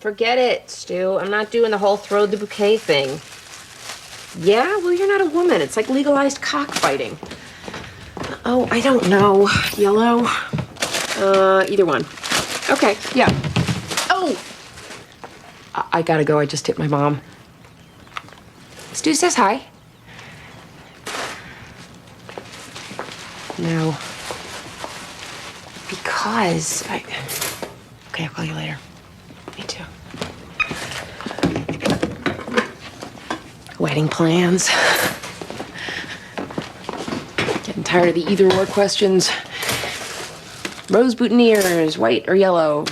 Forget it, Stu. I'm not doing the whole throw the bouquet thing. Yeah? Well, you're not a woman. It's like legalized cockfighting. Oh, I don't know. Yellow? Either one. Okay, yeah. Oh! I gotta go. I just hit my mom. Stu says hi. No. Because I... Okay, I'll call you later. Me too. Wedding plans. Getting tired of the either-or questions. Rose boutonnieres, white or yellow?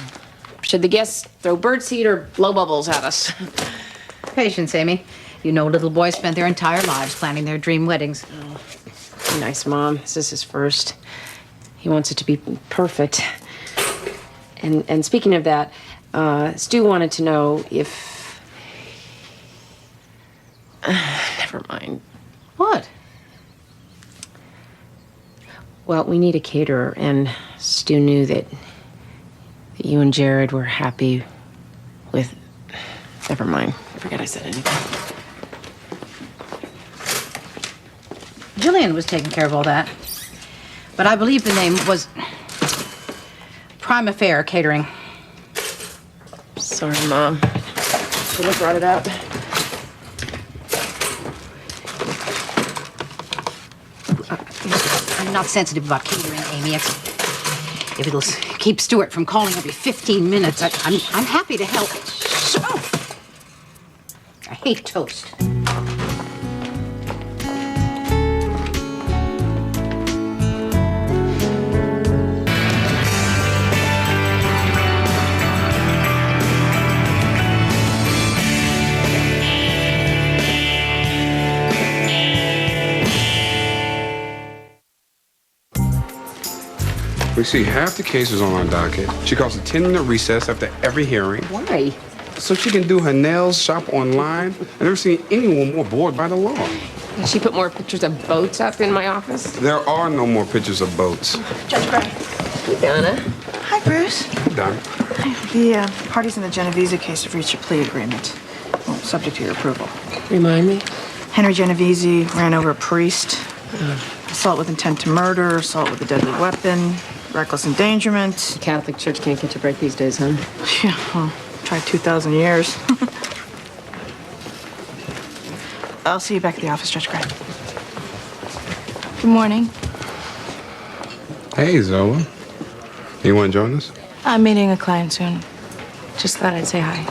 Should the guests throw birdseed or blow bubbles at us? Patience, Amy. You know little boys spent their entire lives planning their dream weddings. Oh, nice, Mom. This is his first. He wants it to be perfect. And speaking of that, Stu wanted to know if... never mind. What? Well, we need a caterer, and Stu knew that you and Jared were happy with... Never mind. I forget I said anything. Jillian was taking care of all that. But I believe the name was Prime Affair Catering. Sorry, Mom. Should have brought it up. I'm not sensitive about catering, Amy. If it'll keep Stuart from calling every 15 minutes, I'm happy to help. Oh. I hate toast. We see half the cases on our docket. She calls a 10-minute recess after every hearing. Why? So she can do her nails, shop online. I've never seen anyone more bored by the law. Did she put more pictures of boats up in my office? There are no more pictures of boats. Judge Gray. Hey, Donna. Hi, Bruce. Done. The parties in the Genovese case have reached a plea agreement. Well, subject to your approval. Remind me? Henry Genovese ran over a priest. Assault with intent to murder, assault with a deadly weapon, reckless endangerment. The Catholic Church can't catch a break these days, huh? Yeah, well, tried 2,000 years. I'll see you back at the office, Judge Gray. Good morning. Hey, Zola. You want to join us? I'm meeting a client soon. Just thought I'd say hi.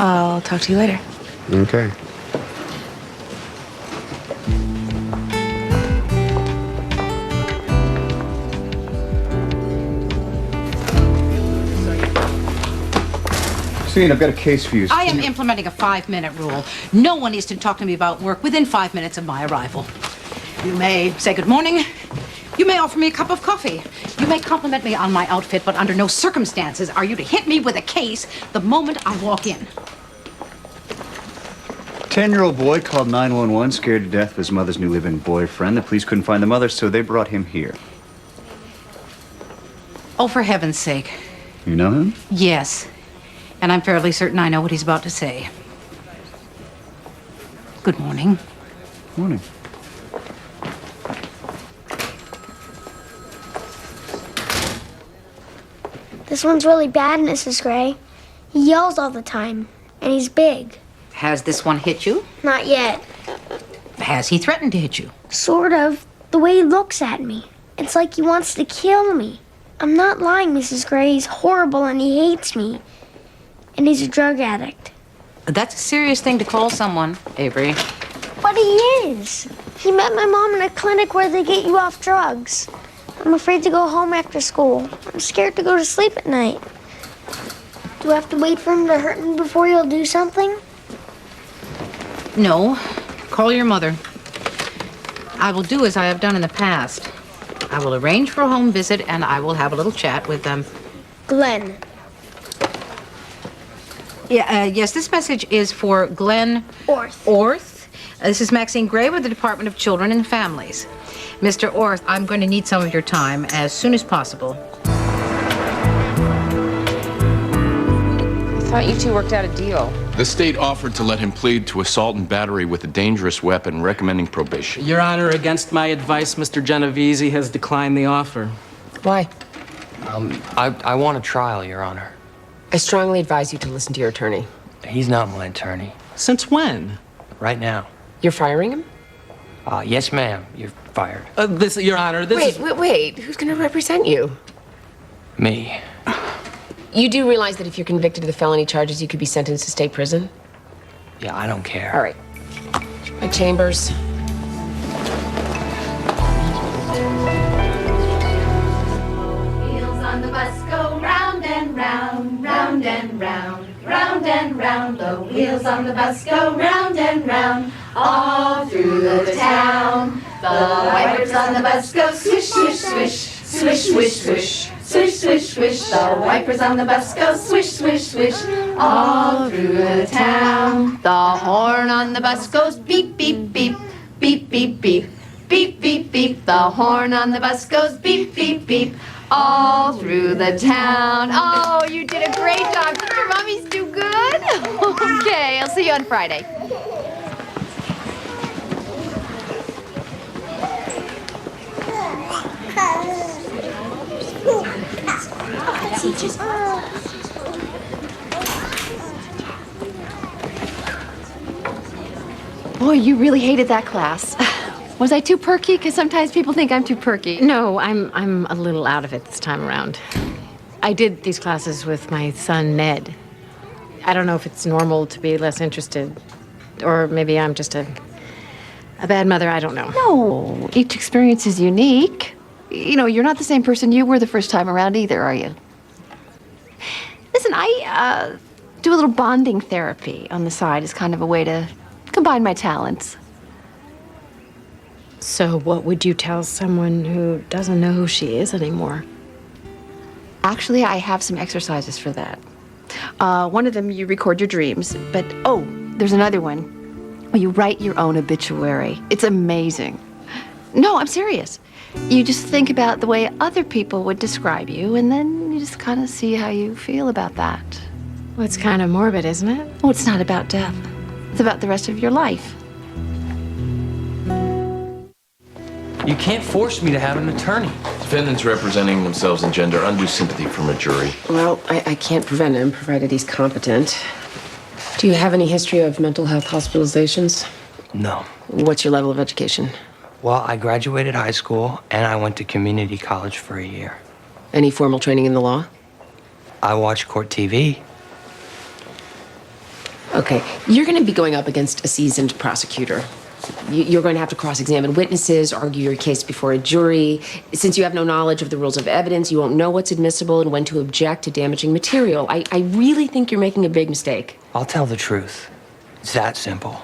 I'll talk to you later. Okay. Christine, I've got a case for you. I am implementing a 5-minute rule. No one is to talk to me about work within 5 minutes of my arrival. You may say good morning. You may offer me a cup of coffee. You may compliment me on my outfit, but under no circumstances are you to hit me with a case the moment I walk in. 10-year-old boy called 911, scared to death of his mother's new live-in boyfriend. The police couldn't find the mother, so they brought him here. Oh, for heaven's sake. You know him? Yes. And I'm fairly certain I know what he's about to say. Good morning. Morning. This one's really bad, Mrs. Gray. He yells all the time, and he's big. Has this one hit you? Not yet. Has he threatened to hit you? Sort of. The way he looks at me. It's like he wants to kill me. I'm not lying, Mrs. Gray. He's horrible and he hates me. And he's a drug addict. That's a serious thing to call someone, Avery. But he is. He met my mom in a clinic where they get you off drugs. I'm afraid to go home after school. I'm scared to go to sleep at night. Do I have to wait for him to hurt me before he'll do something? No. Call your mother. I will do as I have done in the past. I will arrange for a home visit, and I will have a little chat with them. Glenn. Yes, this message is for Glenn... Orth. Orth. This is Maxine Gray with the Department of Children and Families. Mr. Orth, I'm going to need some of your time as soon as possible. I thought you two worked out a deal. The state offered to let him plead to assault and battery with a dangerous weapon, recommending probation. Your Honor, against my advice, Mr. Genovese has declined the offer. Why? I want a trial, Your Honor. I strongly advise you to listen to your attorney. He's not my attorney. Since when? Right now. You're firing him? Yes, ma'am. You're fired. Your Honor, Wait. Who's going to represent you? Me. You do realize that if you're convicted of the felony charges, you could be sentenced to state prison? Yeah, I don't care. All right. My chambers. Wheels on the bus go round and round, round and round, round and round. The wheels on the bus go round and round, all through the town. The wipers on the bus go swish, swish, swish, swish, swish, swish. Swish, swish, swish, the wipers on the bus go swish, swish, swish, all through the town. The horn on the bus goes beep, beep, beep, beep, beep, beep, beep, beep, beep. The horn on the bus goes beep, beep, beep, all through the town. Oh, you did a great job. Did your mummies do good? Okay, I'll see you on Friday. Boy, you really hated that class. Was I too perky? Because sometimes people think I'm too perky. No, I'm a little out of it this time around. I did these classes with my son, Ned. I don't know if it's normal to be less interested, or maybe I'm just a bad mother, I don't know. No, each experience is unique. You know, you're not the same person you were the first time around either, are you? Listen, I do a little bonding therapy on the side as kind of a way to combine my talents. So what would you tell someone who doesn't know who she is anymore? Actually, I have some exercises for that. One of them, you record your dreams, but there's another one where you write your own obituary. It's amazing. No, I'm serious. You just think about the way other people would describe you, and then you just kind of see how you feel about that. Well, it's kind of morbid, isn't it? Oh, it's not about death. It's about the rest of your life. You can't force me to have an attorney. Defendants representing themselves engender undue sympathy from a jury. Well, I can't prevent him, provided he's competent. Do you have any history of mental health hospitalizations? No. What's your level of education? Well, I graduated high school, and I went to community college for a year. Any formal training in the law? I watch court TV. Okay, you're going to be going up against a seasoned prosecutor. You're going to have to cross-examine witnesses, argue your case before a jury. Since you have no knowledge of the rules of evidence, you won't know what's admissible and when to object to damaging material. I really think you're making a big mistake. I'll tell the truth. It's that simple.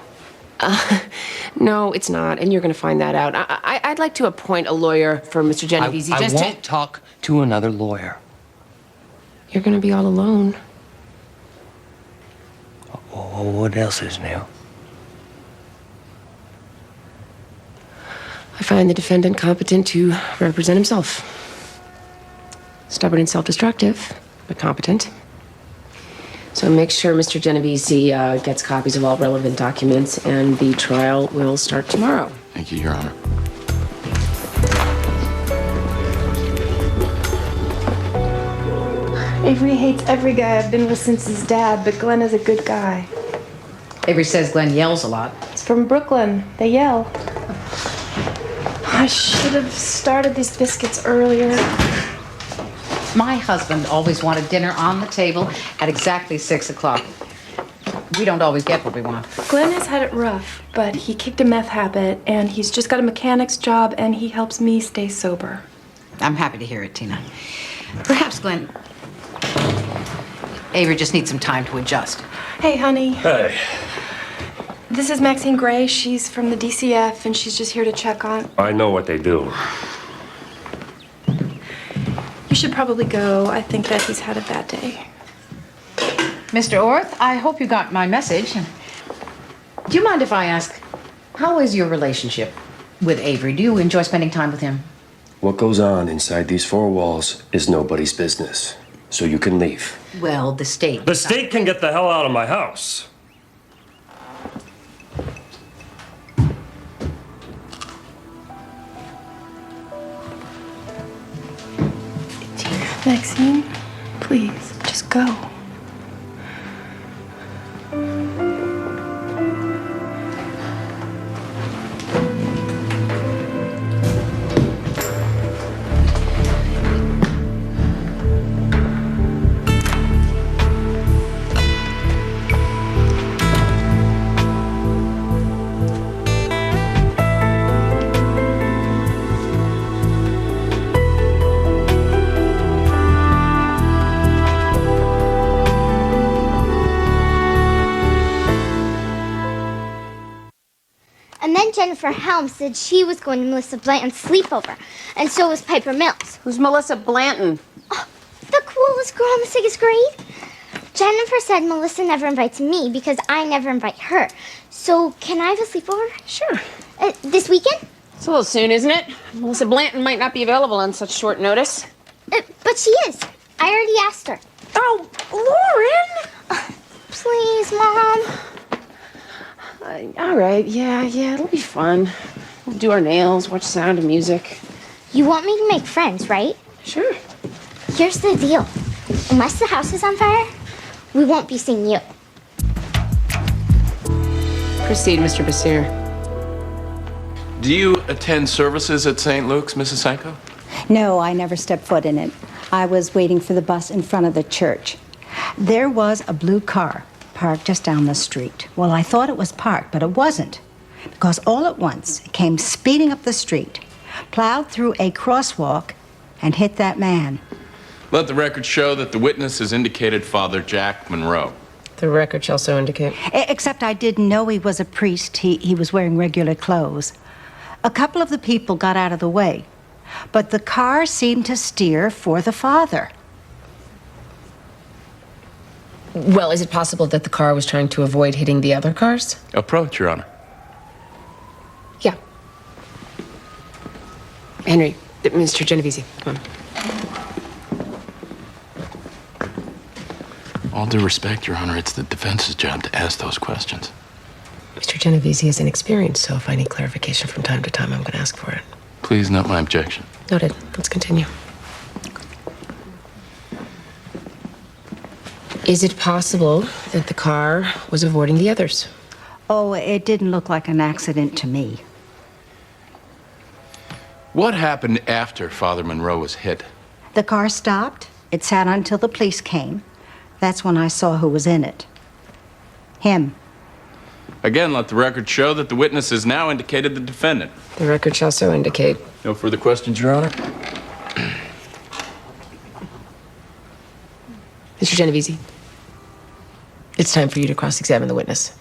No, it's not, and you're going to find that out. I'd like to appoint a lawyer for Mr. Genovese. I won't talk to another lawyer. You're going to be all alone. Well, what else is new? I find the defendant competent to represent himself. Stubborn and self-destructive, but competent. So make sure Mr. Genovese gets copies of all relevant documents, and the trial will start tomorrow. Thank you, Your Honor. Avery hates every guy I've been with since his dad, but Glenn is a good guy. Avery says Glenn yells a lot. It's from Brooklyn. They yell. I should have started these biscuits earlier. My husband always wanted dinner on the table at exactly 6 o'clock. We don't always get what we want. Glenn has had it rough, but he kicked a meth habit, and he's just got a mechanic's job, and he helps me stay sober. I'm happy to hear it, Tina. Perhaps, Glenn, Avery just needs some time to adjust. Hey, honey. Hey. This is Maxine Gray. She's from the DCF, and she's just here to check on... I know what they do. You should probably go. I think that he's had a bad day. Mr. Orth, I hope you got my message. Do you mind if I ask, How is your relationship with Avery? Do you enjoy spending time with him? What goes on inside these four walls is nobody's business. So you can leave. Well, the state. The state can get the hell out of my house. Maxine, please, just go. And then Jennifer Helm said she was going to Melissa Blanton's sleepover. And so was Piper Mills. Who's Melissa Blanton? Oh, the coolest girl in the 6th grade. Jennifer said Melissa never invites me because I never invite her. So can I have a sleepover? Sure. This weekend? It's a little soon, isn't it? Melissa Blanton might not be available on such short notice. But she is. I already asked her. Oh, Lauren! Please, Mom. All right, yeah, it'll be fun. We'll do our nails, watch Sound of Music. You want me to make friends, right? Sure. Here's the deal. Unless the house is on fire, we won't be seeing you. Proceed, Mr. Basir. Do you attend services at St. Luke's, Mrs. Sanko? No, I never stepped foot in it. I was waiting for the bus in front of the church. There was a blue car parked just down the street. Well, I thought it was parked, but it wasn't. Because all at once, it came speeding up the street, plowed through a crosswalk, and hit that man. Let the record show that the witness has indicated Father Jack Monroe. The record shall so indicate. Except I didn't know he was a priest. He was wearing regular clothes. A couple of the people got out of the way, but the car seemed to steer for the father. Well, is it possible that the car was trying to avoid hitting the other cars? Approach, Your Honor. Yeah. Henry, Mr. Genovese, come on. All due respect, Your Honor, it's the defense's job to ask those questions. Mr. Genovese is inexperienced, so if I need clarification from time to time, I'm going to ask for it. Please note my objection. Noted. Let's continue. Is it possible that the car was avoiding the others? Oh, it didn't look like an accident to me. What happened after Father Monroe was hit? The car stopped. It sat until the police came. That's when I saw who was in it. Him. Again, let the record show that the witness has now indicated the defendant. The record shall so indicate. No further questions, Your Honor? Mr. Genovese, it's time for you to cross-examine the witness.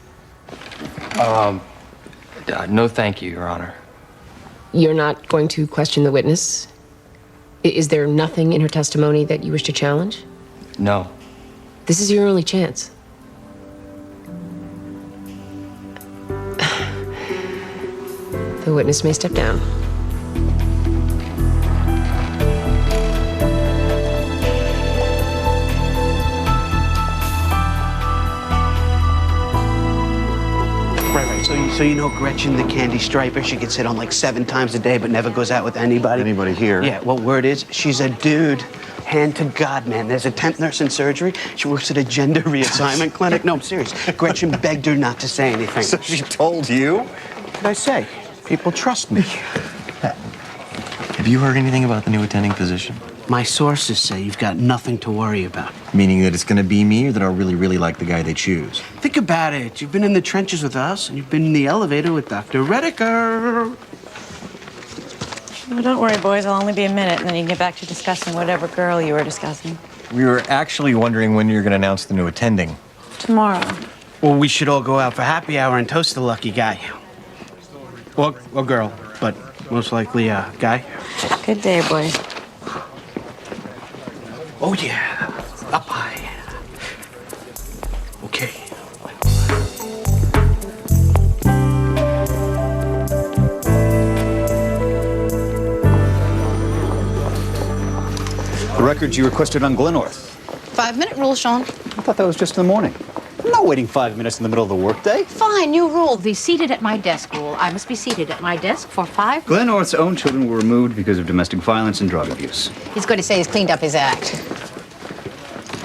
No thank you, Your Honor. You're not going to question the witness? Is there nothing in her testimony that you wish to challenge? No. This is your only chance. The witness may step down. Right. So you know Gretchen, the candy striper, she gets hit on like 7 times a day, but never goes out with anybody. Anybody here? Yeah. Well, word is she's a dude. Hand to God, man. There's a temp nurse in surgery. She works at a gender reassignment clinic. No, I'm serious. Gretchen begged her not to say anything. So she told you? What did I say? People trust me. Have you heard anything about the new attending physician? My sources say you've got nothing to worry about. Meaning that it's going to be me, or that I'll really like the guy they choose? Think about it. You've been in the trenches with us, and you've been in the elevator with Dr. Redeker. Well, don't worry, boys. I'll only be a minute, and then you can get back to discussing whatever girl you were discussing. We were actually wondering when you're going to announce the new attending. Tomorrow. Well, we should all go out for happy hour and toast the lucky guy. Or girl, but most likely guy. Good day, boys. Oh, yeah. Up high. Okay. The records you requested on Glenorth. 5-minute rule, Sean. I thought that was just in the morning. I'm not waiting 5 minutes in the middle of the workday. Fine, new rule. The seated at my desk rule. I must be seated at my desk for 5 minutes. Glenorth's own children were removed because of domestic violence and drug abuse. He's going to say he's cleaned up his act.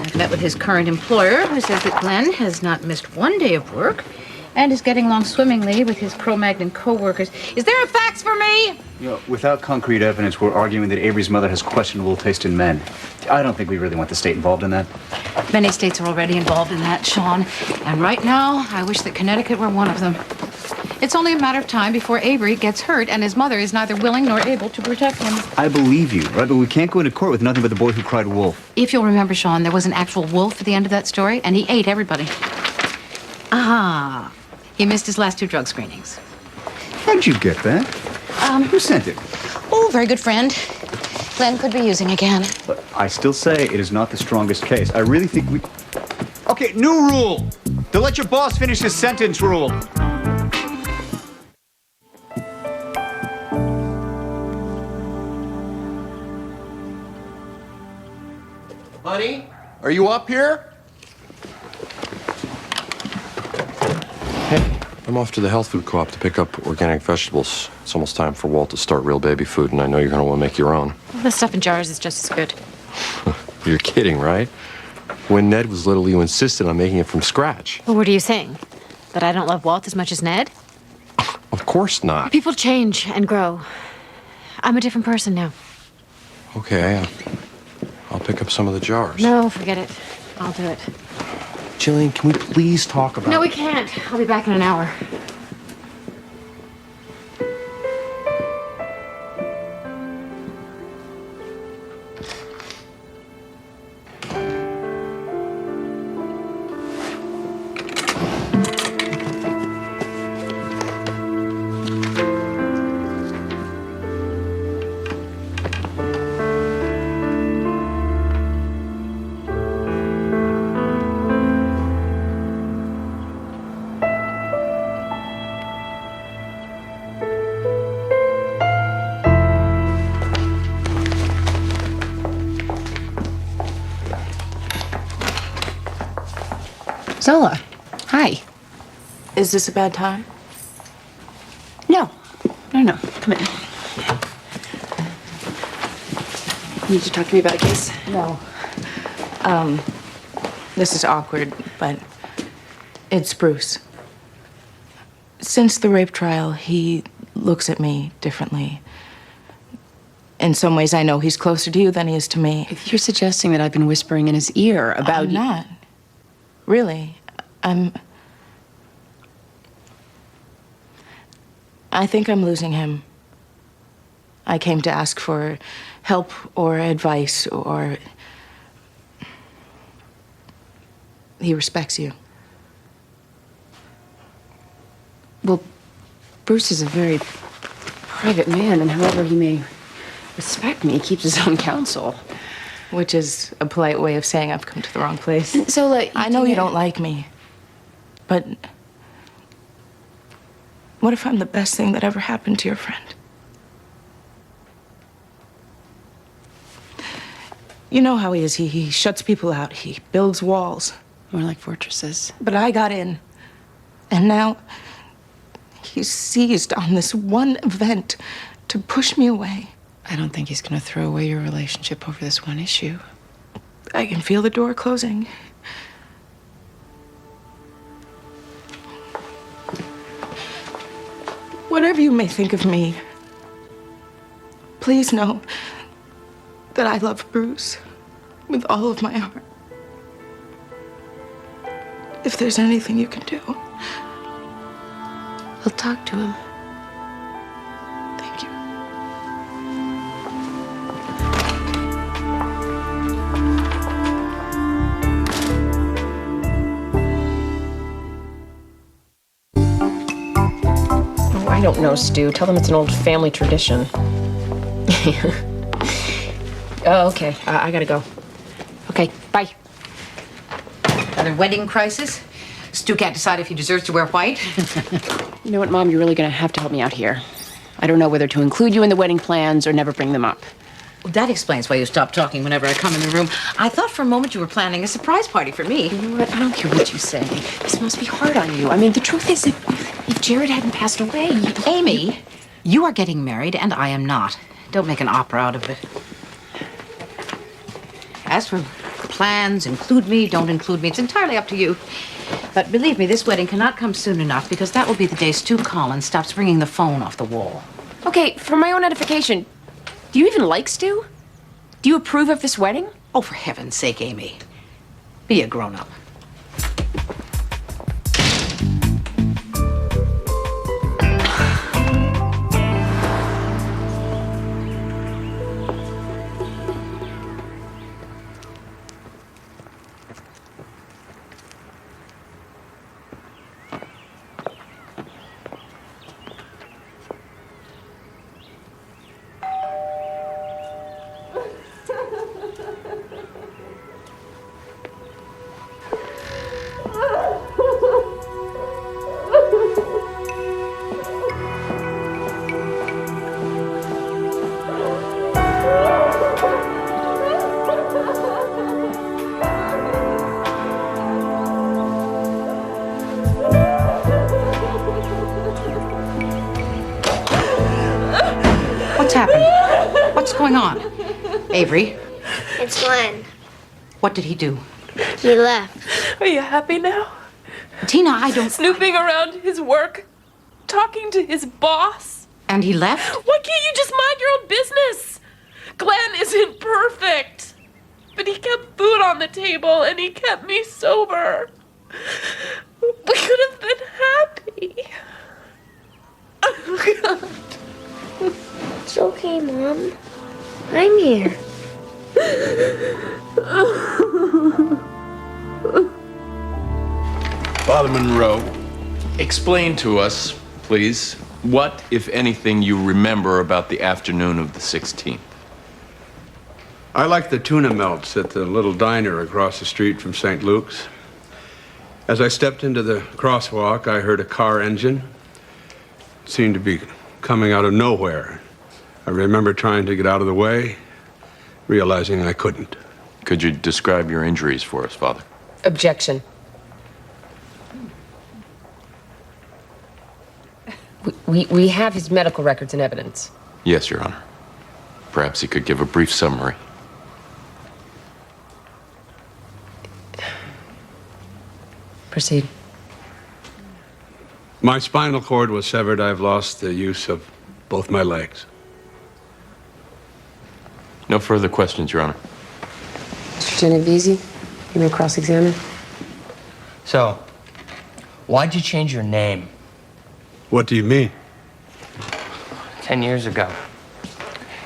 I've met with his current employer, who says that Glenn has not missed one day of work and is getting along swimmingly with his Cro-Magnon co-workers. Is there a fax for me? Without concrete evidence, we're arguing that Avery's mother has questionable taste in men. I don't think we really want the state involved in that. Many states are already involved in that, Sean. And right now, I wish that Connecticut were one of them. It's only a matter of time before Avery gets hurt and his mother is neither willing nor able to protect him. I believe you, right? But we can't go into court with nothing but the boy who cried wolf. If you'll remember, Sean, there was an actual wolf at the end of that story, and he ate everybody. Ah, he missed his last 2 drug screenings. How'd you get that? Who sent it? Oh, very good friend. Glenn could be using again. But I still say it is not the strongest case. I really think we... Okay, new rule. To let your boss finish his sentence rule. Honey, are you up here? Hey, I'm off to the health food co-op to pick up organic vegetables. It's almost time for Walt to start real baby food, and I know you're going to want to make your own. Well, the stuff in jars is just as good. You're kidding, right? When Ned was little, you insisted on making it from scratch. Well, what are you saying? That I don't love Walt as much as Ned? Of course not. People change and grow. I'm a different person now. Okay, I'll pick up some of the jars. No, forget it. I'll do it. Jillian, can we please talk about... No, we can't. I'll be back in an hour. Zola, Hi. is this a bad time? No. No, come in. Need to talk to me about a case? No. This is awkward, but it's Bruce. Since the rape trial, he looks at me differently. In some ways, I know he's closer to you than he is to me. If you're suggesting that I've been whispering in his ear about I'm not. Really. I think I'm losing him. I came to ask for help or advice or... He respects you. Well, Bruce is a very private man, and however he may respect me, he keeps his own counsel. Which is a polite way of saying I've come to the wrong place. Zola, I know you don't like me, but what if I'm the best thing that ever happened to your friend? You know how he is. He shuts people out. He builds walls. More like fortresses. But I got in. And now he's seized on this one event to push me away. I don't think he's going to throw away your relationship over this one issue. I can feel the door closing. Whatever you may think of me, please know that I love Bruce with all of my heart. If there's anything you can do, I'll talk to him. Thank you. Oh, I don't know, Stu. Tell them it's an old family tradition. Oh, okay. I gotta go. Okay, bye. Another wedding crisis? Stu can't decide if he deserves to wear white. You know what, Mom? You're really going to have to help me out here. I don't know whether to include you in the wedding plans or never bring them up. Well, that explains why you stop talking whenever I come in the room. I thought for a moment you were planning a surprise party for me. You know what? I don't care what you say. This must be hard on you. I mean, the truth is, if Jared hadn't passed away, Amy, you are getting married and I am not. Don't make an opera out of it. As for plans, include me, don't include me, it's entirely up to you. But believe me, this wedding cannot come soon enough because that will be the day Stu Collins stops ringing the phone off the wall. Okay, for my own edification, do you even like Stu? Do you approve of this wedding? Oh, for heaven's sake, Amy. Be a grown-up. What's happened? What's going on? Avery, It's Glenn. what did he do? He left. Are you happy now? Tina, I don't... Snooping around his work, talking to his boss. And he left? Why can't you just mind your own business? Glenn isn't perfect. But he kept food on the table and he kept me sober. We could have been happy. Oh, God. It's okay, Mom. I'm here. Father Monroe, explain to us, please, what, if anything, you remember about the afternoon of the 16th. I liked the tuna melts at the little diner across the street from St. Luke's. As I stepped into the crosswalk, I heard a car engine. It seemed to be coming out of nowhere. I remember trying to get out of the way, realizing I couldn't. Could you describe your injuries for us, Father? Objection. We have his medical records and evidence. Yes, Your Honor. Perhaps he could give a brief summary. Proceed. My spinal cord was severed. I've lost the use of both my legs. No further questions, Your Honor. Mr. Genovese, you may cross-examine. So, why'd you change your name? What do you mean? 10 years ago,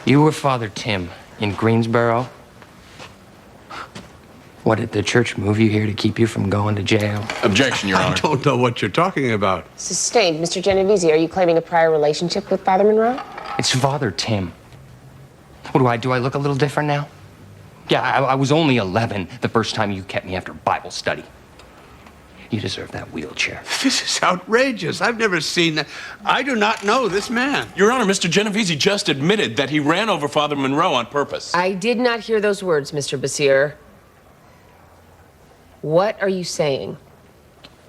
you were Father Tim in Greensboro. What, did the church move you here to keep you from going to jail? Objection, Your Honor. I don't know what you're talking about. Sustained. Mr. Genovese, are you claiming a prior relationship with Father Monroe? It's Father Tim. What do I look a little different now? Yeah, I was only 11 the first time you kept me after Bible study. You deserve that wheelchair. This is outrageous. I've never seen that. I do not know this man. Your Honor, Mr. Genovese just admitted that he ran over Father Monroe on purpose. I did not hear those words, Mr. Basir. What are you saying?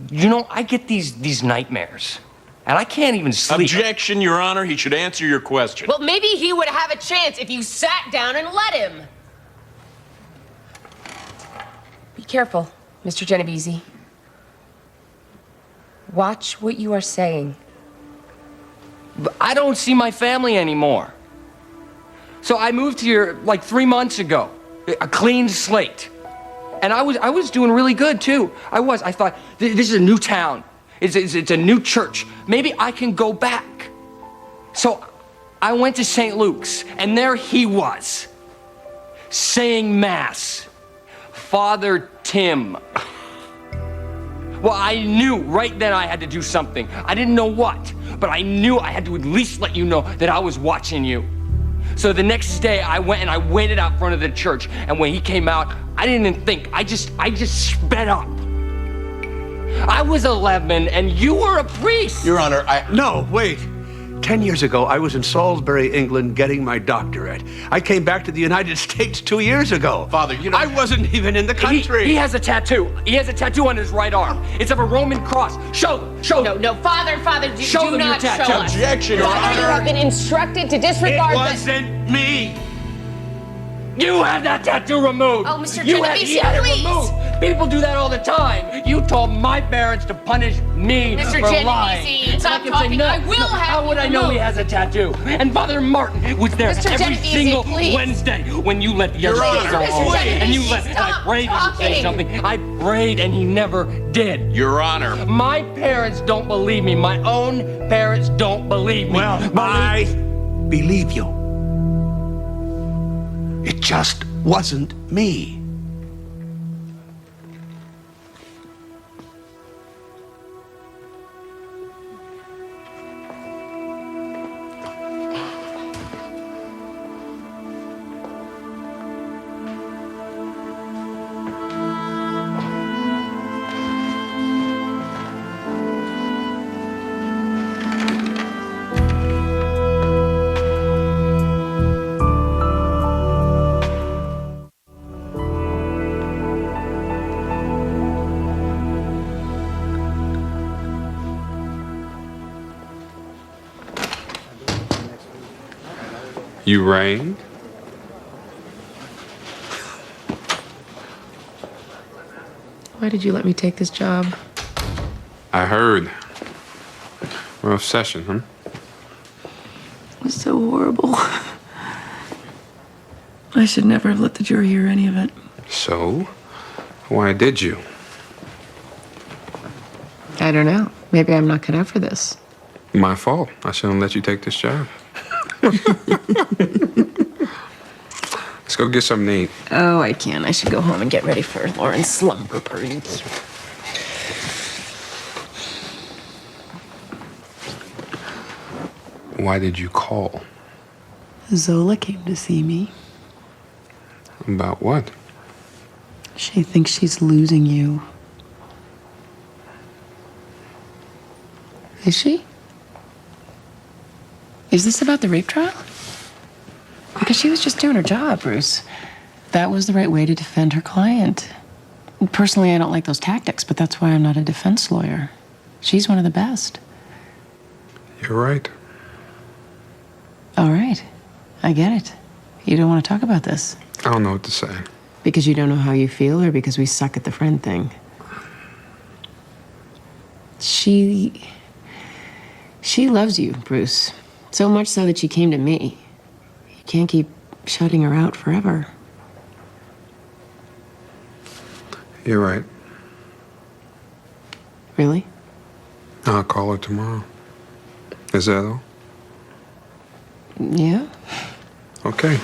You know, I get these nightmares, and I can't even sleep. Objection, Your Honor. He should answer your question. Well, maybe he would have a chance if you sat down and let him. Be careful, Mr. Genovese. Watch what you are saying. I don't see my family anymore. So I moved here like 3 months ago, a clean slate. And I was doing really good too. I thought, this is a new town. It's a new church. Maybe I can go back. So I went to St. Luke's, and there he was, saying Mass. Father Tim. Well, I knew right then I had to do something. I didn't know what, but I knew I had to at least let you know that I was watching you. So the next day I went and I waited out front of the church, and when he came out, I didn't even think. I just sped up. I was 11 and you were a priest. Your Honor, No, wait. 10 years ago, I was in Salisbury, England, getting my doctorate. I came back to the United States 2 years ago. Father, you know... I wasn't even in the country. He has a tattoo. He has a tattoo on his right arm. It's of a Roman cross. Show them. Show them. No, Father, do Show them not your tattoo. show us. Objection, Your Father, you Honor. have been instructed to disregard It wasn't me. You had that tattoo removed. Oh, Mr. He Genovese, had please. it removed. People do that all the time. You told my parents to punish me Mr. for Genovese, lying. stop And I can say, talking. no, I will no, have How would you I know he removed. has a tattoo? And Father Martin was there Mr. every Genovese, single please. Wednesday when you let the Your other Honor, go Mr. home. Genovese, And you let, and I stop prayed him to say talking. something. I prayed and he never did. Your Honor. My parents don't believe me. My own parents don't believe me. Well, I believe you. It just wasn't me. You rang? Why did you let me take this job? I heard. Rough session, huh? It was so horrible. I should never have let the jury hear any of it. So? Why did you? I don't know. Maybe I'm not cut out for this. My fault. I shouldn't let you take this job. Let's go get something to eat. Oh, I can't. I should go home and get ready for Lauren's slumber parties. Why did you call? Zola came to see me. About what? She thinks she's losing you. Is she? Is this about the rape trial? Because she was just doing her job, Bruce. That was the right way to defend her client. Personally, I don't like those tactics, but that's why I'm not a defense lawyer. She's one of the best. You're right. All right. I get it. You don't want to talk about this. I don't know what to say. Because you don't know how you feel or because we suck at the friend thing? She loves you, Bruce. So much so that she came to me. You can't keep shutting her out forever. You're right. Really? I'll call her tomorrow. Is that all? Yeah. Okay.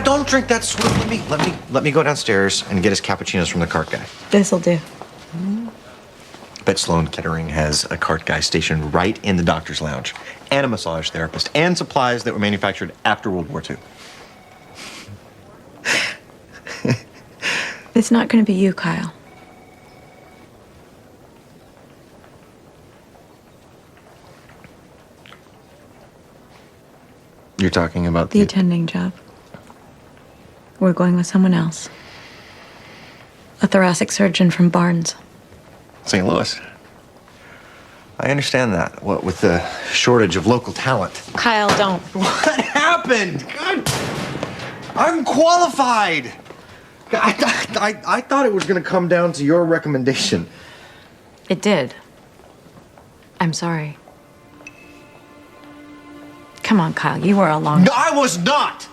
Don't drink that sweet. Let me go downstairs and get his cappuccinos from the cart guy. This'll do. Bet Sloan Kettering has a cart guy stationed right in the doctor's lounge, and a massage therapist, and supplies that were manufactured after World War II. It's not going to be you, Kyle. You're talking about The attending job. We're going with someone else. A thoracic surgeon from Barnes. St. Louis. I understand that. What with the shortage of local talent. Kyle, don't. What happened? God, I'm qualified. I thought it was going to come down to your recommendation. It did. I'm sorry. Come on, Kyle. You were along. No, I was not.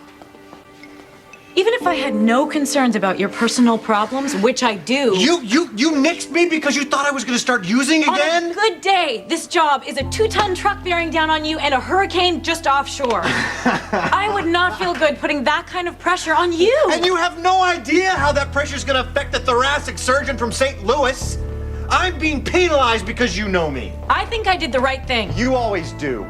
Even if I had no concerns about your personal problems, which I do. You nixed me because you thought I was going to start using again? On a good day, this job is a 2-ton truck bearing down on you and a hurricane just offshore. I would not feel good putting that kind of pressure on you. And you have no idea how that pressure is going to affect the thoracic surgeon from St. Louis. I'm being penalized because you know me. I think I did the right thing. You always do.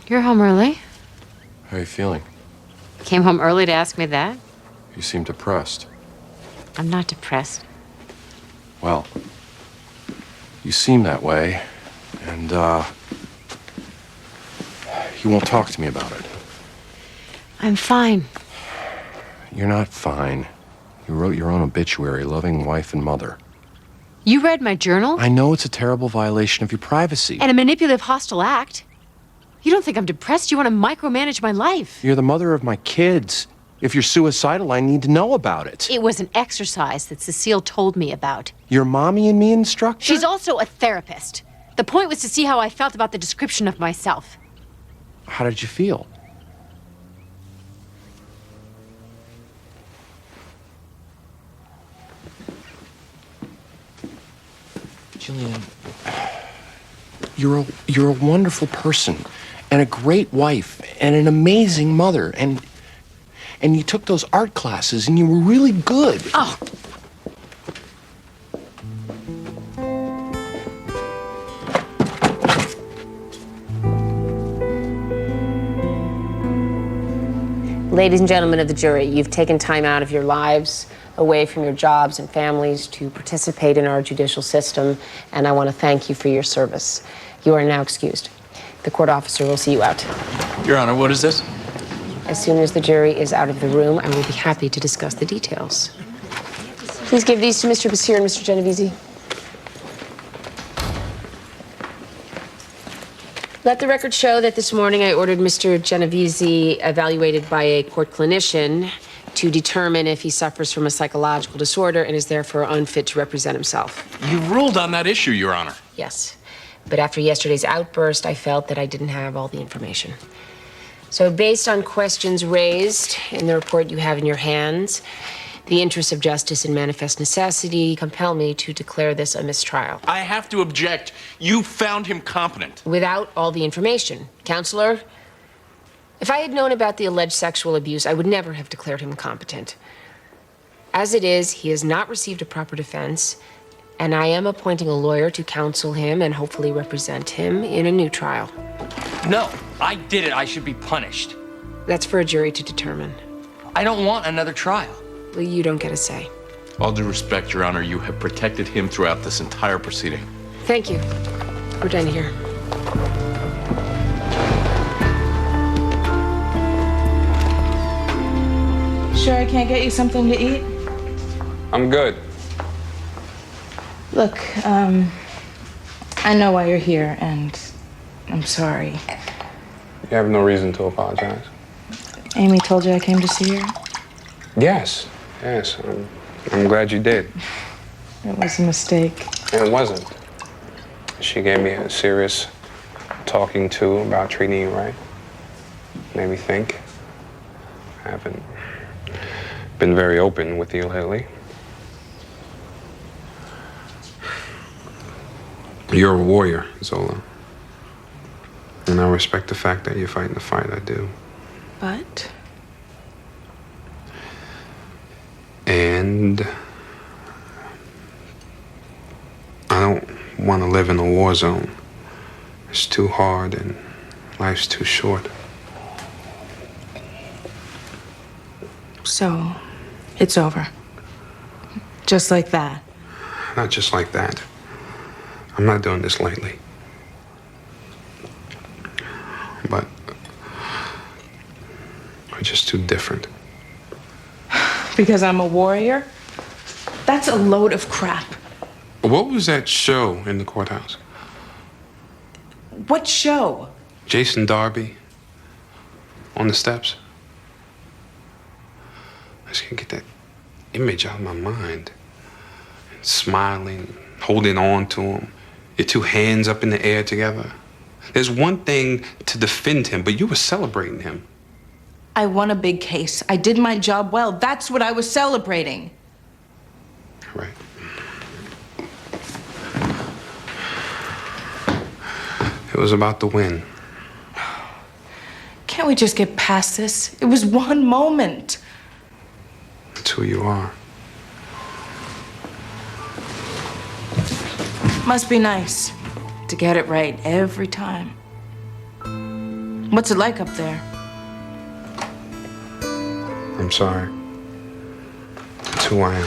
You're home early. How are you feeling? Came home early to ask me that? You seem depressed. I'm not depressed. Well, you seem that way, and, you won't talk to me about it. I'm fine. You're not fine. You wrote your own obituary, loving wife and mother. You read my journal? I know it's a terrible violation of your privacy. And a manipulative, hostile act. You don't think I'm depressed? You want to micromanage my life. You're the mother of my kids. If you're suicidal, I need to know about it. It was an exercise that Cecile told me about. Your mommy and me instructor? She's also a therapist. The point was to see how I felt about the description of myself. How did you feel? Jillian, you're a wonderful person and a great wife and an amazing mother, and you took those art classes and you were really good. Oh. Ladies and gentlemen of the jury, you've taken time out of your lives, away from your jobs and families, to participate in our judicial system, and I want to thank you for your service. You are now excused. The court officer will see you out. Your Honor, what is this? As soon as the jury is out of the room, I will be happy to discuss the details. Please give these to Mr. Basir and Mr. Genovese. Let the record show that this morning I ordered Mr. Genovese evaluated by a court clinician to determine if he suffers from a psychological disorder and is therefore unfit to represent himself. You ruled on that issue, Your Honor. Yes, but after yesterday's outburst, I felt that I didn't have all the information. So based on questions raised in the report you have in your hands, the interests of justice and manifest necessity compel me to declare this a mistrial. I have to object. You found him competent. Without all the information. Counselor, if I had known about the alleged sexual abuse, I would never have declared him competent. As it is, he has not received a proper defense, and I am appointing a lawyer to counsel him and hopefully represent him in a new trial. No, I did it. I should be punished. That's for a jury to determine. I don't want another trial. Well, you don't get a say. All due respect, Your Honor, you have protected him throughout this entire proceeding. Thank you. We're done here. Sure I can't get you something to eat? I'm good. Look, I know why you're here, and I'm sorry. You have no reason to apologize. Amy told you I came to see her? Yes, yes. I'm glad you did. It was a mistake. And it wasn't. She gave me a serious talking to about treating you right. Made me think. I haven't been very open with you lately. You're a warrior, Zola. And I respect the fact that you're fighting the fight, I do. But? And I don't want to live in a war zone. It's too hard and life's too short. So, it's over. Just like that. Not just like that. I'm not doing this lightly. But we're just too different. Because I'm a warrior? That's a load of crap. What was that show in the courthouse? What show? Jason Darby on the steps. I just can't get that image out of my mind. Smiling, holding on to him, your two hands up in the air together. There's one thing to defend him, but you were celebrating him. I won a big case. I did my job well. That's what I was celebrating. Right. It was about the win. Can't we just get past this? It was one moment. That's who you are. Must be nice to get it right every time. What's it like up there? I'm sorry. It's who I am.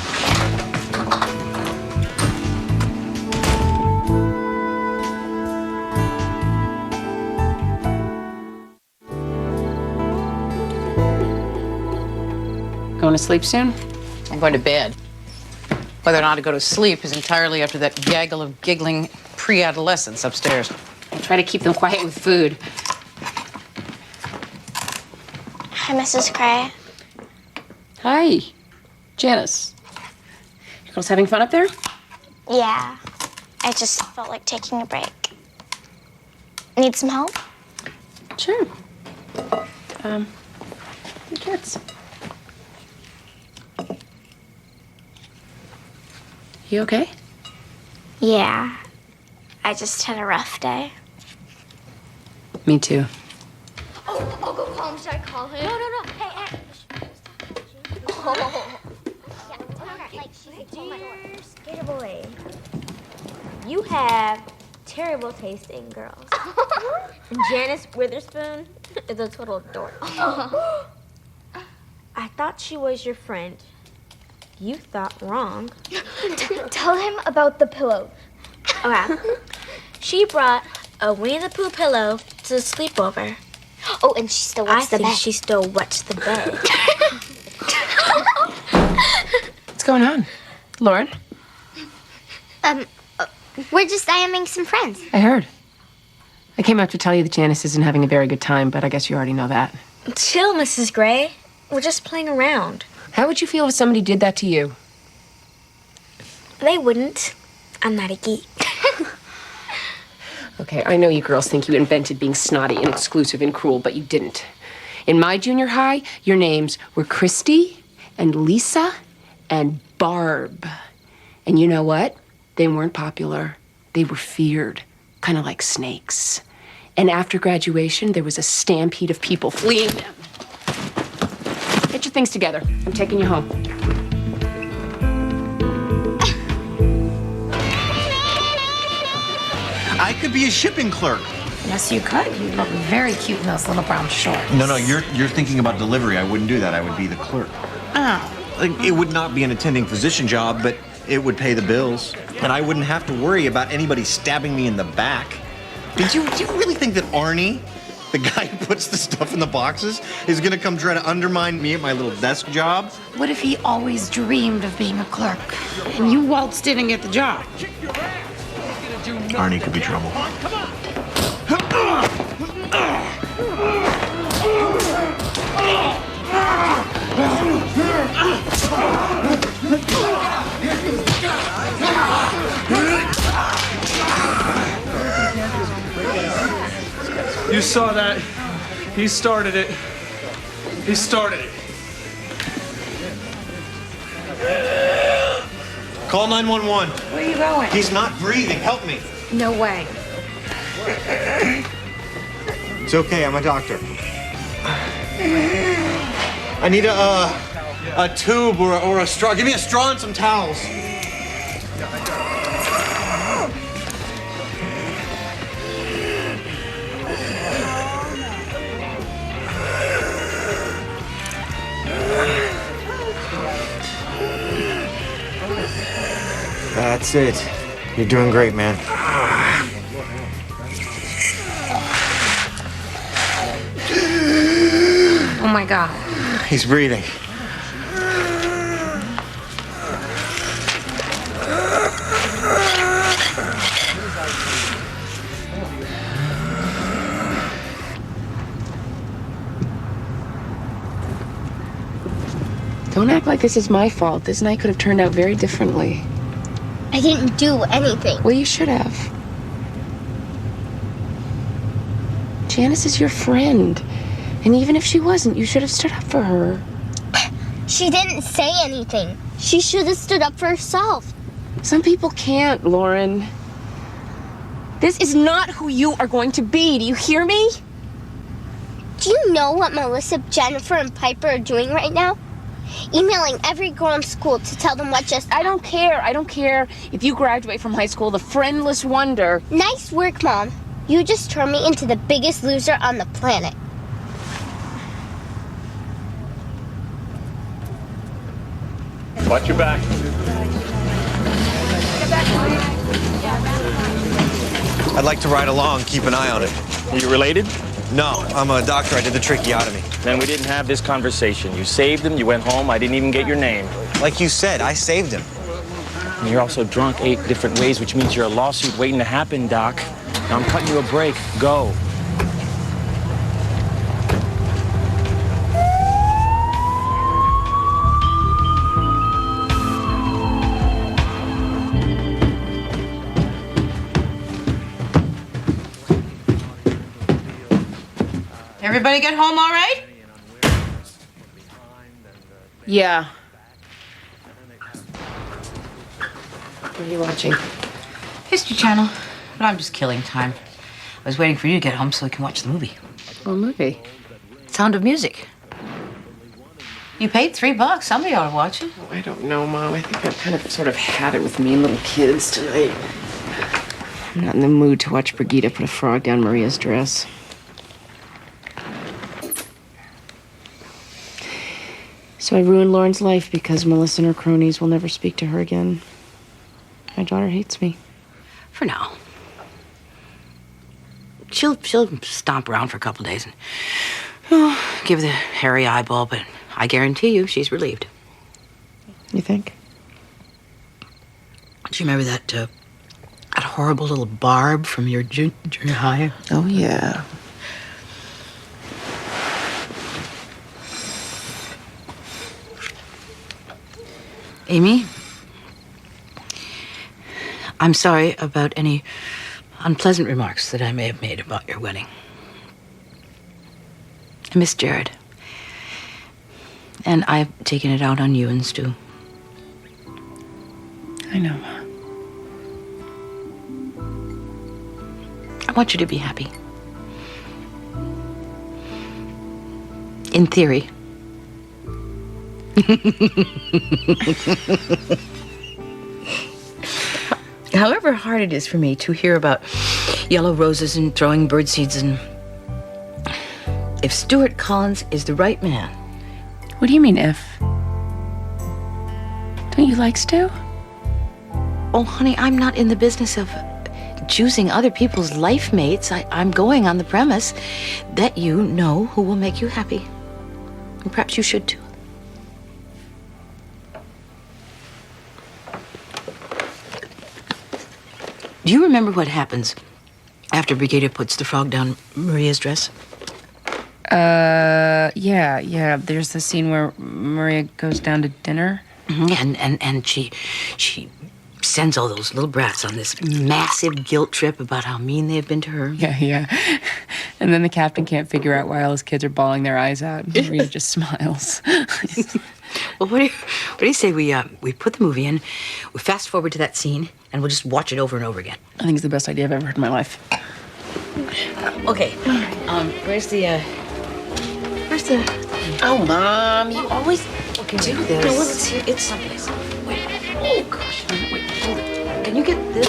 Going to sleep soon? I'm going to bed. Whether or not to go to sleep is entirely up to that gaggle of giggling pre-adolescents upstairs. I'll try to keep them quiet with food. Hi, Mrs. Gray. Hi, Janice. You girls having fun up there? Yeah, I just felt like taking a break. Need some help? Sure. The kids. You okay? Yeah, I just had a rough day. Me too. Oh, I'll go call him. Should I call him? No. Hey. Oh. Yeah, like dear skater boy, you have terrible taste in girls. And Janice Witherspoon is a total dork. I thought she was your friend. You thought wrong. Tell him about the pillow. Okay. She brought a Winnie the Pooh pillow to the sleepover. Oh, and she still wets the bed. I think she still wets the bed. What's going on? Lauren? We're just IMing some friends. I heard. I came up to tell you that Janice isn't having a very good time, but I guess you already know that. Chill, Mrs. Gray. We're just playing around. How would you feel if somebody did that to you? They wouldn't. I'm not a geek. Okay, I know you girls think you invented being snotty and exclusive and cruel, but you didn't. In my junior high, your names were Christy and Lisa and Barb. And you know what? They weren't popular. They were feared, kind of like snakes. And after graduation, there was a stampede of people fleeing them. Get your things together. I'm taking you home. I could be a shipping clerk. Yes, you could. You look very cute in those little brown shorts. No, you're thinking about delivery. I wouldn't do that. I would be the clerk. Oh. Like, it would not be an attending physician job, but it would pay the bills. And I wouldn't have to worry about anybody stabbing me in the back. Do you really think that Arnie, the guy who puts the stuff in the boxes, is gonna come try to undermine me at my little desk job? What if he always dreamed of being a clerk and you waltzed in and get the job? Arnie could be trouble. You saw that. He started it. He started it. Call 911. Where are you going? He's not breathing. Help me. No way. It's okay. I'm a doctor. I need a tube or a straw. Give me a straw and some towels. That's it. You're doing great, man. Oh my God. He's breathing. Don't act like this is my fault. This night could have turned out very differently. I didn't do anything. Well, you should have. Janice is your friend. And even if she wasn't, you should have stood up for her. She didn't say anything. She should have stood up for herself. Some people can't, Lauren. This is not who you are going to be. Do you hear me? Do you know what Melissa, Jennifer, and Piper are doing right now? Emailing every girl in school to tell them what just... I don't care. I don't care if you graduate from high school the friendless wonder. Nice work, Mom. You just turned me into the biggest loser on the planet. Watch your back. I'd like to ride along, keep an eye on it. Are you related? No, I'm a doctor. I did the tracheotomy. Then we didn't have this conversation. You saved him, you went home, I didn't even get your name. Like you said, I saved him. And you're also drunk 8 different ways, which means you're a lawsuit waiting to happen, Doc. Now I'm cutting you a break. Go. Everybody get home all right? Yeah. What are you watching? History Channel. But I'm just killing time. I was waiting for you to get home so we can watch the movie. What movie? Sound of Music. You paid $3. Somebody ought to watch it. I don't know, Mom. I think I've kind of sort of had it with me and little kids tonight. I'm not in the mood to watch Brigitte put a frog down Maria's dress. So I ruined Lauren's life because Melissa and her cronies will never speak to her again. My daughter hates me. For now. She'll stomp around for a couple days and give the hairy eyeball, but I guarantee you she's relieved. You think? Do you remember that horrible little Barb from your junior high? Oh, yeah. Amy, I'm sorry about any unpleasant remarks that I may have made about your wedding. I miss Jared. And I've taken it out on you and Stu. I know, Ma. I want you to be happy. In theory. However hard it is for me to hear about yellow roses and throwing bird seeds, and if Stuart Collins is the right man. What do you mean, if? Don't you like Stu? Oh, honey, I'm not in the business of choosing other people's life mates. I'm going on the premise that you know who will make you happy. And perhaps you should too. Do you remember what happens after Brigitte puts the frog down Maria's dress? Yeah. There's the scene where Maria goes down to dinner. Mm-hmm. And she sends all those little brats on this massive guilt trip about how mean they've been to her. Yeah. And then the captain can't figure out why all his kids are bawling their eyes out. And Maria just smiles. Well, what do you say we put the movie in, we fast forward to that scene, and we'll just watch it over and over again? I think it's the best idea I've ever heard in my life. Okay. Where's the? Oh, Mom, you always do this. No, let's see. It's someplace. Wait. Oh gosh. Wait. Hold it. Can you get this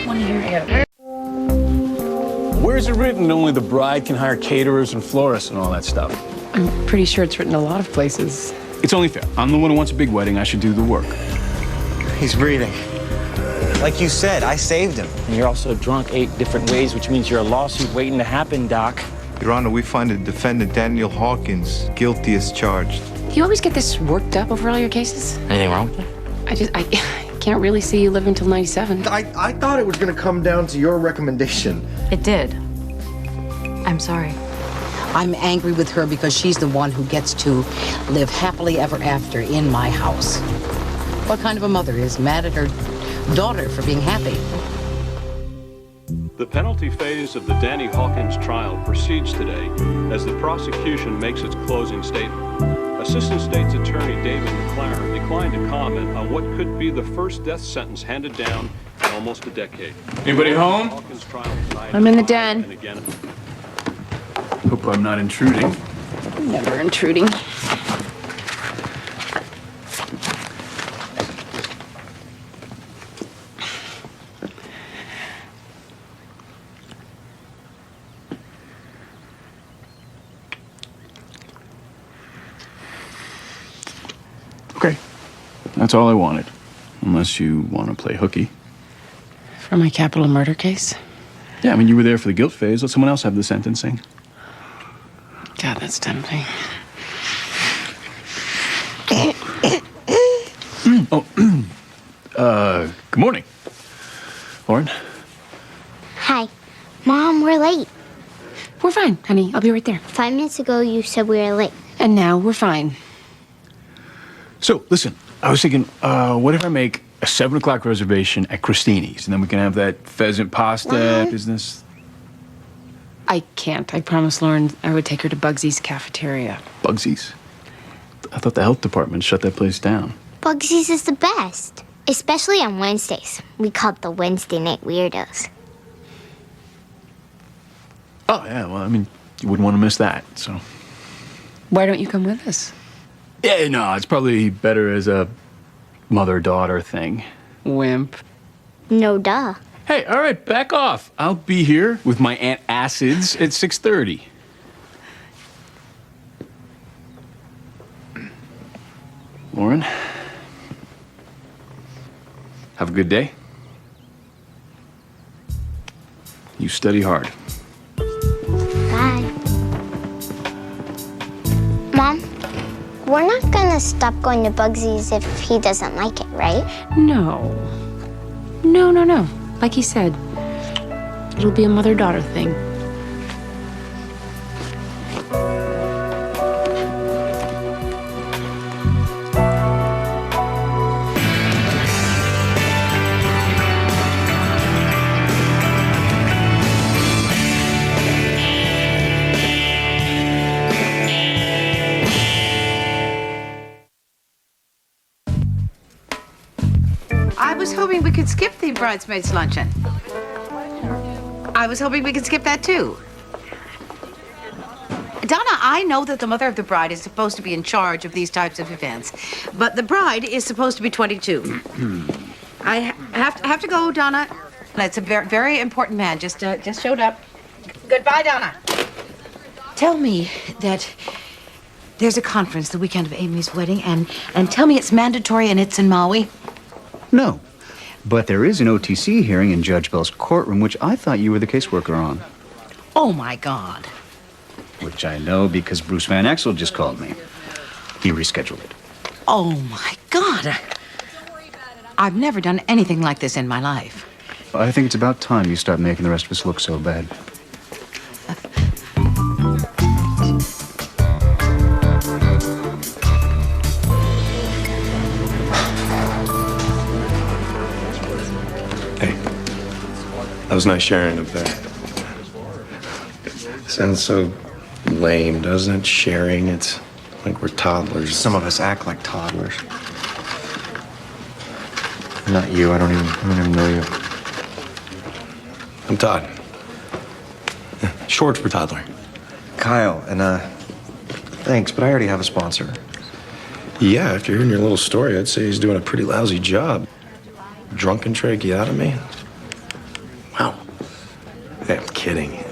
one here? Yeah. Where's it written only the bride can hire caterers and florists and all that stuff? I'm pretty sure it's written a lot of places. It's only fair. I'm the one who wants a big wedding. I should do the work. He's breathing. Like you said, I saved him. And you're also drunk 8 different ways, which means you're a lawsuit waiting to happen, Doc. Your Honor, we find the defendant, Daniel Hawkins, guilty as charged. You always get this worked up over all your cases? Anything wrong with that? I can't really see you living till 97. I thought it was going to come down to your recommendation. It did. I'm sorry. I'm angry with her because she's the one who gets to live happily ever after in my house. What kind of a mother is mad at her daughter for being happy? The penalty phase of the Danny Hawkins trial proceeds today as the prosecution makes its closing statement. Assistant State's Attorney David McLaren declined to comment on what could be the first death sentence handed down in almost a decade. Anybody home? I'm in the den. Hope I'm not intruding. Never intruding. That's all I wanted. Unless you want to play hooky. For my capital murder case? Yeah, I mean, you were there for the guilt phase. Let someone else have the sentencing. God, that's tempting. Good morning. Lauren? Hi. Mom, we're late. We're fine, honey. I'll be right there. 5 minutes ago, you said we were late. And now we're fine. So, listen, I was thinking, what if I make a 7 o'clock reservation at Christini's, and then we can have that pheasant pasta business? I can't. I promised Lauren I would take her to Bugsy's cafeteria. Bugsy's? I thought the health department shut that place down. Bugsy's is the best. Especially on Wednesdays. We call it the Wednesday Night Weirdos. Oh, yeah, well, I mean, you wouldn't want to miss that, so. Why don't you come with us? Yeah, no, it's probably better as a mother-daughter thing. Wimp. No duh. Hey, all right, back off. I'll be here with my Aunt Acids at 6:30. Lauren, have a good day. You study hard. Bye. Mom, we're not gonna stop going to Bugsy's if he doesn't like it, right? No. No. Like he said, it'll be a mother-daughter thing. I was hoping we could skip the bridesmaids' luncheon. I was hoping we could skip that too. Donna, I know that the mother of the bride is supposed to be in charge of these types of events, but the bride is supposed to be 22. I have to go, Donna. It's a very, very important man. Just showed up. Goodbye, Donna. Tell me that there's a conference the weekend of Amy's wedding, and tell me it's mandatory and it's in Maui. No. But there is an OTC hearing in Judge Bell's courtroom, which I thought you were the caseworker on. Oh, my God. Which I know because Bruce Van Axel just called me. He rescheduled it. Oh, my God. I've never done anything like this in my life. I think it's about time you start making the rest of us look so bad. That was nice sharing up there. Sounds so lame, doesn't it? Sharing, it's like we're toddlers. Some of us act like toddlers. Not you, I don't even know you. I'm Todd. Short for toddler. Kyle, and thanks, but I already have a sponsor. Yeah, after hearing your little story, I'd say he's doing a pretty lousy job. Drunken tracheotomy? Wow. Hey, I'm kidding.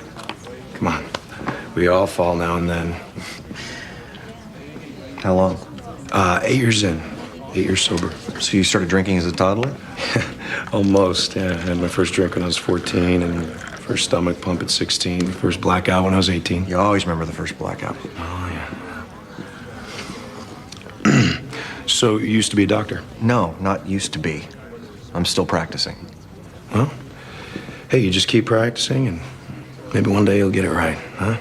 Come on. We all fall now and then. How long? 8 years in. 8 years sober. So you started drinking as a toddler? Almost, yeah. I had my first drink when I was 14 and first stomach pump at 16. First blackout when I was 18. You always remember the first blackout. Oh, yeah. So you used to be a doctor? No, not used to be. I'm still practicing. Well, hey, you just keep practicing and maybe one day you'll get it right, huh?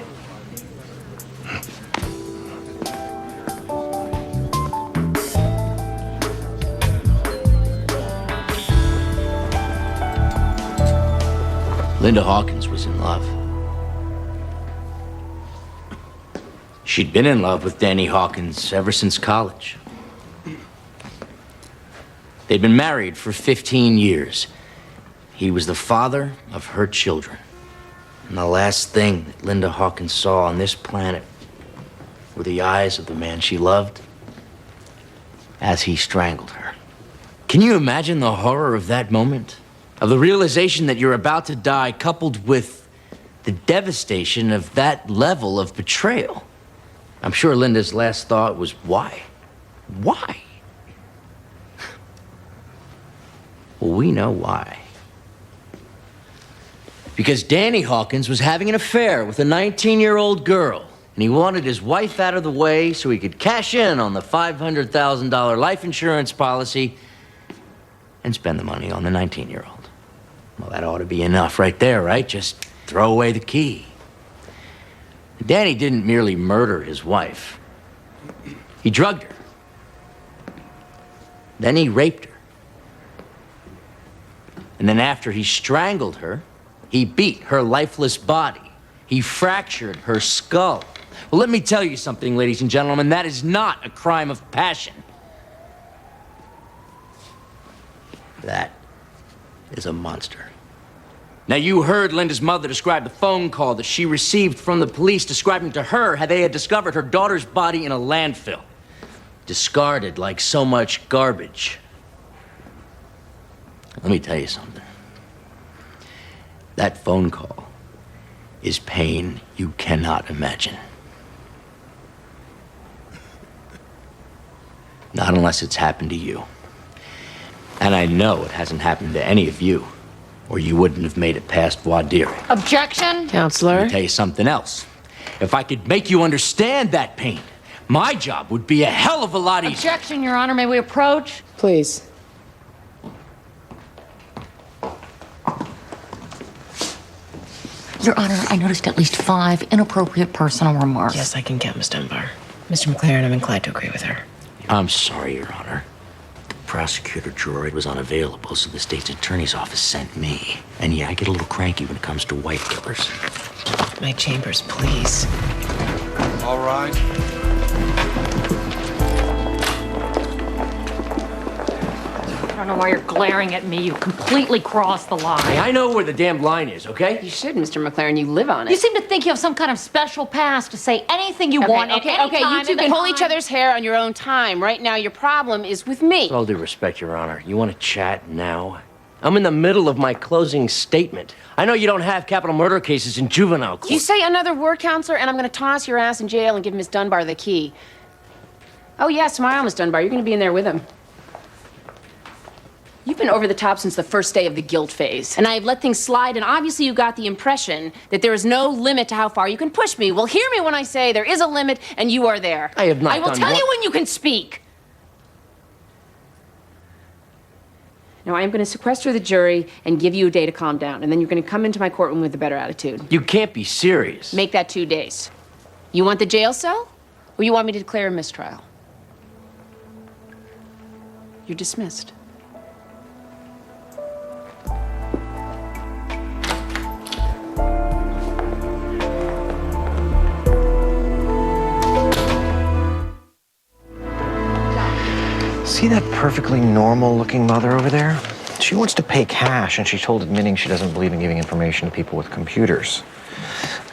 Linda Hawkins was in love. She'd been in love with Danny Hawkins ever since college. They'd been married for 15 years. He was the father of her children. And the last thing that Linda Hawkins saw on this planet were the eyes of the man she loved as he strangled her. Can you imagine the horror of that moment? Of the realization that you're about to die, coupled with the devastation of that level of betrayal? I'm sure Linda's last thought was, why? Why? Well, we know why. Because Danny Hawkins was having an affair with a 19-year-old girl, and he wanted his wife out of the way so he could cash in on the $500,000 life insurance policy and spend the money on the 19-year-old. Well, that ought to be enough right there, right? Just throw away the key. Danny didn't merely murder his wife. He drugged her. Then he raped her. And then after he strangled her, he beat her lifeless body. He fractured her skull. Well, let me tell you something, ladies and gentlemen. That is not a crime of passion. That is a monster. Now, you heard Linda's mother describe the phone call that she received from the police describing to her how they had discovered her daughter's body in a landfill, discarded like so much garbage. Let me tell you something. That phone call is pain you cannot imagine. Not unless it's happened to you. And I know it hasn't happened to any of you, or you wouldn't have made it past voir dire. Objection! Counselor? Let me tell you something else. If I could make you understand that pain, my job would be a hell of a lot easier. Objection, Your Honor. May we approach? Please. Your Honor, I noticed at least 5 inappropriate personal remarks. Yes, I can count, Miss Dunbar. Mr. McLaren, I'm inclined to agree with her. I'm sorry, Your Honor. The prosecutor, Droid, was unavailable, so the state's attorney's office sent me. And yeah, I get a little cranky when it comes to wife killers. My chambers, please. All right. I don't know why you're glaring at me. You completely crossed the line. Hey, I know where the damn line is, okay? You should, Mr. McLaren. You live on it. You seem to think you have some kind of special pass to say anything you want at any time. You two can pull each other's hair on your own time. Right now, your problem is with me. With all due respect, Your Honor, you want to chat now? I'm in the middle of my closing statement. I know you don't have capital murder cases in juvenile court. You say another word, counselor, and I'm going to toss your ass in jail and give Miss Dunbar the key. Oh, yeah, smile, Miss Dunbar. You're going to be in there with him. You've been over the top since the first day of the guilt phase, and I've let things slide, and obviously you got the impression that there is no limit to how far you can push me. Well, hear me when I say there is a limit, and you are there. I have not I will done tell what- you when you can speak. Now, I am going to sequester the jury and give you a day to calm down, and then you're going to come into my courtroom with a better attitude. You can't be serious. Make that 2 days. You want the jail cell, or you want me to declare a mistrial? You're dismissed. See that perfectly normal-looking mother over there? She wants to pay cash, and she told admitting she doesn't believe in giving information to people with computers.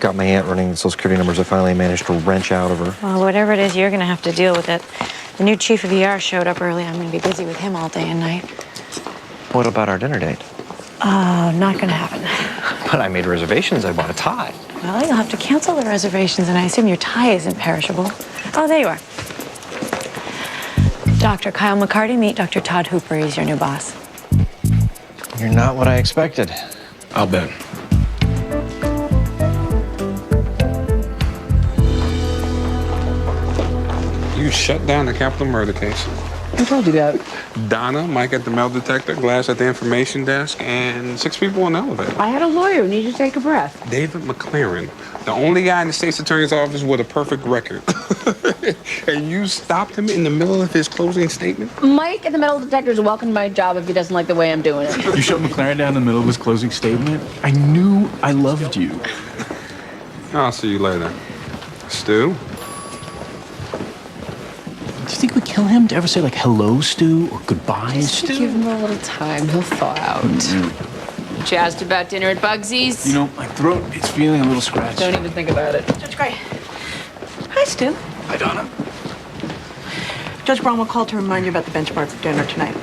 Got my aunt running the Social Security numbers I finally managed to wrench out of her. Well, whatever it is, you're gonna have to deal with it. The new chief of ER showed up early. I'm gonna be busy with him all day and night. What about our dinner date? Oh, not gonna happen. But I made reservations. I bought a tie. Well, you'll have to cancel the reservations, and I assume your tie isn't perishable. Oh, there you are. Dr. Kyle McCarty, meet Dr. Todd Hooper. He's your new boss. You're not what I expected. I'll bet. You shut down the capital murder case. Who told you that? Donna, Mike at the metal detector, Glass at the information desk, and 6 people in the elevator. I had a lawyer who needed to take a breath. David McLaren, the only guy in the state's attorney's office with a perfect record. And you stopped him in the middle of his closing statement? Mike at the metal detector is welcome to my job if he doesn't like the way I'm doing it. You shut McLaren down in the middle of his closing statement? I knew I loved you. I'll see you later. Stu? Do you think we kill him to ever say, like, hello, Stu, or goodbye, Just Stu? give him a little time. He'll thaw out. You jazzed about dinner at Bugsy's? You know, my throat is feeling a little scratched. Don't even think about it. Judge Gray. Hi, Stu. Hi, Donna. Judge Bromwell called to remind you about the benchmark for dinner tonight.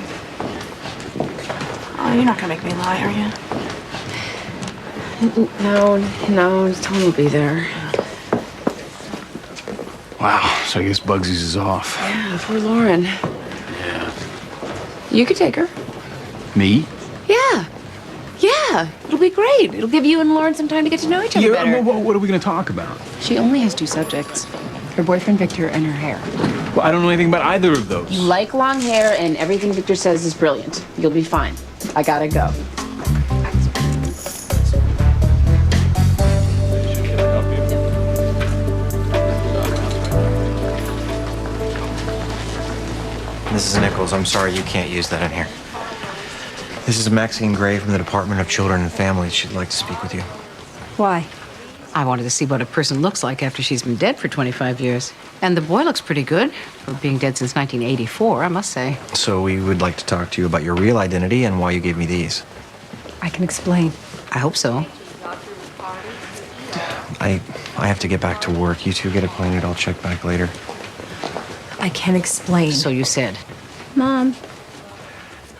Oh, you're not gonna make me lie, are you? No, Tony will be there. Wow, so I guess Bugsy's is off. Yeah, poor Lauren. Yeah. You could take her. Me? Yeah. Yeah, it'll be great. It'll give you and Lauren some time to get to know each other better. What are we going to talk about? She only has two subjects. Her boyfriend Victor and her hair. Well, I don't know anything about either of those. You like long hair and everything Victor says is brilliant. You'll be fine. I gotta go. Mrs. Nichols, I'm sorry you can't use that in here. This is Maxine Gray from the Department of Children and Families. She'd like to speak with you. Why? I wanted to see what a person looks like after she's been dead for 25 years. And the boy looks pretty good for being dead since 1984, I must say. So we would like to talk to you about your real identity and why you gave me these. I can explain. I hope so. I have to get back to work. You two get acquainted. I'll check back later. I can explain. So you said. Mom,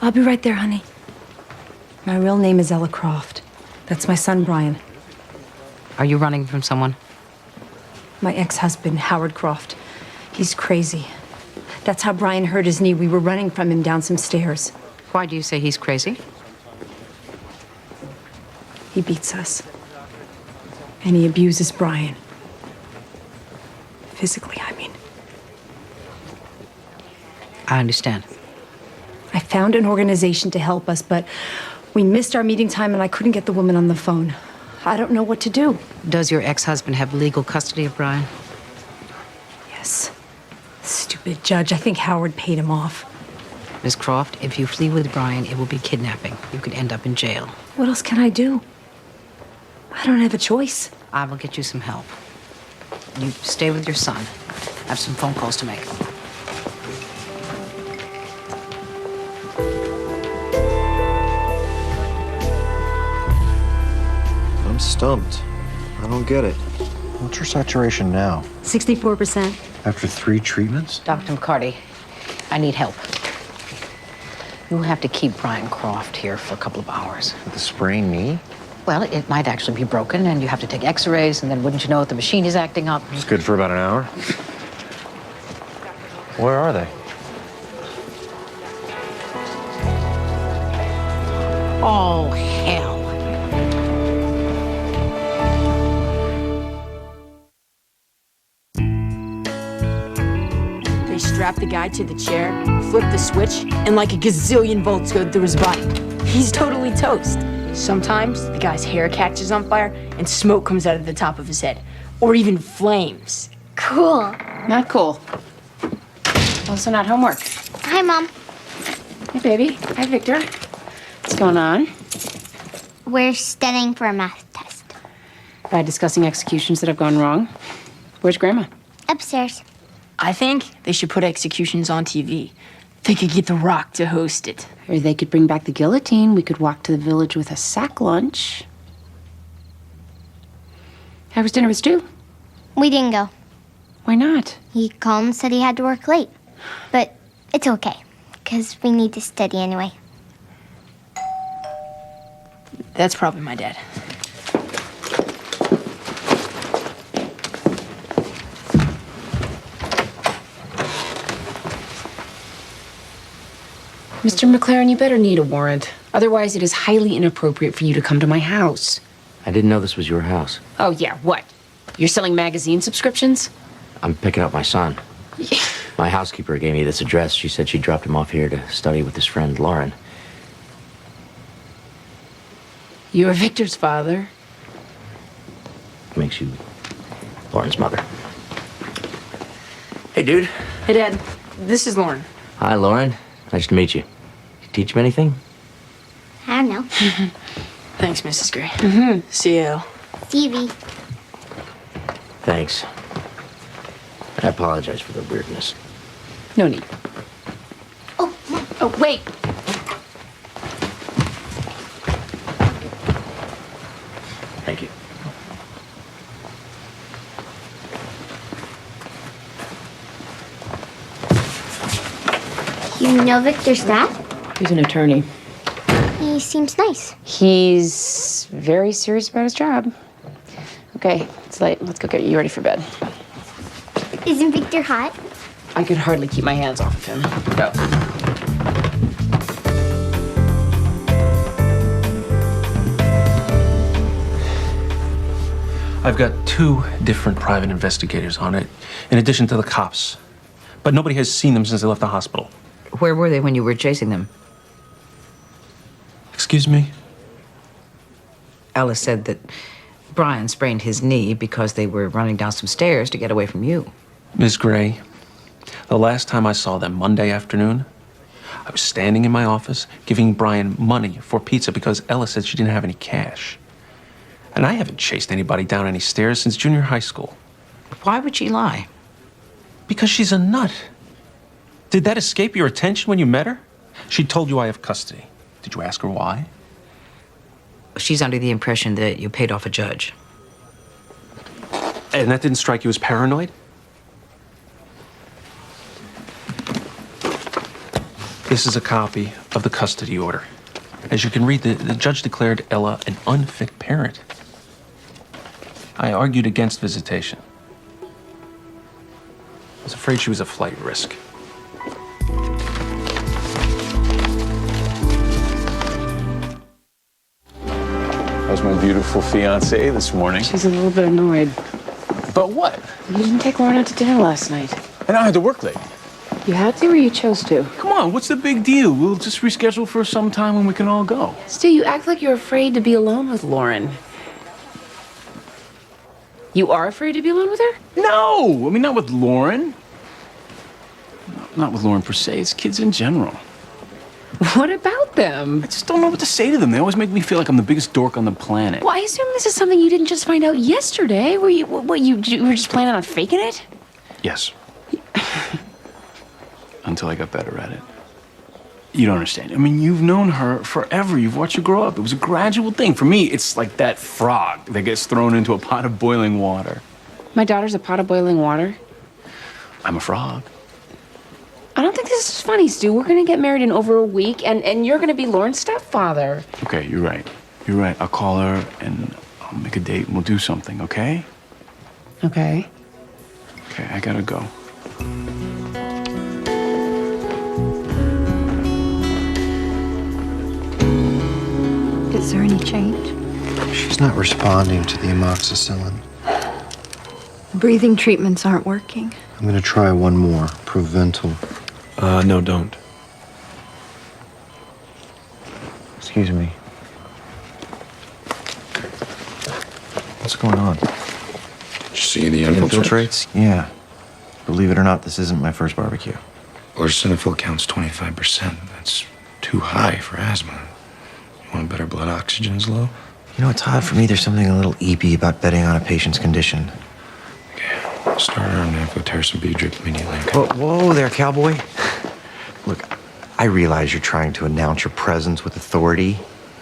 I'll be right there, honey. My real name is Ella Croft. That's my son, Brian. Are you running from someone? My ex-husband, Howard Croft. He's crazy. That's how Brian hurt his knee. We were running from him down some stairs. Why do you say he's crazy? He beats us. And he abuses Brian. Physically, I mean. I understand. I found an organization to help us, but we missed our meeting time and I couldn't get the woman on the phone. I don't know what to do. Does your ex-husband have legal custody of Brian? Yes. Stupid judge. I think Howard paid him off. Miss Croft, if you flee with Brian, it will be kidnapping. You could end up in jail. What else can I do? I don't have a choice. I will get you some help. You stay with your son. I have some phone calls to make. I'm stumped. I don't get it. What's your saturation now? 64%. After 3 treatments? Dr. McCarty, I need help. You'll have to keep Brian Croft here for a couple of hours. With a sprained knee? Well, it might actually be broken, and you have to take x-rays, and then wouldn't you know it, the machine is acting up. It's good for about an hour. Where are they? Oh, hell. They strap the guy to the chair, flip the switch, and like a gazillion volts go through his body. He's totally toast. Sometimes the guy's hair catches on fire and smoke comes out of the top of his head. Or even flames. Cool. Not cool. Also not homework. Hi, Mom. Hey, baby. Hi, Victor. What's going on? We're studying for a math test. By discussing executions that have gone wrong. Where's Grandma? Upstairs. I think they should put executions on TV. They could get The Rock to host it. Or they could bring back the guillotine. We could walk to the village with a sack lunch. How was dinner with Stu? We didn't go. Why not? He called and said he had to work late. But it's okay, because we need to study anyway. That's probably my dad. Mr. McLaren, you better need a warrant. Otherwise, it is highly inappropriate for you to come to my house. I didn't know this was your house. Oh, yeah, what? You're selling magazine subscriptions? I'm picking up my son. My housekeeper gave me this address. She said she dropped him off here to study with his friend Lauren. You're Victor's father. Makes you Lauren's mother. Hey, dude. Hey, Dad. This is Lauren. Hi, Lauren. Nice to meet you. You teach him anything? I don't know. Thanks, Mrs. Gray. See you. Stevie. Thanks. I apologize for the weirdness. No need. Oh, Mom. Oh, wait. Thank you. You know Victor's dad? He's an attorney. He seems nice. He's very serious about his job. Okay, it's late. Let's go get you ready for bed. Isn't Victor hot? I could hardly keep my hands off of him. Go. I've got 2 different private investigators on it, in addition to the cops. But nobody has seen them since they left the hospital. Where were they when you were chasing them? Excuse me? Ellis said that Brian sprained his knee because they were running down some stairs to get away from you. Ms. Gray, the last time I saw them, Monday afternoon, I was standing in my office giving Brian money for pizza because Ellis said she didn't have any cash. And I haven't chased anybody down any stairs since junior high school. Why would she lie? Because she's a nut. Did that escape your attention when you met her? She told you I have custody. Did you ask her why? She's under the impression that you paid off a judge. And that didn't strike you as paranoid? This is a copy of the custody order. As you can read, the judge declared Ella an unfit parent. I argued against visitation. I was afraid she was a flight risk. How's my beautiful fiancée this morning? She's a little bit annoyed. But what? You didn't take Lauren out to dinner last night. And I had to work late. You had to or you chose to? Come on, what's the big deal? We'll just reschedule for some time when we can all go. Stu, you act like you're afraid to be alone with Lauren. You are afraid to be alone with her? No! I mean, not with Lauren. Not with Lauren per se, it's kids in general. What about them? I just don't know what to say to them. They always make me feel like I'm the biggest dork on the planet. Well, I assume this is something you didn't just find out yesterday. Were you were just planning on faking it? Yes. Until I got better at it. You don't understand. I mean, you've known her forever. You've watched her grow up. It was a gradual thing. For me, it's like that frog that gets thrown into a pot of boiling water. My daughter's a pot of boiling water. I'm a frog. I don't think this is funny, Stu. We're gonna get married in over a week, and you're gonna be Lauren's stepfather. Okay, you're right. You're right. I'll call her and I'll make a date and we'll do something, okay? Okay. Okay, I gotta go. Is there any change? She's not responding to the amoxicillin. Breathing treatments aren't working. I'm gonna try one more, Proventil. No, don't. Excuse me. What's going on? Did you see the infiltrates? Yeah. Believe it or not, this isn't my first barbecue. Eosinophil count's 25%. That's too high for asthma. You want better blood oxygen is low? You know, it's odd for me. There's something a little eepy about betting on a patient's condition. Start her on amphotericin B drip immediately. Whoa there, cowboy. Look, I realize you're trying to announce your presence with authority,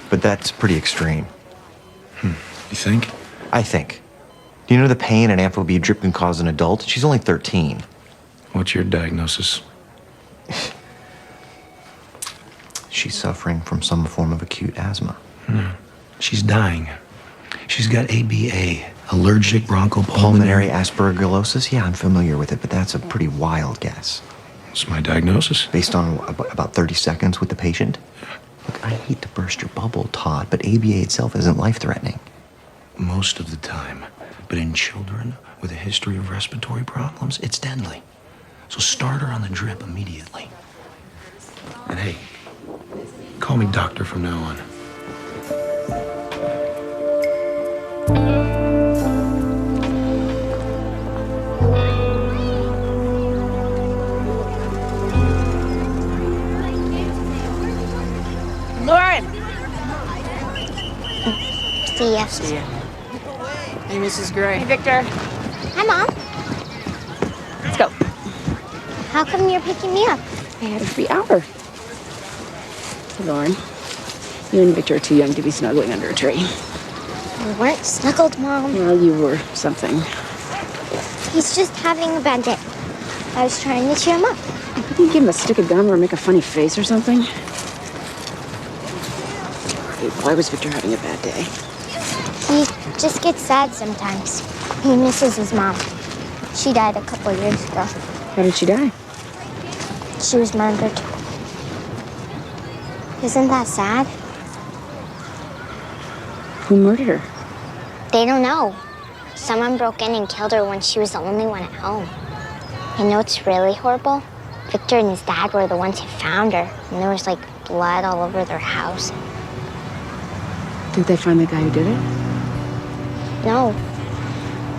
but that's pretty extreme. You think? I think. Do you know the pain an ampho B drip can cause an adult? She's only 13. What's your diagnosis? She's suffering from some form of acute asthma. No. She's dying. She's got ABA, allergic bronchopulmonary aspergillosis. Yeah, I'm familiar with it, but that's a pretty wild guess. What's my diagnosis? Based on about 30 seconds with the patient. Look, I hate to burst your bubble, Todd, but ABA itself isn't life-threatening. Most of the time. But in children with a history of respiratory problems, it's deadly. So start her on the drip immediately. And hey, call me doctor from now on. Lauren! See ya. See ya. Hey, Mrs. Gray. Hey, Victor. Hi, Mom. Let's go. How come you're picking me up? I had a free hour. Hey, Lauren. You and Victor are too young to be snuggling under a tree. We weren't snuggled, Mom. Well, you were something. He's just having a bad day. I was trying to cheer him up. Couldn't you give him a stick of gum or make a funny face or something? Why was Victor having a bad day? He just gets sad sometimes. He misses his mom. She died a couple years ago. How did she die? She was murdered. Isn't that sad? Who murdered her? They don't know. Someone broke in and killed her when she was the only one at home. You know what's really horrible? Victor and his dad were the ones who found her, and there was like blood all over their house. Did they find the guy who did it? No.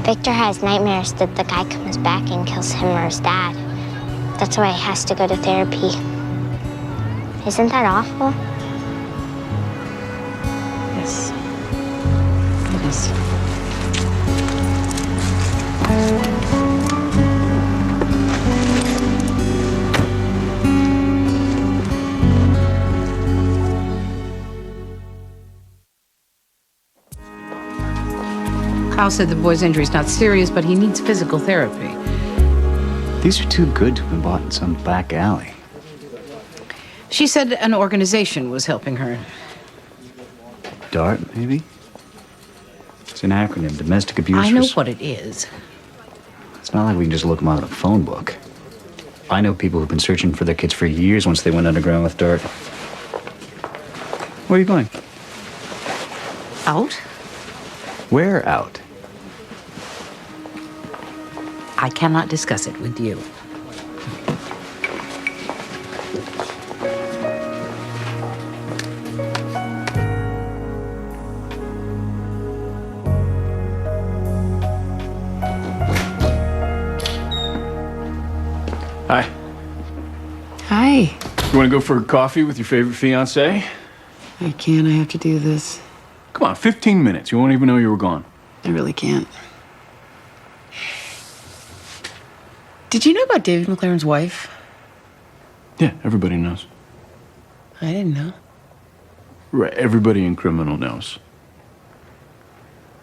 Victor has nightmares that the guy comes back and kills him or his dad. That's why he has to go to therapy. Isn't that awful? Yes. It is. Kyle said the boy's injury is not serious, but he needs physical therapy. These are too good to have been bought in some back alley. She said an organization was helping her. DART, maybe? It's an acronym, Domestic Abuse. I know what it is. It's not like we can just look them out of a phone book. I know people who've been searching for their kids for years once they went underground with DART. Where are you going? Out? Where out? I cannot discuss it with you. Hi. Hi. You want to go for a coffee with your favorite fiancé? I can't. I have to do this. Come on, 15 minutes. You won't even know you were gone. I really can't. Did you know about David McLaren's wife? Yeah, everybody knows. I didn't know. Right, everybody in criminal knows.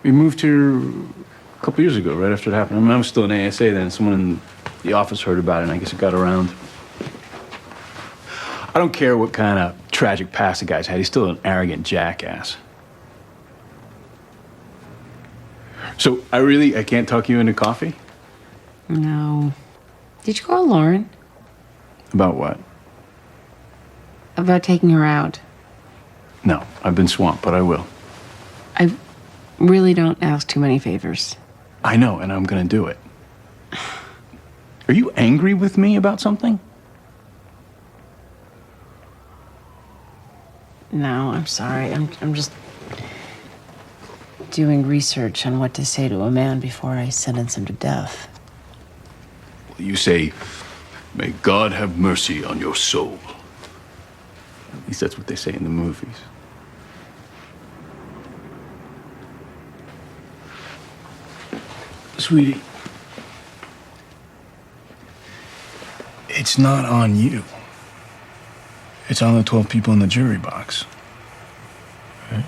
We moved here a couple years ago, right after it happened. I mean, I was still in ASA then. Someone in the office heard about it, and I guess it got around. I don't care what kind of tragic past the guy's had. He's still an arrogant jackass. So, I can't talk you into coffee? No. Did you call Lauren? About what? About taking her out. No, I've been swamped, but I will. I really don't ask too many favors. I know, and I'm gonna do it. Are you angry with me about something? No, I'm sorry. I'm just doing research on what to say to a man before I sentence him to death. You say, "May God have mercy on your soul." At least that's what they say in the movies. Sweetie, it's not on you. It's on the 12 people in the jury box. Right?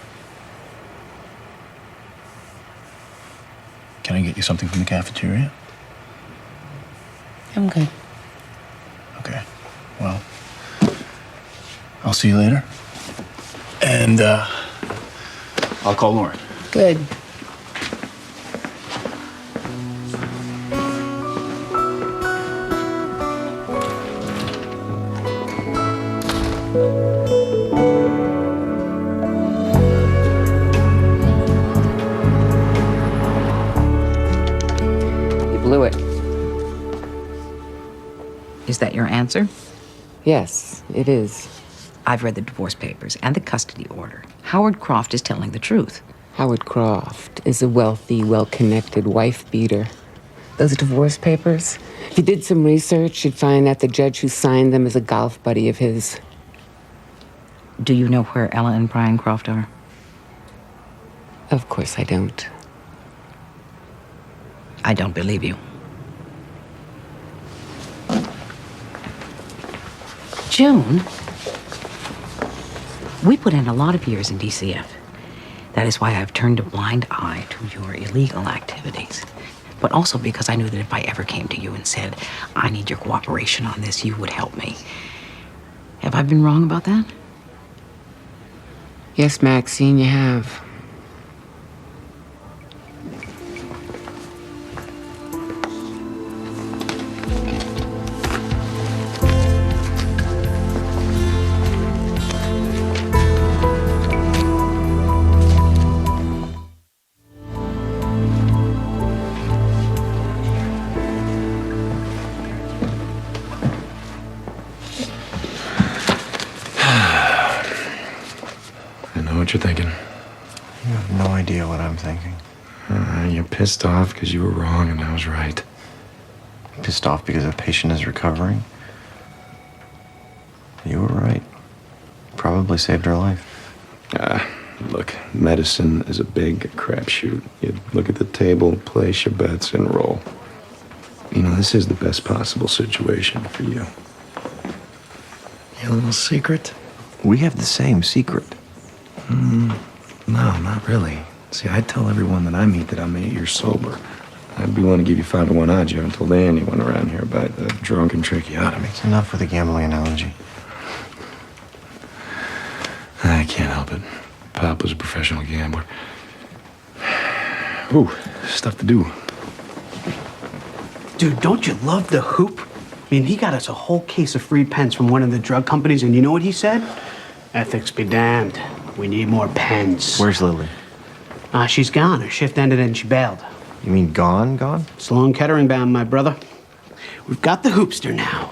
Can I get you something from the cafeteria? I'm good. Okay. Well, I'll see you later. And, I'll call Lauren. Good. You blew it. Is that your answer? Yes, it is. I've read the divorce papers and the custody order. Howard Croft is telling the truth. Howard Croft is a wealthy, well-connected wife beater. Those divorce papers, if you did some research, you'd find that the judge who signed them is a golf buddy of his. Do you know where Ella and Brian Croft are? Of course I don't. I don't believe you. June, we put in a lot of years in DCF. That is why I've turned a blind eye to your illegal activities. But also because I knew that if I ever came to you and said, I need your cooperation on this, you would help me. Have I been wrong about that? Yes, Maxine, you have. know what you're thinking. You have no idea what I'm thinking. You're pissed off because you were wrong and I was right. Pissed off because a patient is recovering? You were right. Probably saved her life. Look, medicine is a big crapshoot. You look at the table, place your bets, and roll. You know, this is the best possible situation for you. Your little secret? We have the same secret. No, not really. See, I tell everyone that I meet that I'm 8 years sober. I'd be willing to give you 5 to 1 odds you haven't told anyone around here about the drunken tracheotomy. It's enough with the gambling analogy. I can't help it. Pop was a professional gambler. Ooh, stuff to do. Dude, don't you love the hoop? I mean, he got us a whole case of free pens from one of the drug companies, and you know what he said? Ethics be damned. We need more pens. Where's Lily? She's gone. Her shift ended and she bailed. You mean gone? Sloan Kettering bound, my brother. We've got the hoopster now.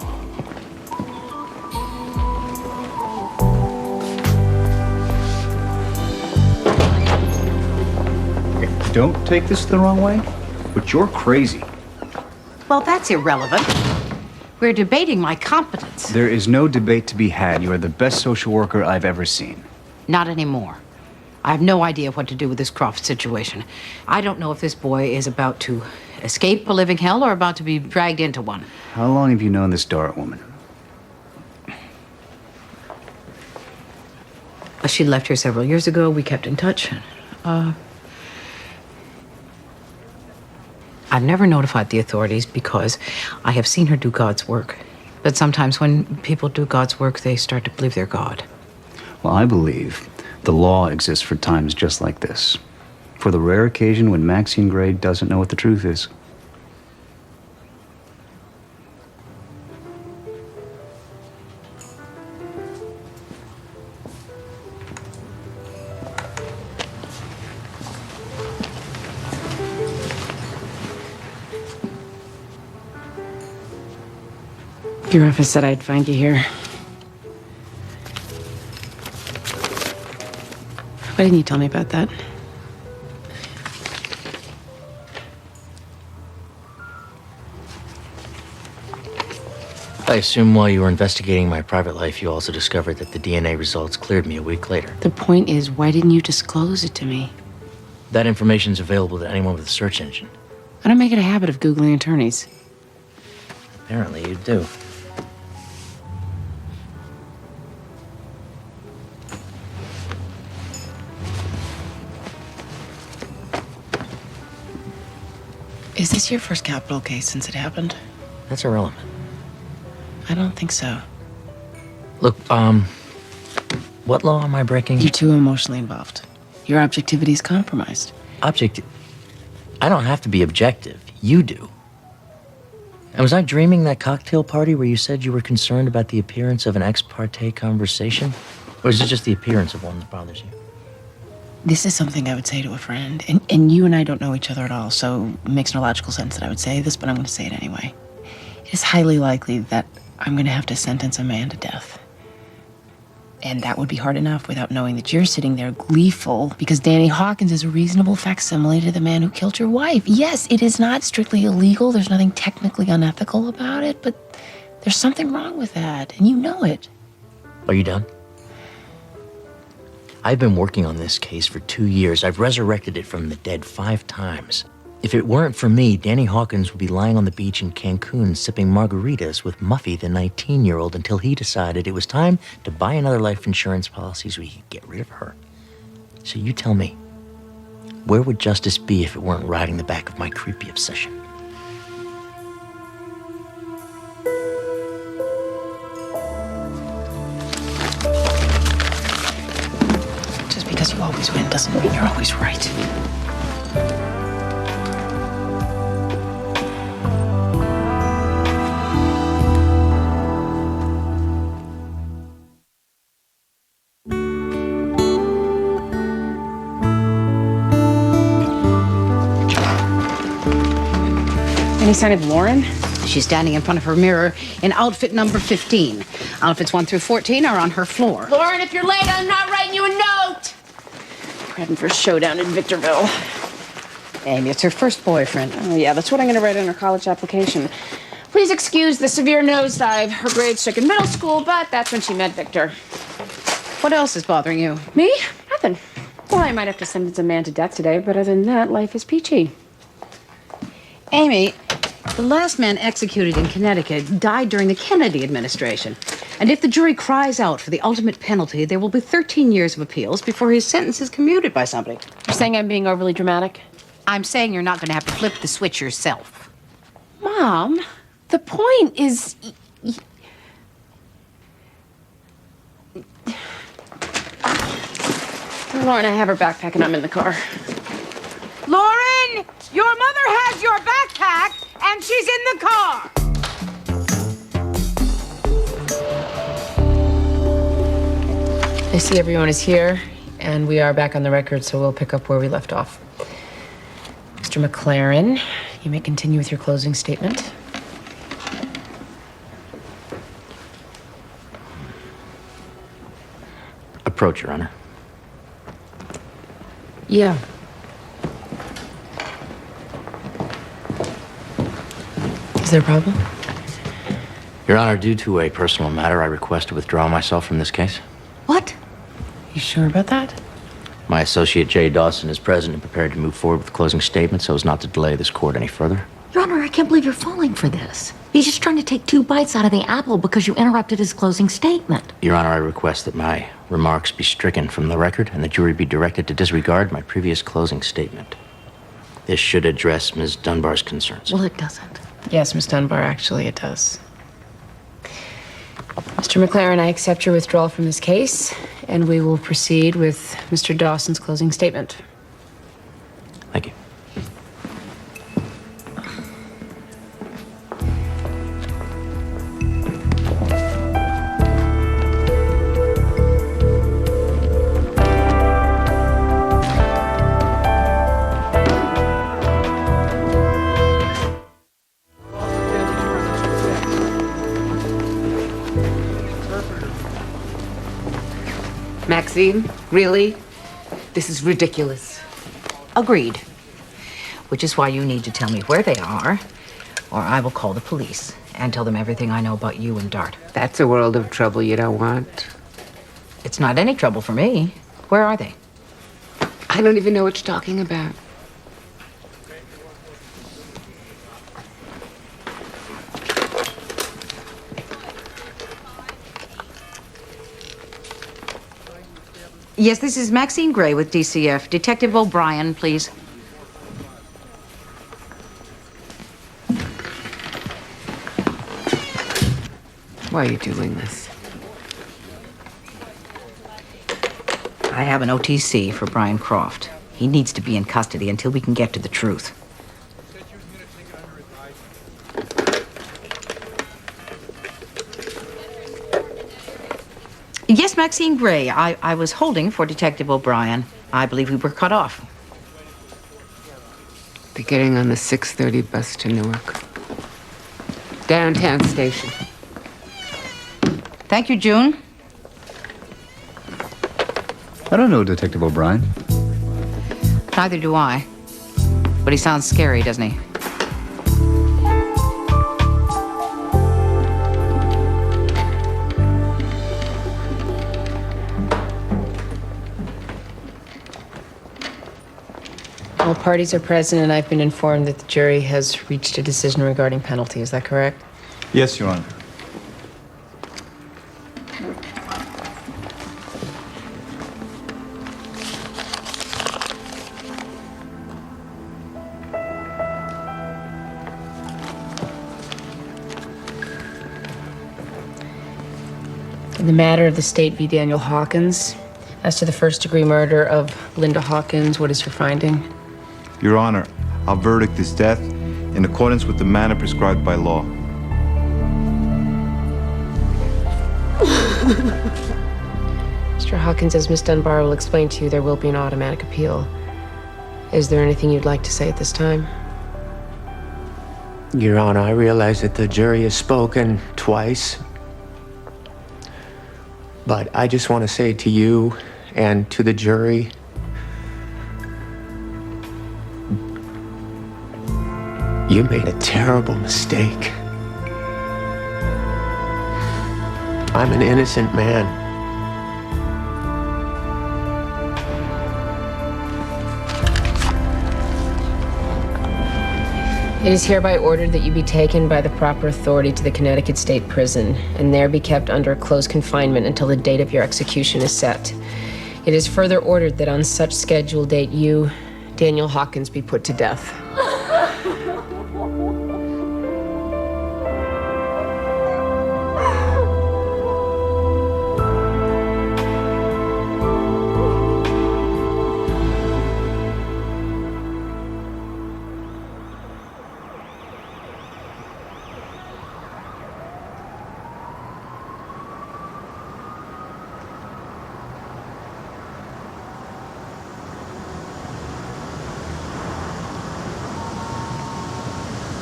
Don't take this the wrong way, but you're crazy. Well, that's irrelevant. We're debating my competence. There is no debate to be had. You are the best social worker I've ever seen. Not anymore. I have no idea what to do with this Croft situation. I don't know if this boy is about to escape a living hell or about to be dragged into one. How long have you known this Dart woman? She left here several years ago. We kept in touch. I've never notified the authorities because I have seen her do God's work. But sometimes when people do God's work, they start to believe they're God. Well, I believe the law exists for times just like this. For the rare occasion when Maxine Gray doesn't know what the truth is. Your office said I'd find you here. Why didn't you tell me about that? I assume while you were investigating my private life, you also discovered that the DNA results cleared me a week later. The point is, why didn't you disclose it to me? That information is available to anyone with a search engine. I don't make it a habit of Googling attorneys. Apparently you do. Is this your first capital case since it happened? That's irrelevant. I don't think so. Look, what law am I breaking? You're too emotionally involved. Your objectivity is compromised. Objective? I don't have to be objective. You do. And was I dreaming that cocktail party where you said you were concerned about the appearance of an ex parte conversation? Or is it just the appearance of one that bothers you? This is something I would say to a friend. And you and I don't know each other at all, so it makes no logical sense that I would say this, but I'm going to say it anyway. It is highly likely that I'm going to have to sentence a man to death. And that would be hard enough without knowing that you're sitting there gleeful because Danny Hawkins is a reasonable facsimile to the man who killed your wife. Yes, it is not strictly illegal. There's nothing technically unethical about it, but there's something wrong with that, and you know it. Are you done? I've been working on this case for 2 years. I've resurrected it from the dead 5 times. If it weren't for me, Danny Hawkins would be lying on the beach in Cancun sipping margaritas with Muffy, the 19-year-old, until he decided it was time to buy another life insurance policy so he could get rid of her. So you tell me, where would justice be if it weren't riding the back of my creepy obsession? Just because you always win doesn't mean you're always right. Any sign of Lauren? She's standing in front of her mirror in outfit number 15. Outfits 1 through 14 are on her floor. Lauren, if you're late, I'm not writing you a note. We're heading for a showdown in Victorville. Amy, it's her first boyfriend. Oh, yeah, that's what I'm going to write on her college application. Please excuse the severe nosedive. Her grades took in middle school, but that's when she met Victor. What else is bothering you? Me? Nothing. Well, I might have to sentence a man to death today, but other than that, life is peachy. Amy, the last man executed in Connecticut died during the Kennedy administration. And if the jury cries out for the ultimate penalty, there will be 13 years of appeals before his sentence is commuted by somebody. You're saying I'm being overly dramatic? I'm saying you're not going to have to flip the switch yourself. Mom, the point is... Lauren, I have her backpack and I'm in the car. Lauren, your mother has your backpack and she's in the car. I see everyone is here, and we are back on the record, so we'll pick up where we left off. Mr. McLaren, you may continue with your closing statement. Approach, Your Honor. Yeah. Is there a problem? Your Honor, due to a personal matter, I request to withdraw myself from this case. What? You sure about that? My associate, Jay Dawson, is present and prepared to move forward with closing statements so as not to delay this court any further. Your Honor, I can't believe you're falling for this. He's just trying to take 2 bites out of the apple because you interrupted his closing statement. Your Honor, I request that my remarks be stricken from the record and the jury be directed to disregard my previous closing statement. This should address Ms. Dunbar's concerns. Well, it doesn't. Yes, Miss Dunbar, actually, it does. Mr. McLaren, I accept your withdrawal from this case, and we will proceed with Mr. Dawson's closing statement. Thank you. Maxine, really? This is ridiculous. Agreed. Which is why you need to tell me where they are, or I will call the police and tell them everything I know about you and Dart. That's a world of trouble you don't want. It's not any trouble for me. Where are they? I don't even know what you're talking about. Yes, this is Maxine Gray with DCF. Detective O'Brien, please. Why are you doing this? I have an OTC for Brian Croft. He needs to be in custody until we can get to the truth. Yes, Maxine Gray. I was holding for Detective O'Brien. I believe we were cut off. They're getting on the 6:30 bus to Newark. Downtown station. Thank you, June. I don't know Detective O'Brien. Neither do I. But he sounds scary, doesn't he? All parties are present, and I've been informed that the jury has reached a decision regarding penalty. Is that correct? Yes, Your Honor. In the matter of the state v. Daniel Hawkins, as to the first-degree murder of Linda Hawkins, what is your finding? Your Honor, our verdict is death in accordance with the manner prescribed by law. Mr. Hawkins, as Miss Dunbar will explain to you, there will be an automatic appeal. Is there anything you'd like to say at this time? Your Honor, I realize that the jury has spoken twice. But I just want to say to you and to the jury You made a terrible mistake. I'm an innocent man. It is hereby ordered that you be taken by the proper authority to the Connecticut State Prison and there be kept under close confinement until the date of your execution is set. It is further ordered that on such scheduled date you, Daniel Hawkins, be put to death.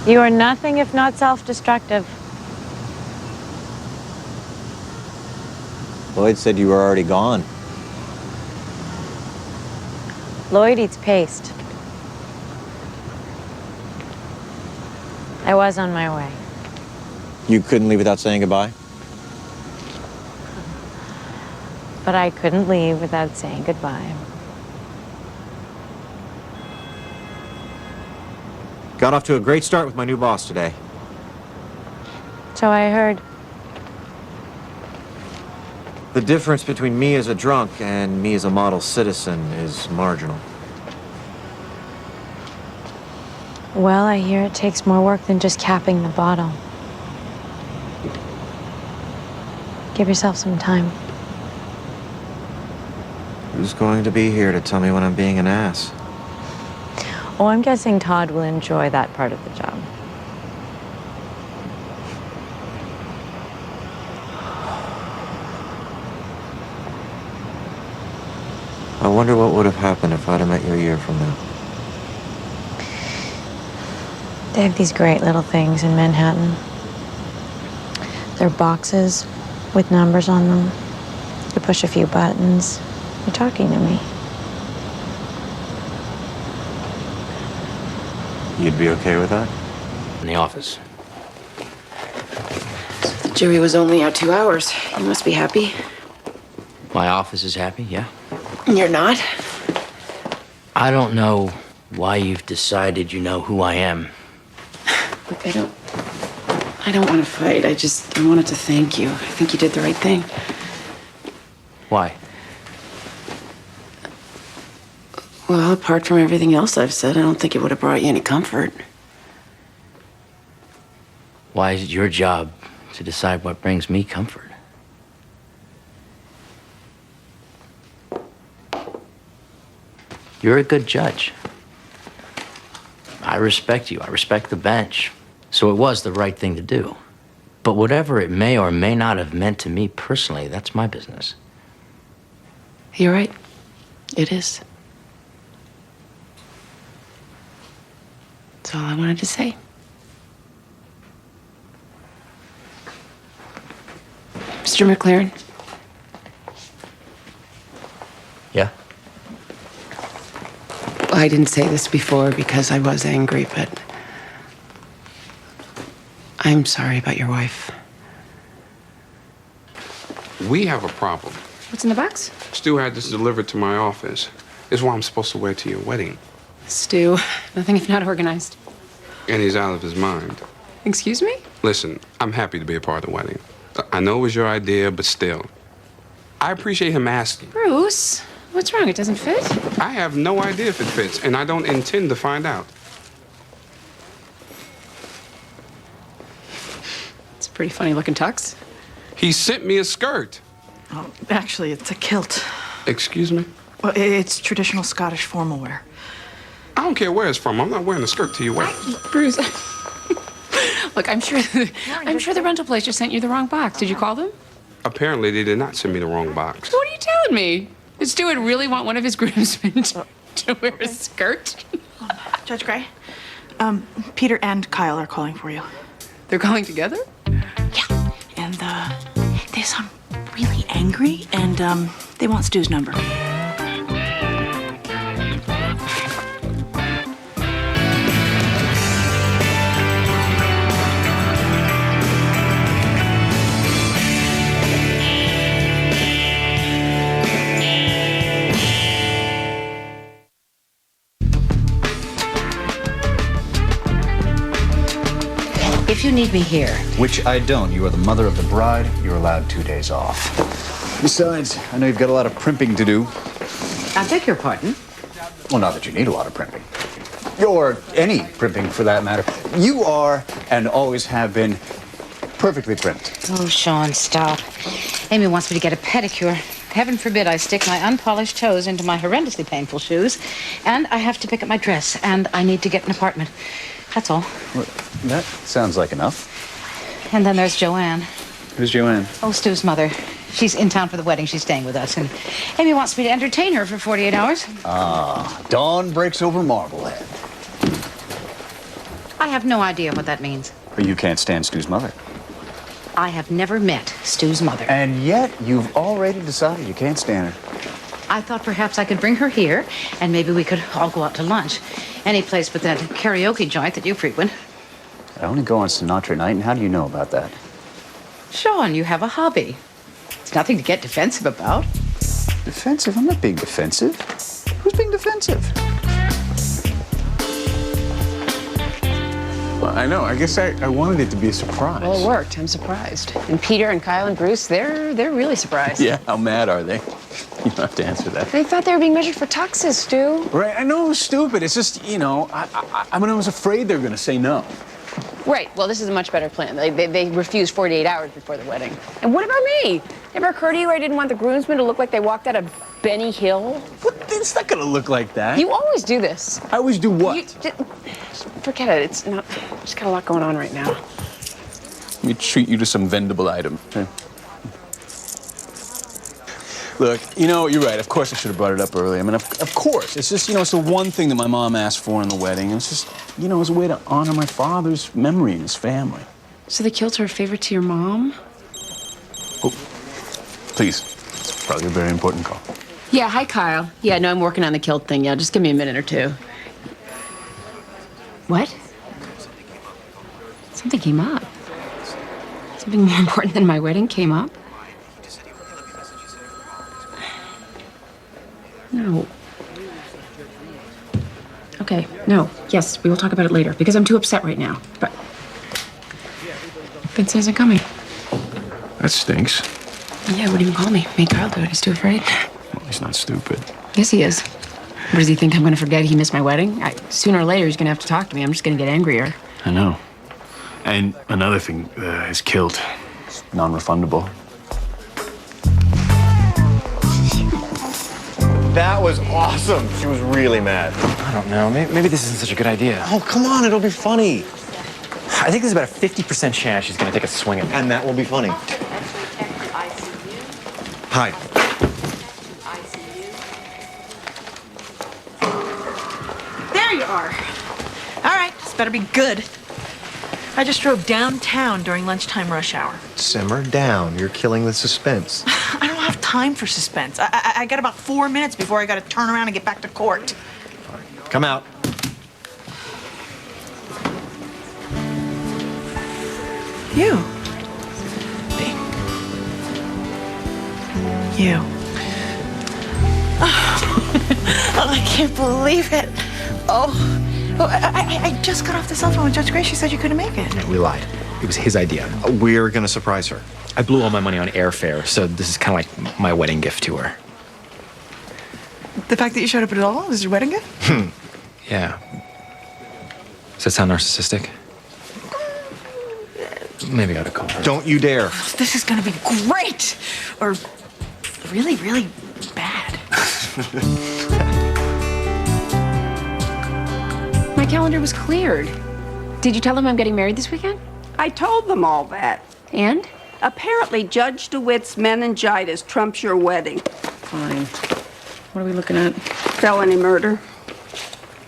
You are nothing if not self-destructive. Lloyd said you were already gone. Lloyd eats paste. I was on my way. You couldn't leave without saying goodbye? But I couldn't leave without saying goodbye. Got off to a great start with my new boss today. So I heard. The difference between me as a drunk and me as a model citizen is marginal. Well, I hear it takes more work than just capping the bottle. Give yourself some time. Who's going to be here to tell me when I'm being an ass? Oh, I'm guessing Todd will enjoy that part of the job. I wonder what would have happened if I'd have met you a year from now. They have these great little things in Manhattan. They're boxes with numbers on them. You push a few buttons. You're talking to me. You'd be okay with that? In the office. The jury was only out 2 hours. You must be happy. My office is happy, yeah. You're not? I don't know why you've decided you know who I am. Look, I don't want to fight. I wanted to thank you. I think you did the right thing. Why? Well, apart from everything else I've said, I don't think it would have brought you any comfort. Why is it your job to decide what brings me comfort? You're a good judge. I respect you. I respect the bench. So it was the right thing to do. But whatever it may or may not have meant to me personally, that's my business. You're right. It is. That's all I wanted to say. Mr. McLaren? Yeah? I didn't say this before because I was angry, but I'm sorry about your wife. We have a problem. What's in the box? Stu had this delivered to my office. It's what I'm supposed to wear to your wedding. Stu, nothing if not organized. And he's out of his mind. Excuse me? Listen, I'm happy to be a part of the wedding. I know it was your idea, but still. I appreciate him asking. Bruce, what's wrong? It doesn't fit? I have no idea if it fits, and I don't intend to find out. It's a pretty funny looking tux. He sent me a skirt. Oh, actually, it's a kilt. Excuse me? Well, it's traditional Scottish formal wear. I don't care where it's from. I'm not wearing a skirt to your wedding. Bruce, look, I'm sure the rental place just sent you the wrong box. Did you call them? Apparently, they did not send me the wrong box. What are you telling me? Did Stuart really want one of his groomsmen to wear a skirt? Judge Gray, Peter and Kyle are calling for you. They're calling together? And they sound really angry, and they want Stu's number. need me here. Which I don't. You are the mother of the bride. You're allowed 2 days off. Besides, I know you've got a lot of primping to do. I beg your pardon? Well, not that you need a lot of primping. Or any primping, for that matter. You are, and always have been, perfectly primped. Oh, Sean, stop. Amy wants me to get a pedicure. Heaven forbid I stick my unpolished toes into my horrendously painful shoes. And I have to pick up my dress, and I need to get an apartment. That's all. Well, that sounds like enough. And then there's Joanne. Who's Joanne? Oh, Stu's mother. She's in town for the wedding. She's staying with us. And Amy wants me to entertain her for 48 hours. Ah, dawn breaks over Marblehead. I have no idea what that means. But you can't stand Stu's mother. I have never met Stu's mother. And yet, you've already decided you can't stand her. I thought perhaps I could bring her here, and maybe we could all go out to lunch. Any place but that karaoke joint that you frequent. I only go on Sinatra night, and how do you know about that? Sean, you have a hobby. It's nothing to get defensive about. Defensive? I'm not being defensive. Who's being defensive? Well, I know. I guess I wanted it to be a surprise. Well, it worked. I'm surprised. And Peter and Kyle and Bruce, they're really surprised. Yeah, how mad are they? You don't have to answer that. They thought they were being measured for tuxes, Stu. Right, I know it was stupid. It's just, you know, I was afraid they were going to say no. Right. Well, this is a much better plan. They refused 48 hours before the wedding. And what about me? Never occurred to you I didn't want the groomsmen to look like they walked out of Benny Hill? What? It's not going to look like that. You always do this. I always do what? Forget it. It's not. Just got a lot going on right now. Let me treat you to some vendable item. Okay? Look, you know, you're right. Of course I should have brought it up earlier. I mean, of course. It's just, you know, it's the one thing that my mom asked for in the wedding. And it's just, you know, as a way to honor my father's memory and his family. So the kilts are a favor to your mom? Oh, please. It's probably a very important call. Yeah, hi, Kyle. Yeah, no, I'm working on the kilt thing. Yeah, just give me a minute or two. What? Something came up. Something more important than my wedding came up? No. Okay, no. Yes, we will talk about it later because I'm too upset right now. But Vince isn't coming. That stinks. Yeah, what do you call me? Make Kyle do it. He's too afraid. Well, he's not stupid. Yes, he is. What does he think? I'm going to forget he missed my wedding? Sooner or later, he's going to have to talk to me. I'm just going to get angrier. I know. And another thing, his kilt. It's non-refundable. That was awesome. She was really mad. I don't know. Maybe this isn't such a good idea. Oh, come on. It'll be funny. I think there's about a 50% chance she's going to take a swing at me. And that will be funny. Hi. There you are. All right, this better be good. I just drove downtown during lunchtime rush hour. Simmer down. You're killing the suspense. I don't have time for suspense. I got about 4 minutes before I got to turn around and get back to court. Come out. You. You. Oh, I can't believe it. I just got off the cell phone with Judge Gray. She said you couldn't make it. No, we lied. It was his idea. We're going to surprise her. I blew all my money on airfare, so this is kind of like my wedding gift to her. The fact that you showed up at all was your wedding gift? Yeah. Does that sound narcissistic? Maybe I ought to call her. Don't you dare. This is going to be great. Or really, really bad. My calendar was cleared. Did you tell them I'm getting married this weekend? I told them all that. And? Apparently, Judge DeWitt's meningitis trumps your wedding. Fine. What are we looking at? Felony murder.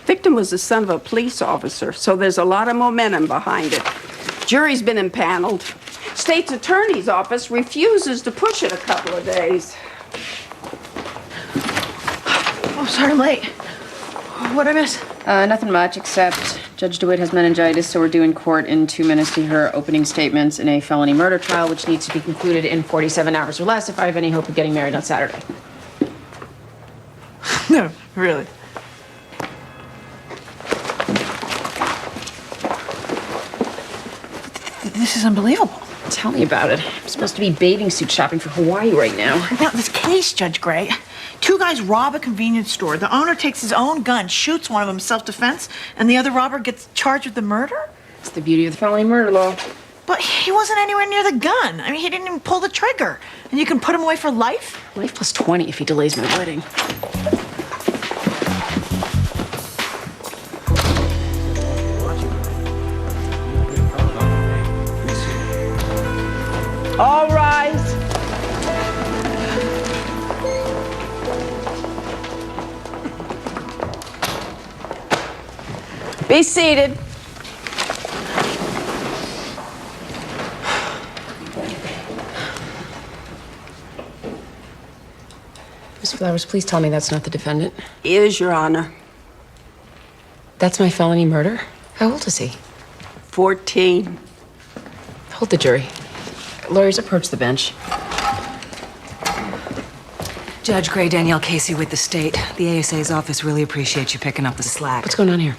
Victim was the son of a police officer, so there's a lot of momentum behind it. Jury's been impaneled. State's attorney's office refuses to push it a couple of days. Oh, sorry I'm late. What'd I miss? Nothing much, except Judge DeWitt has meningitis, so we're due in court in 2 minutes to hear her opening statements in a felony murder trial, which needs to be concluded in 47 hours or less if I have any hope of getting married on Saturday. No, really. This is unbelievable. Tell me about it. I'm supposed to be bathing suit shopping for Hawaii right now. Now, this case, Judge Gray, two guys rob a convenience store. The owner takes his own gun, shoots one of them self-defense, and the other robber gets charged with the murder? It's the beauty of the felony murder law. But he wasn't anywhere near the gun. I mean, he didn't even pull the trigger. And you can put him away for life? Life plus 20 if he delays my wedding. All rise. Be seated. Miss Flowers, please tell me that's not the defendant. Is, Your Honor. That's my felony murder? How old is he? 14. Hold the jury. Lawyers, approach the bench. Judge Gray, Danielle Casey with the state. The ASA's office really appreciates you picking up the slack. What's going on here?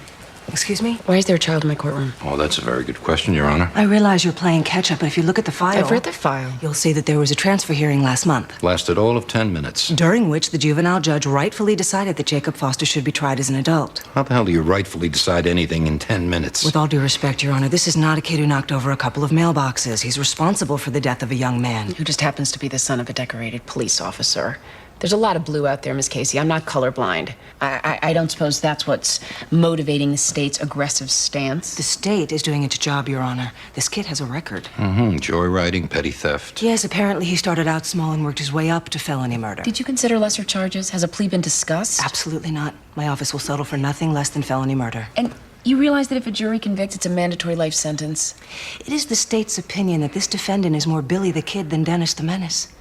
Excuse me? Why is there a child in my courtroom? Oh, that's a very good question, Your Honor. I realize you're playing catch up, but if you look at the file... I've read the file. You'll see that there was a transfer hearing last month, Lasted all of 10 minutes. during which the juvenile judge rightfully decided that Jacob Foster should be tried as an adult. How the hell do you rightfully decide anything in 10 minutes? With all due respect, Your Honor, this is not a kid who knocked over a couple of mailboxes. He's responsible for the death of a young man. Who just happens to be the son of a decorated police officer. There's a lot of blue out there, Miss Casey. I'm not colorblind. I don't suppose that's what's motivating the state's aggressive stance. The state is doing its job, Your Honor. This kid has a record. Joyriding, petty theft. Yes, apparently he started out small and worked his way up to felony murder. Did you consider lesser charges? Has a plea been discussed? Absolutely not. My office will settle for nothing less than felony murder. And you realize that if a jury convicts, it's a mandatory life sentence? It is the state's opinion that this defendant is more Billy the Kid than Dennis the Menace.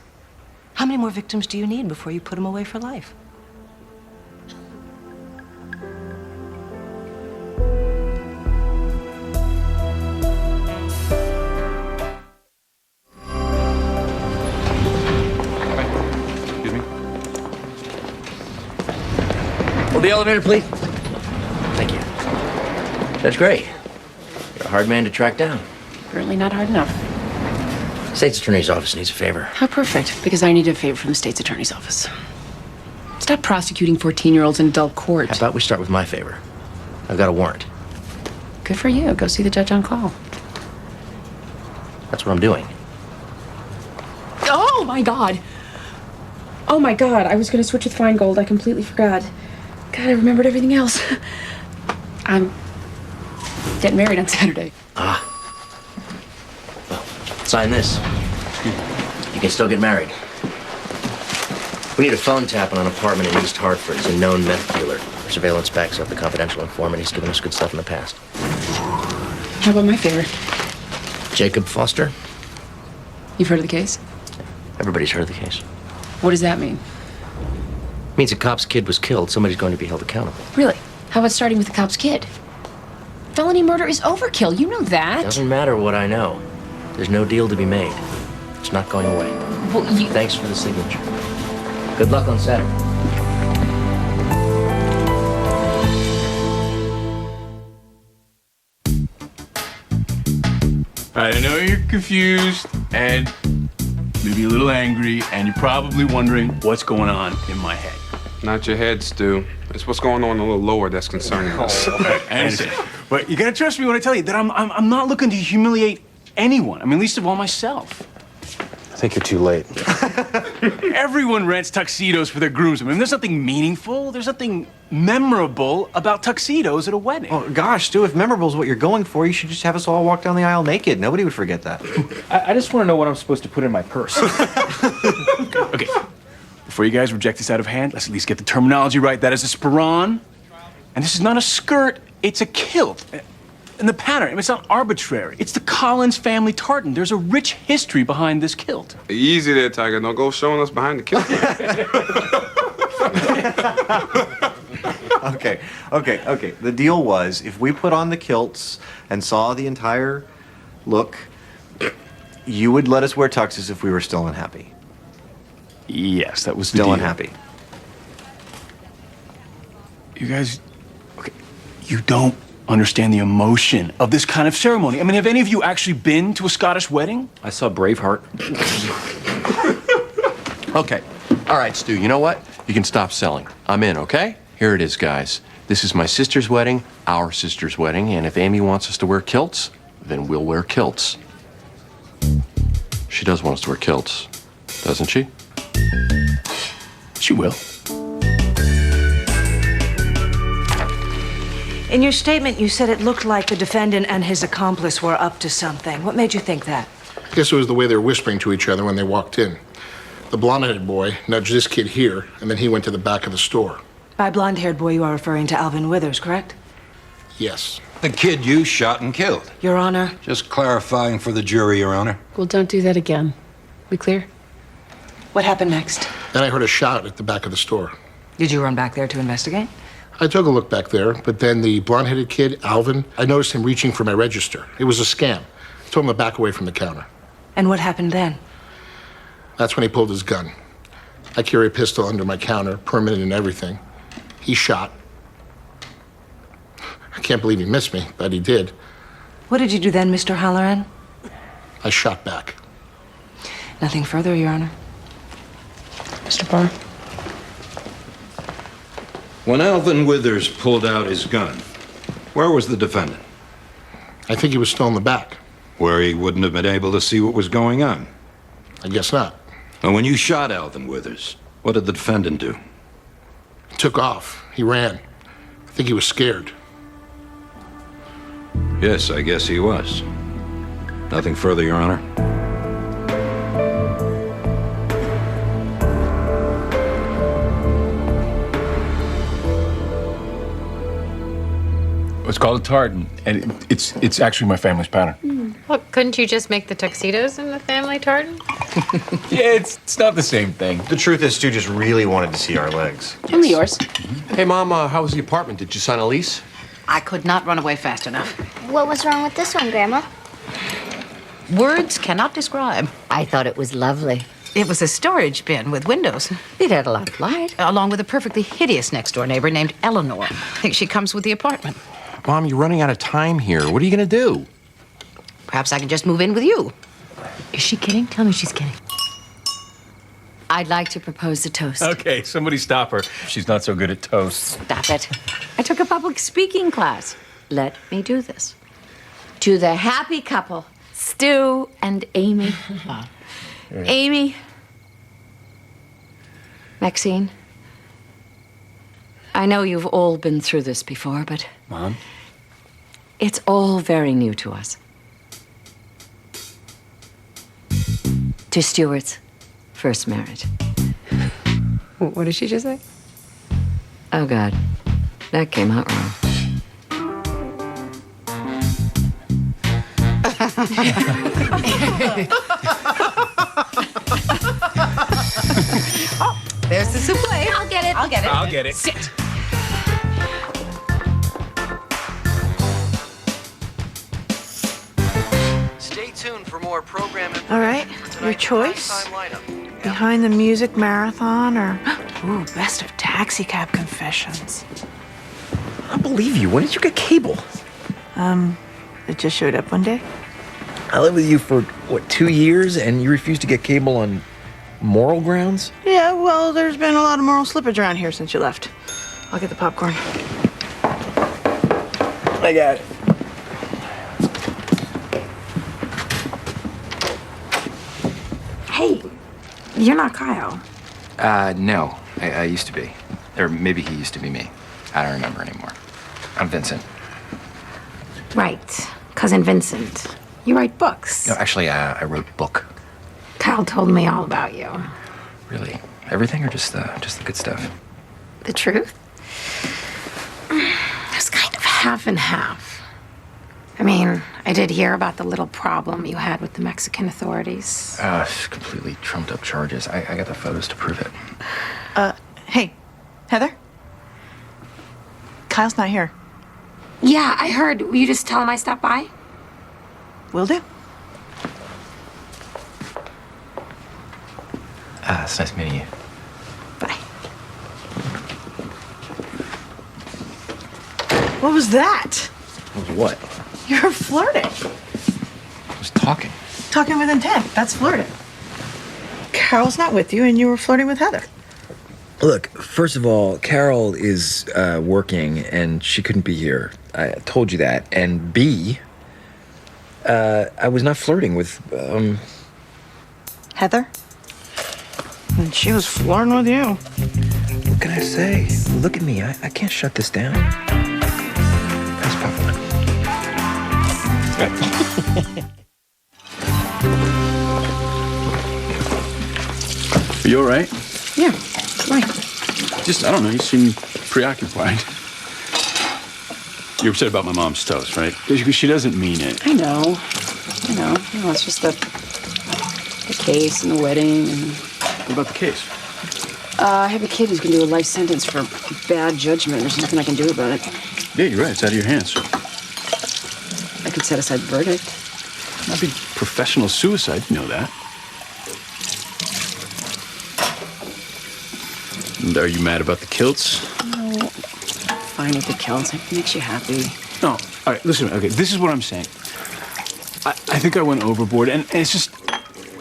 How many more victims do you need before you put him away for life? Excuse me? Hold the elevator, please. Thank you. Judge Gray, you're a hard man to track down. Apparently not hard enough. State's Attorney's Office needs a favor. How perfect, because I need a favor from the state's attorney's office. Stop prosecuting 14-year-olds in adult court. How about we start with my favor? I've got a warrant. Good for you. Go see the judge on call. That's what I'm doing. Oh, my God. Oh, my God. I was going to switch with Feingold. I completely forgot. God, I remembered everything else. I'm getting married on Saturday. Ah. Well, sign this. You can still get married. We need a phone tap on an apartment in East Hartford. He's a known meth dealer. Surveillance backs up the confidential informant. He's given us good stuff in the past. How about my favor? Jacob Foster? You've heard of the case? Everybody's heard of the case. What does that mean? Means a cop's kid was killed. Somebody's going to be held accountable. Really? How about starting with the cop's kid? Felony murder is overkill. You know that. Doesn't matter what I know. There's no deal to be made. It's not going away. Well, Thanks for the signature. Good luck on Saturday. All right, I know you're confused and maybe a little angry, and you're probably wondering what's going on in my head. Not your head, Stu. It's what's going on a little lower that's concerning us. I understand. But you gotta trust me when I tell you that I'm not looking to humiliate anyone. I mean, least of all myself. I think you're too late. Everyone rents tuxedos for their grooms. I mean, there's nothing meaningful, there's nothing memorable about tuxedos at a wedding. Oh, gosh, Stu, if memorable is what you're going for, you should just have us all walk down the aisle naked. Nobody would forget that. I just want to know what I'm supposed to put in my purse. Okay. Before you guys reject this out of hand, let's at least get the terminology right. That is a speron. And this is not a skirt, it's a kilt. And the pattern, it's not arbitrary. It's the Collins family tartan. There's a rich history behind this kilt. Easy there, Tiger. Don't go showing us behind the kilt. Okay. The deal was, if we put on the kilts and saw the entire look, you would let us wear tuxes if we were still unhappy. Yes, that was the still deal. unhappy. You guys, okay, you don't understand the emotion of this kind of ceremony. I mean, have any of you actually been to a Scottish wedding? I saw Braveheart. Okay. All right, Stu, you know what? You can stop selling. I'm in, okay? Here it is, guys. This is my sister's wedding, our sister's wedding, and if Amy wants us to wear kilts, then we'll wear kilts. She does want us to wear kilts, doesn't she? She will. In your statement, you said it looked like the defendant and his accomplice were up to something. What made you think that? I guess it was the way they were whispering to each other when they walked in. The blonde-headed boy nudged this kid here, and then he went to the back of the store. By blonde-haired boy, you are referring to Alvin Withers, correct? Yes. The kid you shot and killed. Your Honor. Just clarifying for the jury, Your Honor. Well, don't do that again. We clear? What happened next? Then I heard a shout at the back of the store. Did you run back there to investigate? I took a look back there, but then the blonde-headed kid, Alvin, I noticed him reaching for my register. It was a scam. I told him to back away from the counter. And what happened then? That's when he pulled his gun. I carry a pistol under my counter, permanent and everything. He shot. I can't believe he missed me, but he did. What did you do then, Mr. Halloran? I shot back. Nothing further, Your Honor. Mr. Barr? When Alvin Withers pulled out his gun, where was the defendant? I think he was still in the back. Where he wouldn't have been able to see what was going on. I guess not. And when you shot Alvin Withers, what did the defendant do? He took off. He ran. I think he was scared. Yes, I guess he was. Nothing further, Your Honor. It's called a tartan, and it's actually my family's pattern. Well, couldn't you just make the tuxedos in the family tartan? Yeah, it's not the same thing. The truth is, Stu just really wanted to see our legs. Only yours. Hey, Mom, how was the apartment? Did you sign a lease? I could not run away fast enough. What was wrong with this one, Grandma? Words cannot describe. I thought it was lovely. It was a storage bin with windows. It had a lot of light. Along with a perfectly hideous next-door neighbor named Eleanor. I think she comes with the apartment. Mom, you're running out of time here. What are you going to do? Perhaps I can just move in with you. Is she kidding? Tell me she's kidding. I'd like to propose a toast. Okay, somebody stop her. She's not so good at toast. Stop it. I took a public speaking class. Let me do this. To the happy couple, Stu and Amy. Amy. Maxine. I know you've all been through this before, but... Mom? It's all very new to us. To Stuart's first marriage. What did she just say? Oh, God. That came out wrong. Oh, there's the souffle. I'll get it. I'll get it. I'll get it. Sit. Stay tuned for more program information. All right, your choice? Behind the Music Marathon or ooh, Best of Taxi Cab Confessions. I don't believe you. When did you get cable? It just showed up one day. I lived with you for, 2 years, and you refused to get cable on moral grounds? Yeah, well, there's been a lot of moral slippage around here since you left. I'll get the popcorn. I got it. Hey, you're not Kyle. No. I used to be. Or maybe he used to be me. I don't remember anymore. I'm Vincent. Right. Cousin Vincent. You write books. No, actually, I wrote a book. Kyle told me all about you. Really? Everything or just the good stuff? The truth? It's kind of half and half. I mean, I did hear about the little problem you had with the Mexican authorities. Completely trumped up charges. I got the photos to prove it. Hey, Heather? Kyle's not here. Yeah, I heard. Will you just tell him I stopped by? Will do. It's nice meeting you. What was that? What? You're flirting. I was talking. Talking with intent. That's flirting. Carol's not with you, and you were flirting with Heather. Look, first of all, Carol is working, and she couldn't be here. I told you that. And B, I was not flirting with, Heather? And she was flirting with you. What can I say? Look at me. I can't shut this down. Thanks, Papa. Are you all right? Yeah, why? Just, I don't know, you seem preoccupied. You're upset about my mom's toast, right? She doesn't mean it. I know. No, it's just the case and the wedding and... What about the case? I have a kid who's gonna do a life sentence for bad judgment. There's nothing I can do about it. Yeah, you're right. It's out of your hands. I could set aside the verdict. That'd be professional suicide. You know that. And are you mad about the kilts? No, fine with the kilts. It makes you happy. No. All right, listen. Okay, this is what I'm saying. I think I went overboard, and it's just,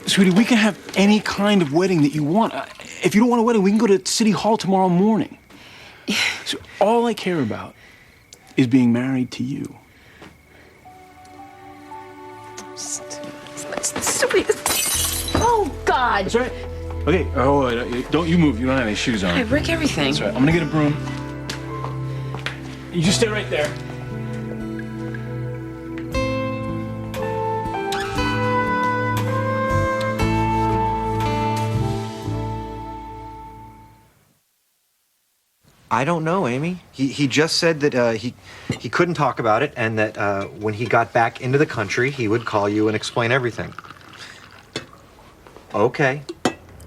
sweetie, we can have any kind of wedding that you want. If you don't want a wedding, we can go to City Hall tomorrow morning. So all I care about is being married to you. Stupid. Oh, God. That's right. Okay. Oh, don't you move. You don't have any shoes on. I wreck everything. That's right. I'm gonna get a broom. You just stay right there. I don't know, Amy. He just said that he couldn't talk about it, and that when he got back into the country, he would call you and explain everything. Okay.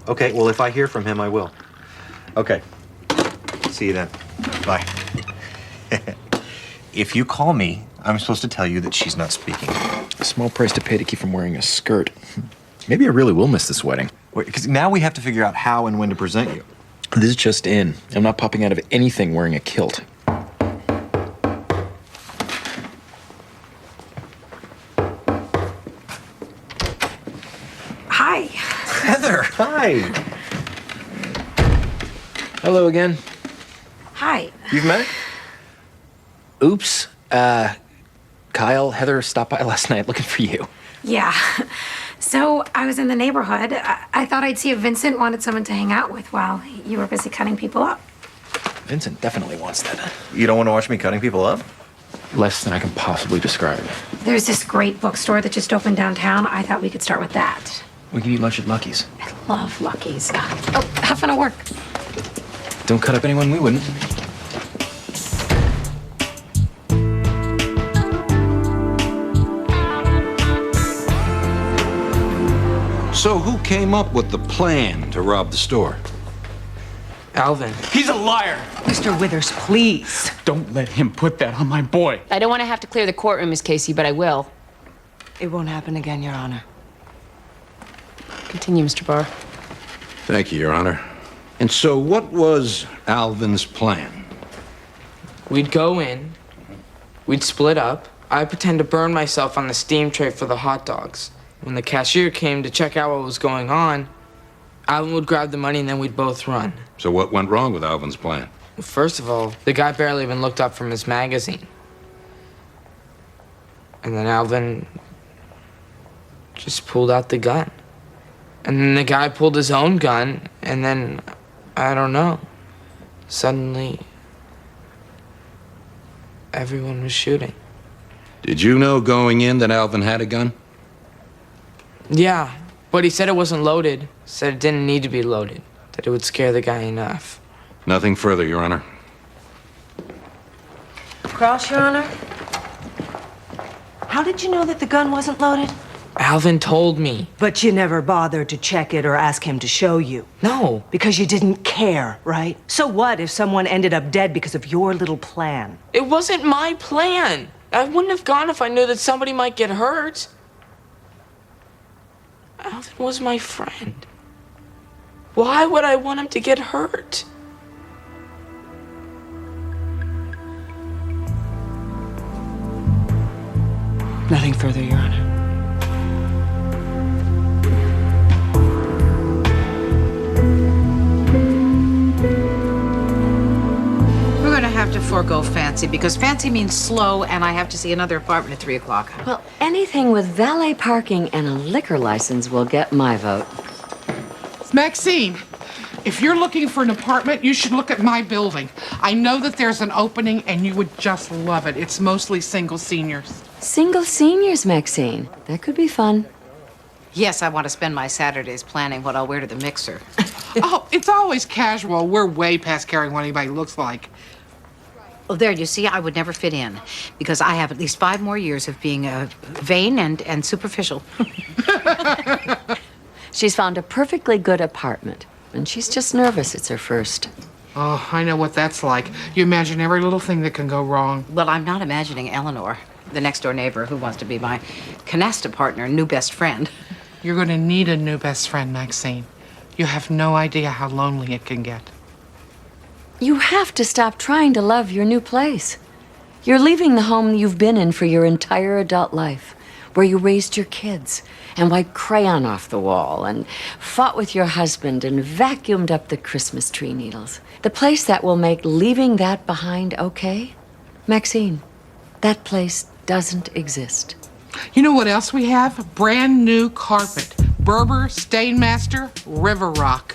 Okay, well, if I hear from him, I will. Okay. See you then. Bye. If you call me, I'm supposed to tell you that she's not speaking. A small price to pay to keep from wearing a skirt. Maybe I really will miss this wedding. Because now we have to figure out how and when to present you. This is just in. I'm not popping out of anything wearing a kilt. Hi. Heather, hi. Hello again. Hi. You've met? Oops. Kyle, Heather stopped by last night looking for you. Yeah. So I was in the neighborhood. I thought I'd see if Vincent wanted someone to hang out with while you were busy cutting people up. Vincent definitely wants that. You don't want to watch me cutting people up? Less than I can possibly describe. There's this great bookstore that just opened downtown. I thought we could start with that. We can eat lunch at Lucky's. I love Lucky's. Oh, have fun at work. Don't cut up anyone we wouldn't. So who came up with the plan to rob the store? Alvin. He's a liar. Mr. Withers, please. Don't let him put that on my boy. I don't want to have to clear the courtroom, Miss Casey, but I will. It won't happen again, Your Honor. Continue, Mr. Barr. Thank you, Your Honor. And so what was Alvin's plan? We'd go in, we'd split up. I'd pretend to burn myself on the steam tray for the hot dogs. When the cashier came to check out what was going on, Alvin would grab the money and then we'd both run. So what went wrong with Alvin's plan? First of all, the guy barely even looked up from his magazine. And then Alvin just pulled out the gun. And then the guy pulled his own gun, and then, I don't know, suddenly, everyone was shooting. Did you know going in that Alvin had a gun? Yeah, but he said it wasn't loaded, said it didn't need to be loaded, that it would scare the guy enough. Nothing further, Your Honor. Cross, Your Honor? How did you know that the gun wasn't loaded? Alvin told me. But you never bothered to check it or ask him to show you. No. Because you didn't care, right? So what if someone ended up dead because of your little plan? It wasn't my plan. I wouldn't have gone if I knew that somebody might get hurt. Alvin was my friend. Why would I want him to get hurt? Nothing further, Your Honor. We're going to have to forego Fancy because Fancy means slow, and I have to see another apartment at 3 o'clock. Well, anything with valet parking and a liquor license will get my vote. Maxine, if you're looking for an apartment, you should look at my building. I know that there's an opening, and you would just love it. It's mostly single seniors. Single seniors, Maxine. That could be fun. Yes, I want to spend my Saturdays planning what I'll wear to the mixer. Oh, it's always casual. We're way past caring what anybody looks like. Well, there, you see, I would never fit in because I have at least 5 more years of being vain and superficial. She's found a perfectly good apartment, and she's just nervous it's her first. Oh, I know what that's like. You imagine every little thing that can go wrong. Well, I'm not imagining Eleanor, the next-door neighbor who wants to be my canasta partner, new best friend. You're going to need a new best friend, Maxine. You have no idea how lonely it can get. You have to stop trying to love your new place. You're leaving the home you've been in for your entire adult life, where you raised your kids and wiped crayon off the wall and fought with your husband and vacuumed up the Christmas tree needles. The place that will make leaving that behind okay? Maxine, that place doesn't exist. You know what else we have? Brand new carpet. Berber, Stainmaster, River Rock.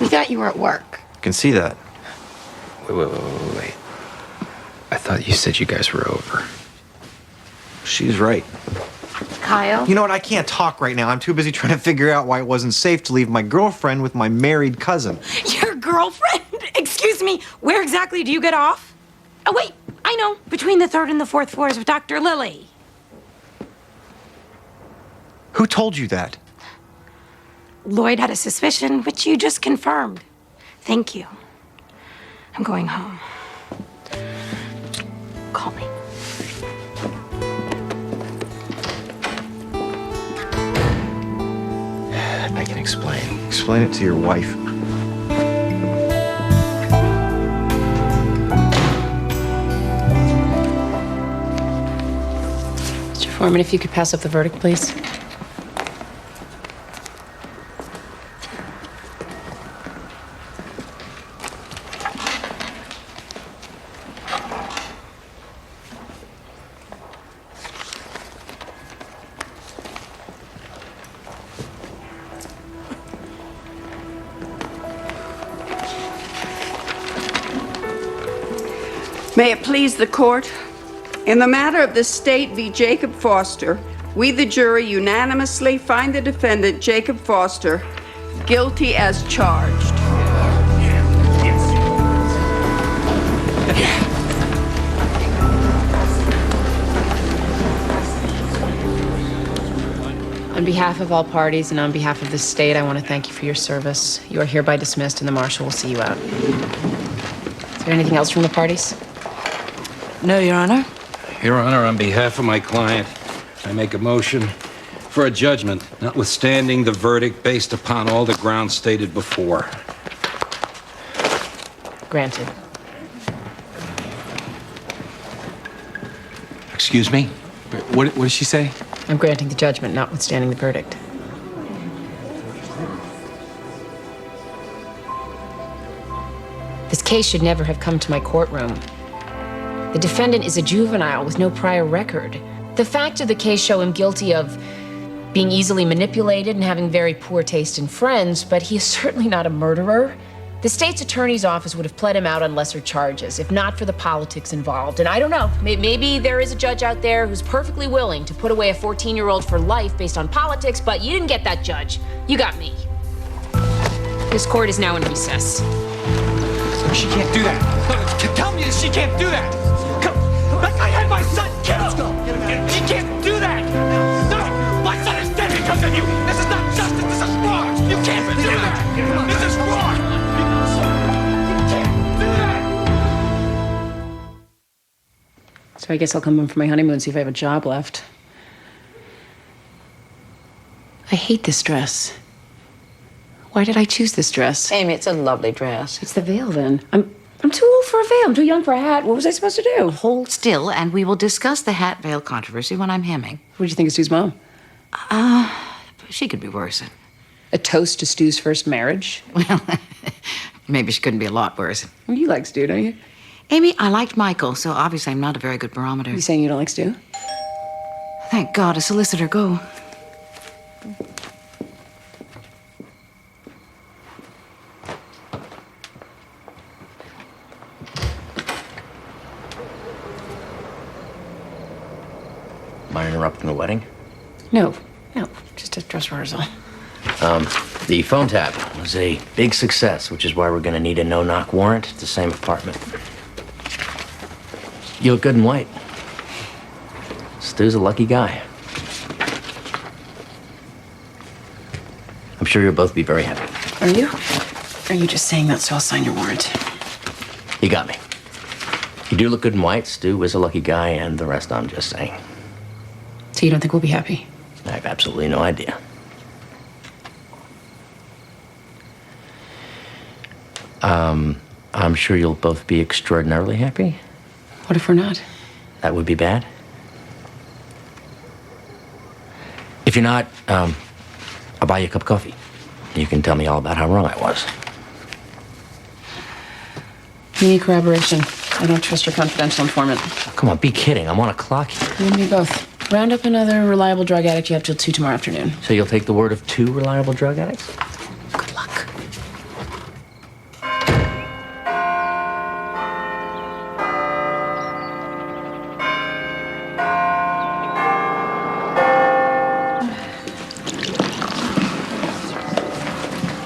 We thought you were at work. I can see that. Wait. I thought you said you guys were over. She's right. Kyle? You know what? I can't talk right now. I'm too busy trying to figure out why it wasn't safe to leave my girlfriend with my married cousin. Your girlfriend? Excuse me, where exactly do you get off? Oh, wait, I know. Between the 3rd and the 4th floors of Dr. Lilly. Who told you that? Lloyd had a suspicion, which you just confirmed. Thank you. I'm going home. Call me. I can explain. Explain it to your wife. Mr. Foreman, if you could pass up the verdict, please. May it please the court, in the matter of the State v. Jacob Foster, we, the jury, unanimously find the defendant, Jacob Foster, guilty as charged. On behalf of all parties and on behalf of the state, I want to thank you for your service. You are hereby dismissed, and the marshal will see you out. Is there anything else from the parties? No, Your Honor. Your Honor, on behalf of my client, I make a motion for a judgment, notwithstanding the verdict based upon all the grounds stated before. Granted. Excuse me? What did she say? I'm granting the judgment, notwithstanding the verdict. This case should never have come to my courtroom. The defendant is a juvenile with no prior record. The facts of the case show him guilty of being easily manipulated and having very poor taste in friends, but he is certainly not a murderer. The state's attorney's office would have pled him out on lesser charges, if not for the politics involved. And I don't know, maybe there is a judge out there who's perfectly willing to put away a 14-year-old for life based on politics, but you didn't get that judge. You got me. This court is now in recess. She can't do that. Tell me that she can't do that. I had my son killed. She can't do that. No, my son is dead because of you. This is not justice. This is wrong. You can't do that. This is wrong. So I guess I'll come home for my honeymoon, see if I have a job left. I hate this dress. Why did I choose this dress? Amy, it's a lovely dress. It's the veil, then. I'm too old for a veil. I'm too young for a hat. What was I supposed to do? Hold still, and we will discuss the hat veil controversy when I'm hemming. What do you think of Stu's mom? She could be worse. A toast to Stu's first marriage? Well, maybe she couldn't be a lot worse. Well, you like Stu, don't you? Amy, I liked Michael, so obviously I'm not a very good barometer. You saying you don't like Stu? Thank God, a solicitor, go. Am I interrupting the wedding? No, just a dress rehearsal. The phone tap was a big success, which is why we're gonna need a no-knock warrant at the same apartment. You look good in white. Stu's a lucky guy. I'm sure you'll both be very happy. Are you? Are you just saying that so I'll sign your warrant? You got me. You do look good in white. Stu is a lucky guy, and the rest I'm just saying. So you don't think we'll be happy? I have absolutely no idea. I'm sure you'll both be extraordinarily happy. What if we're not? That would be bad. If you're not, I'll buy you a cup of coffee. You can tell me all about how wrong I was. You need corroboration. I don't trust your confidential informant. Come on, be kidding. I'm on a clock here. You and me both. Round up another reliable drug addict you have till 2 tomorrow afternoon. So you'll take the word of 2 reliable drug addicts? Good luck.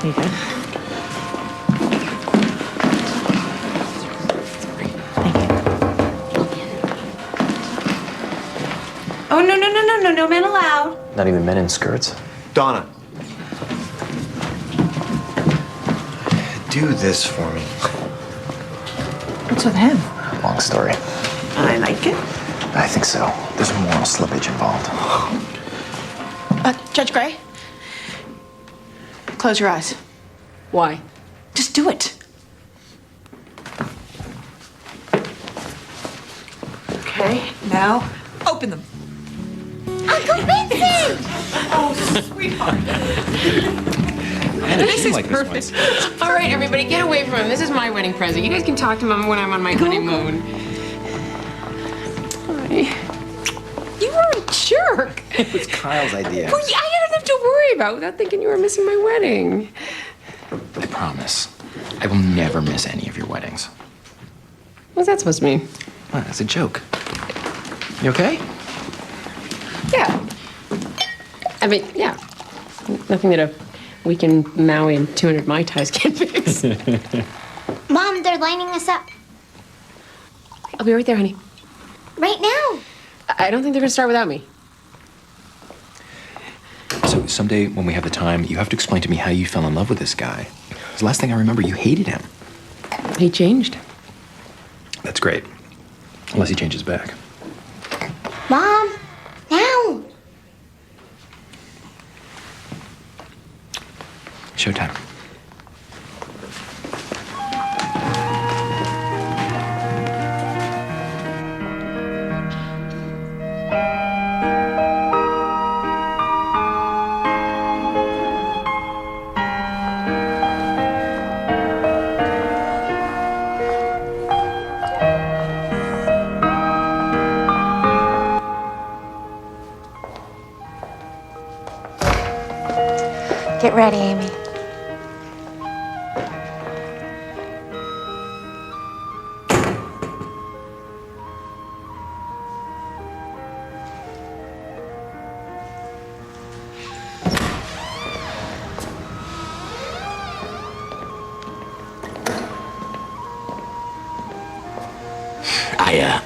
Here you go. Oh, no men allowed. Not even men in skirts? Donna. Do this for me. What's with him? Long story. I like it. I think so. There's moral slippage involved. Judge Gray? Close your eyes. Why? Just do it. Okay, now open them. Uncle Vincent! Oh, sweetheart. This is perfect. All right, everybody, get away from him. This is my wedding present. You guys can talk to him when I'm on my honeymoon. Hi. You were a jerk. It was Kyle's idea. Well, I had enough to worry about without thinking you were missing my wedding. I promise. I will never miss any of your weddings. What's that supposed to mean? Well, it's a joke. You okay? Yeah. I mean, yeah. Nothing that a weekend Maui and 200 Mai Tais can't fix. Mom, they're lining us up. I'll be right there, honey. Right now. I don't think they're gonna start without me. So someday when we have the time, you have to explain to me how you fell in love with this guy. 'Cause the last thing I remember, you hated him. He changed. That's great. Unless he changes back. Mom, now. Showtime. Get ready, Amy.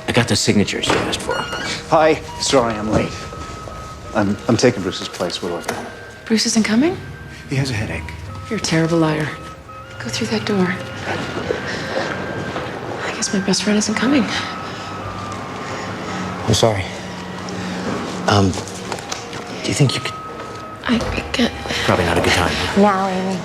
I got the signatures you asked for. Hi, sorry I'm late. I'm taking Bruce's place. What do I do? Bruce isn't coming? He has a headache. You're a terrible liar. Go through that door. I guess my best friend isn't coming. I'm sorry. Do you think you could... I can't. Probably not a good time. Now, Amy.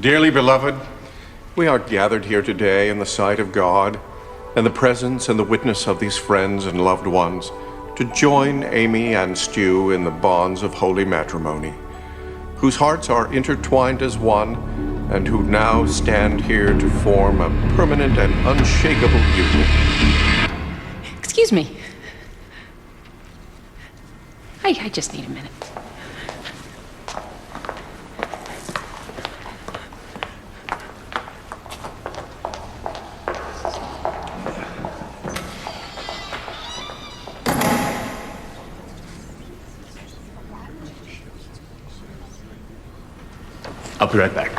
Dearly beloved, we are gathered here today in the sight of God and the presence and the witness of these friends and loved ones to join Amy and Stu in the bonds of holy matrimony, whose hearts are intertwined as one and who now stand here to form a permanent and unshakable union. Excuse me. I just need a minute. I'll be right back.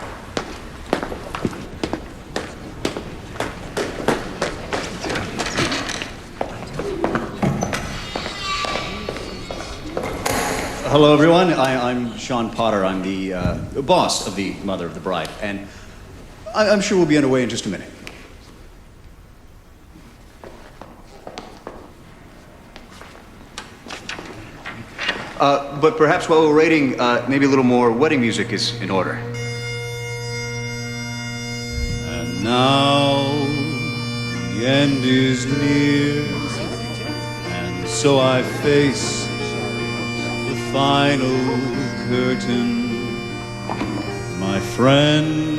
Hello, everyone. I'm Sean Potter. I'm the boss of the mother of the bride, and I'm sure we'll be underway in just a minute. But perhaps while we're waiting, maybe a little more wedding music is in order. And now the end is near, and so I face the final curtain. My friend,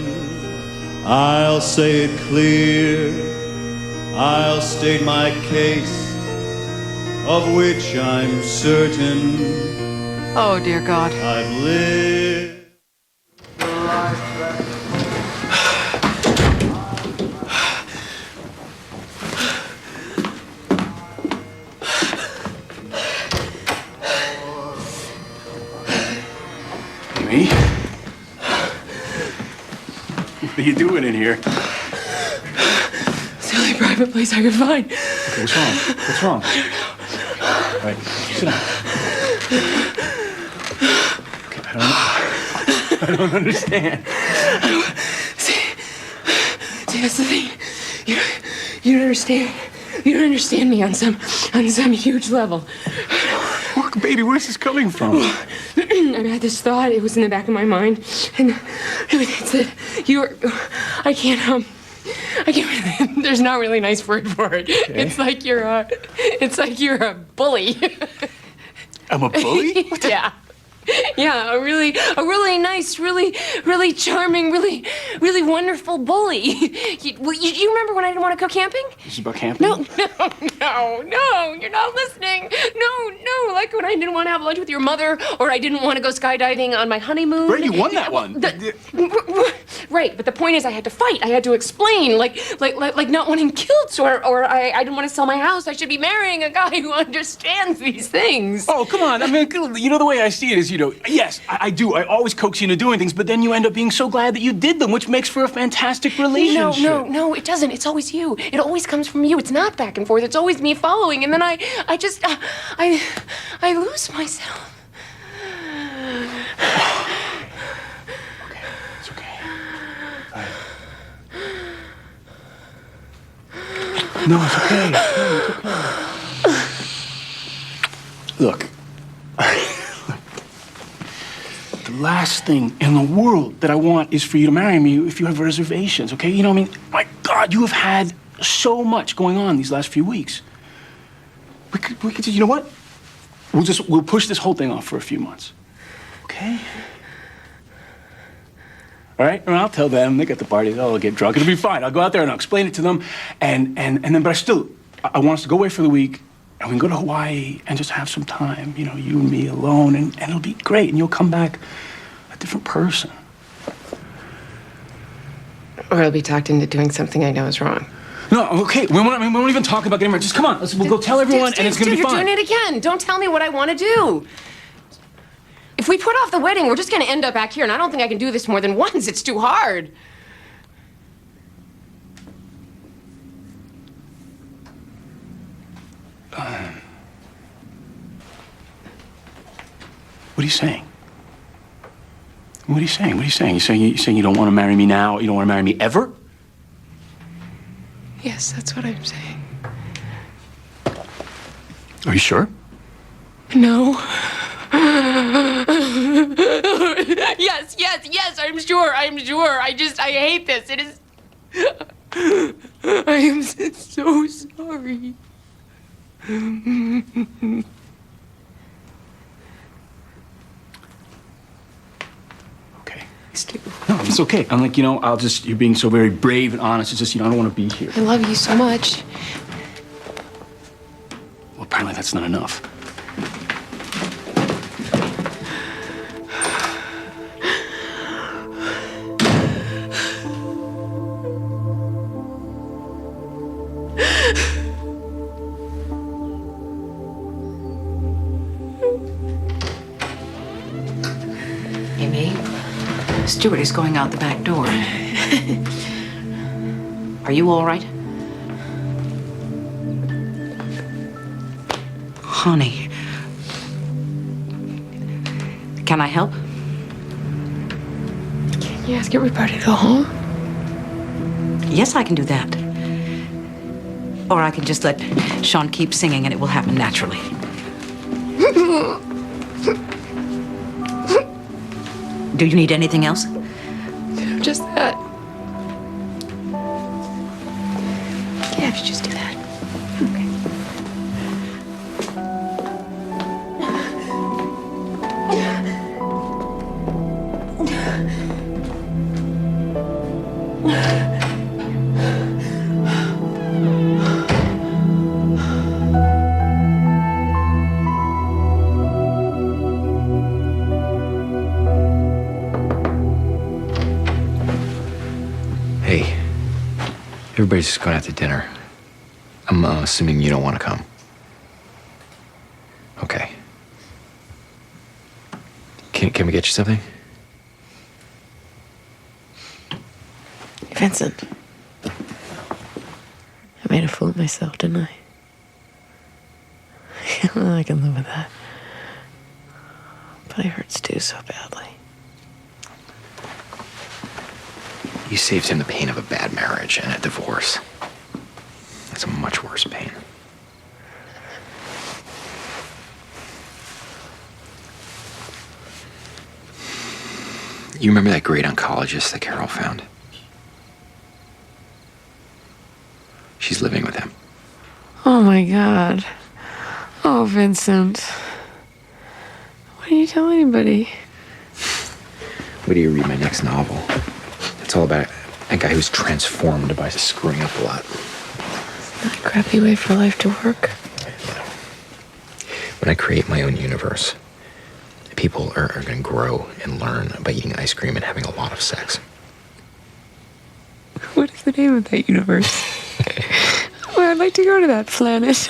I'll say it clear, I'll state my case, of which I'm certain. Oh, dear God. I've lived. Amy? What are you doing in here? It's the only private place I could find. Okay, what's wrong? What's wrong? All right, sit down. Okay, I don't understand. See, that's the thing. You don't understand. You don't understand me on some huge level. Look, baby, where's this coming from? I had this thought. It was in the back of my mind, and it's that I can't. There's not really a nice word for it. Okay. It's like you're a bully. I'm a bully? Yeah. Yeah, a really nice, really charming, really wonderful bully. You remember when I didn't want to go camping? This is about camping? No, you're not listening. No, like when I didn't want to have lunch with your mother, or I didn't want to go skydiving on my honeymoon. Right, you won that one. Right, but the point is I had to fight. I had to explain, like not wanting kilts, or I didn't want to sell my house. I should be marrying a guy who understands these things. Oh, come on. I mean, you know, the way I see it is, yes, I do. I always coax you into doing things, but then you end up being so glad that you did them, which makes for a fantastic relationship. No, it doesn't. It's always you. It always comes from you. It's not back and forth. It's always me following, and then I lose myself. Okay, it's okay. No, it's okay. No, it's okay. Look. The last thing in the world that I want is for you to marry me if you have reservations, okay? You know what I mean? My God, you have had so much going on these last few weeks. We could, you know what? We'll push this whole thing off for a few months, okay? All right? And I'll tell them, they got the party, they'll all get drunk. It'll be fine. I'll go out there and I'll explain it to them. And then, but I want us to go away for the week, and we can go to Hawaii and just have some time, you know, you and me alone, and it'll be great, and you'll come back a different person. Or I'll be talked into doing something I know is wrong. No, okay, we won't even talk about getting married. Just come on, we'll go tell everyone, and it's gonna be fine. You're doing it again. Don't tell me what I want to do. If we put off the wedding, we're just going to end up back here, and I don't think I can do this more than once. It's too hard. What are you saying? What are you saying? What are you saying? You saying you don't want to marry me now? You don't want to marry me ever? Yes, that's what I'm saying. Are you sure? No. Yes, I'm sure. I hate this. It is. I am so sorry. Okay. No, it's okay. I'm like, you're being so very brave and honest. It's just, I don't want to be here. I love you so much. Well, apparently that's not enough. Amy, Stuart is going out the back door. Are you all right? Honey. Can I help? Can you ask everybody to go home? Yes, I can do that. Or I can just let Sean keep singing and it will happen naturally. Do you need anything else? Just that. Yeah, if you just do that. Hey, everybody's just going out to dinner. I'm assuming you don't want to come. Okay. Can we get you something? Vincent. I made a fool of myself, didn't I? I can live with that. But I hurt Stu so badly. You saved him the pain of a bad marriage and a divorce. That's a much worse pain. You remember that great oncologist that Carol found? She's living with him. Oh my God. Oh, Vincent. Why didn't you tell anybody? Wait till you read my next novel. It's all about a guy who's transformed by screwing up a lot. Not a crappy way for life to work. When I create my own universe, people are going to grow and learn by eating ice cream and having a lot of sex. What is the name of that universe? Well, I'd like to go to that planet.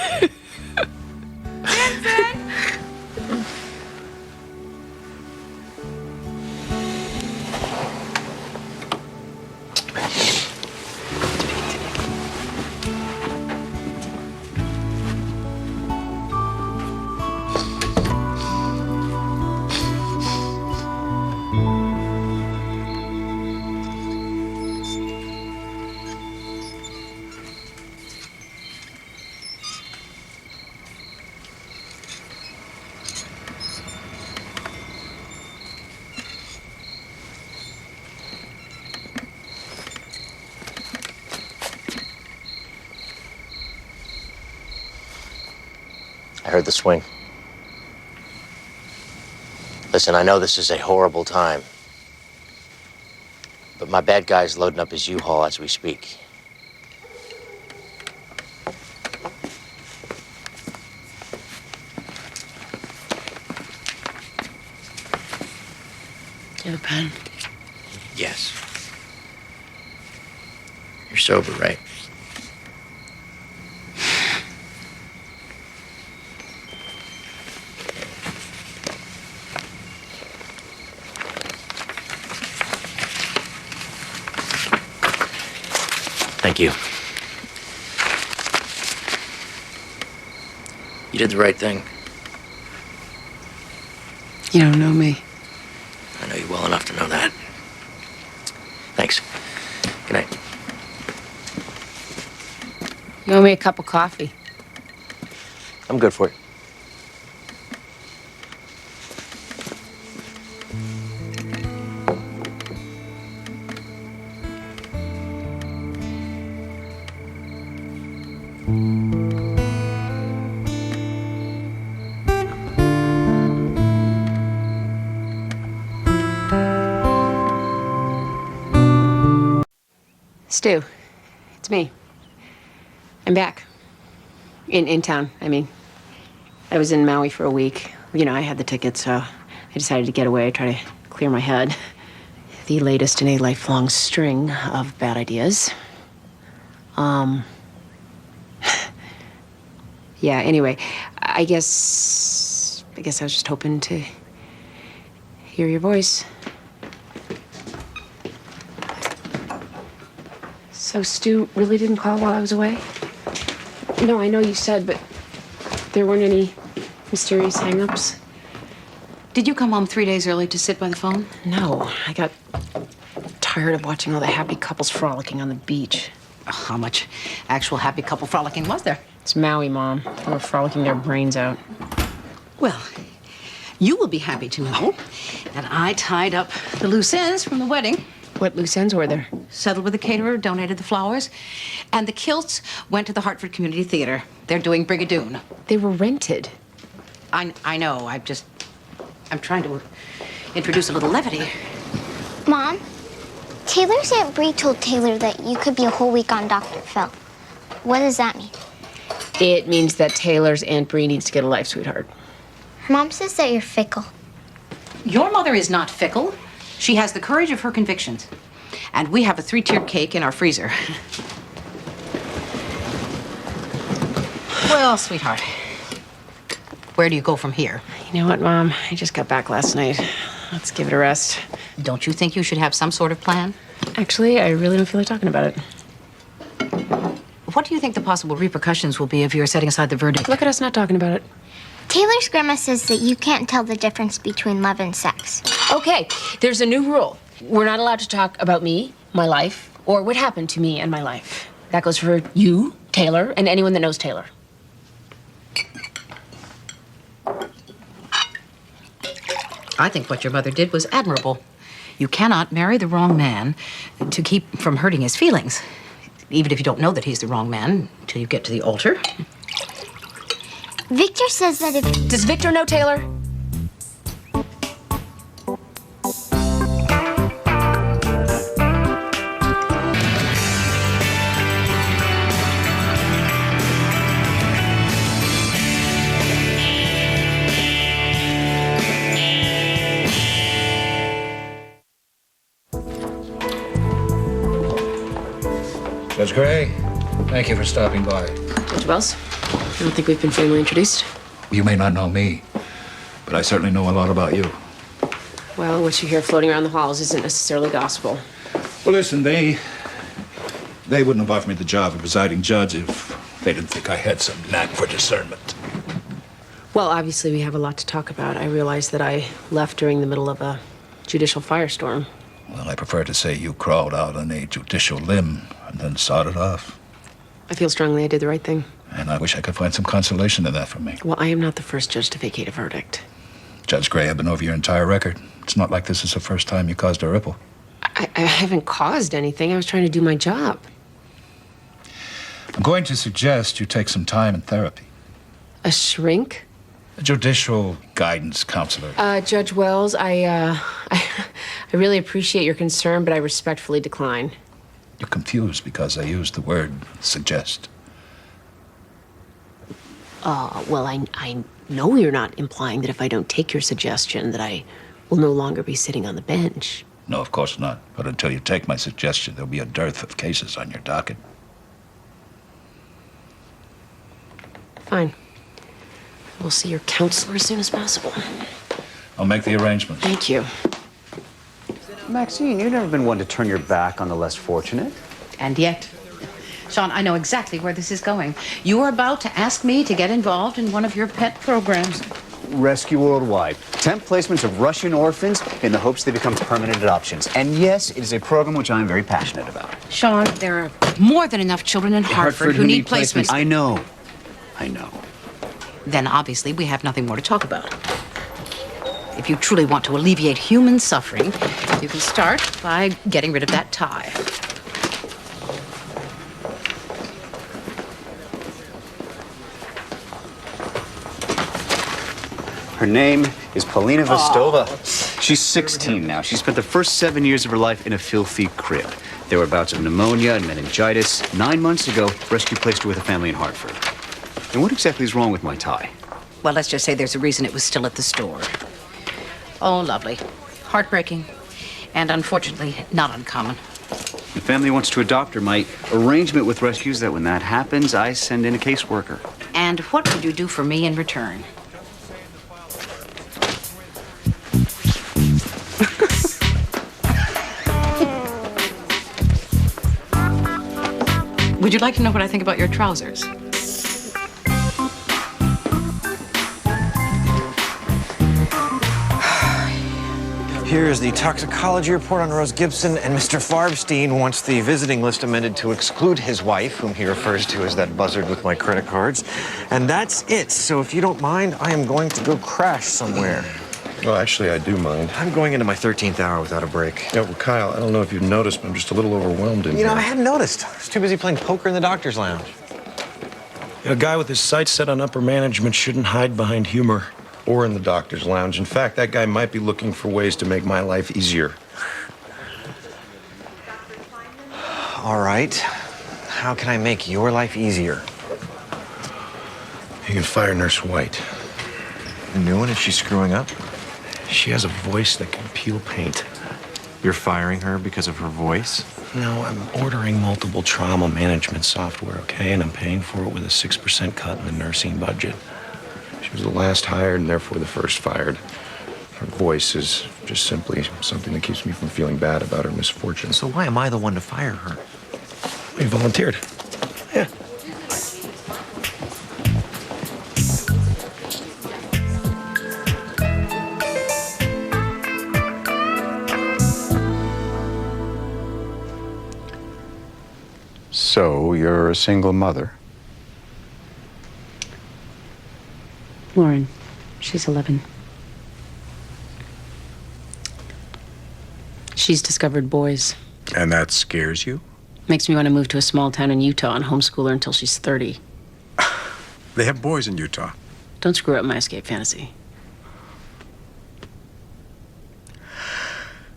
I heard the swing. Listen, I know this is a horrible time. My bad guy's loading up his U-Haul as we speak. Do you have a pen? Yes. You're sober, right? Thank you. You did the right thing. You don't know me. I know you well enough to know that. Thanks. Good night. You owe me a cup of coffee. I'm good for it. Stu, it's me. I'm back. In town, I mean. I was in Maui for a week. You know, I had the ticket, so I decided to get away, try to clear my head. The latest in a lifelong string of bad ideas. Yeah, anyway, I guess I was just hoping to hear your voice. So Stu really didn't call while I was away? No, I know you said, but there weren't any mysterious hang-ups? Did you come home 3 days early to sit by the phone? No, I got tired of watching all the happy couples frolicking on the beach. How much actual happy couple frolicking was there? It's Maui, Mom. They were frolicking their brains out. Well, you will be happy to know that I tied up the loose ends from the wedding. What loose ends were there? Settled with the caterer, donated the flowers, and the kilts went to the Hartford Community Theater. They're doing Brigadoon. They were rented. I know. I'm trying to introduce a little levity. Mom, Taylor's Aunt Bree told Taylor that you could be a whole week on Dr. Phil. What does that mean? It means that Taylor's Aunt Bree needs to get a life, sweetheart. Her mom says that you're fickle. Your mother is not fickle. She has the courage of her convictions. And we have a 3-tiered cake in our freezer. Well, sweetheart, where do you go from here? You know what, Mom? I just got back last night. Let's give it a rest. Don't you think you should have some sort of plan? Actually, I really don't feel like talking about it. What do you think the possible repercussions will be if you're setting aside the verdict? Look at us not talking about it. Taylor's grandma says that you can't tell the difference between love and sex. Okay, there's a new rule. We're not allowed to talk about me, my life, or what happened to me and my life. That goes for you, Taylor, and anyone that knows Taylor. I think what your mother did was admirable. You cannot marry the wrong man to keep from hurting his feelings, even if you don't know that he's the wrong man until you get to the altar. Victor says that if... Does Victor know Taylor? Judge Gray, thank you for stopping by. Judge Wells, I don't think we've been formally introduced. You may not know me, but I certainly know a lot about you. Well, what you hear floating around the halls isn't necessarily gospel. Well, listen, they wouldn't have offered me the job of presiding judge if they didn't think I had some knack for discernment. Well, obviously, we have a lot to talk about. I realized that I left during the middle of a judicial firestorm. Well, I prefer to say you crawled out on a judicial limb and then sawed it off. I feel strongly I did the right thing. And I wish I could find some consolation in that for me. Well, I am not the first judge to vacate a verdict. Judge Gray, I've been over your entire record. It's not like this is the first time you caused a ripple. I haven't caused anything. I was trying to do my job. I'm going to suggest you take some time in therapy. A shrink? A judicial guidance counselor. Judge Wells, I really appreciate your concern, but I respectfully decline. You're confused because I used the word suggest. Well, I know you're not implying that if I don't take your suggestion that I will no longer be sitting on the bench. No, of course not. But until you take my suggestion, there'll be a dearth of cases on your docket. Fine. We'll see your counselor as soon as possible. I'll make the arrangements. Thank you. Maxine, you've never been one to turn your back on the less fortunate. And yet, Sean, I know exactly where this is going. You are about to ask me to get involved in one of your pet programs. Rescue Worldwide. Temp placements of Russian orphans in the hopes they become permanent adoptions. And yes, it is a program which I am very passionate about. Sean, there are more than enough children in Hartford who need placements. I know. I know. Then obviously we have nothing more to talk about. If you truly want to alleviate human suffering, you can start by getting rid of that tie. Her name is Polina Vostova. She's 16 now. She spent the first 7 years of her life in a filthy crib. There were bouts of pneumonia and meningitis. 9 months ago, rescue placed her with a family in Hartford. And what exactly is wrong with my tie? Well, let's just say there's a reason it was still at the store. Oh, lovely. Heartbreaking. And unfortunately, not uncommon. The family wants to adopt her. My arrangement with rescue is that when that happens, I send in a caseworker. And what would you do for me in return? Would you like to know what I think about your trousers? Here is the toxicology report on Rose Gibson, and Mr. Farbstein wants the visiting list amended to exclude his wife, whom he refers to as that buzzard with my credit cards. And that's it. So if you don't mind, I am going to go crash somewhere. Well, actually, I do mind. I'm going into my 13th hour without a break. Yeah, well, Kyle, I don't know if you've noticed, but I'm just a little overwhelmed in You know, here. I hadn't noticed. I was too busy playing poker in the doctor's lounge. A guy with his sights set on upper management shouldn't hide behind humor or in the doctor's lounge. In fact, that guy might be looking for ways to make my life easier. All right. How can I make your life easier? You can fire Nurse White. A new one? Is she screwing up? She has a voice that can peel paint. You're firing her because of her voice? No, I'm ordering multiple trauma management software, okay? And I'm paying for it with a 6% cut in the nursing budget. She was the last hired and therefore the first fired. Her voice is just simply something that keeps me from feeling bad about her misfortune. So why am I the one to fire her? You volunteered. Yeah. So, you're a single mother? Lauren, she's 11. She's discovered boys. And that scares you? Makes me want to move to a small town in Utah and homeschool her until she's 30. They have boys in Utah. Don't screw up my escape fantasy.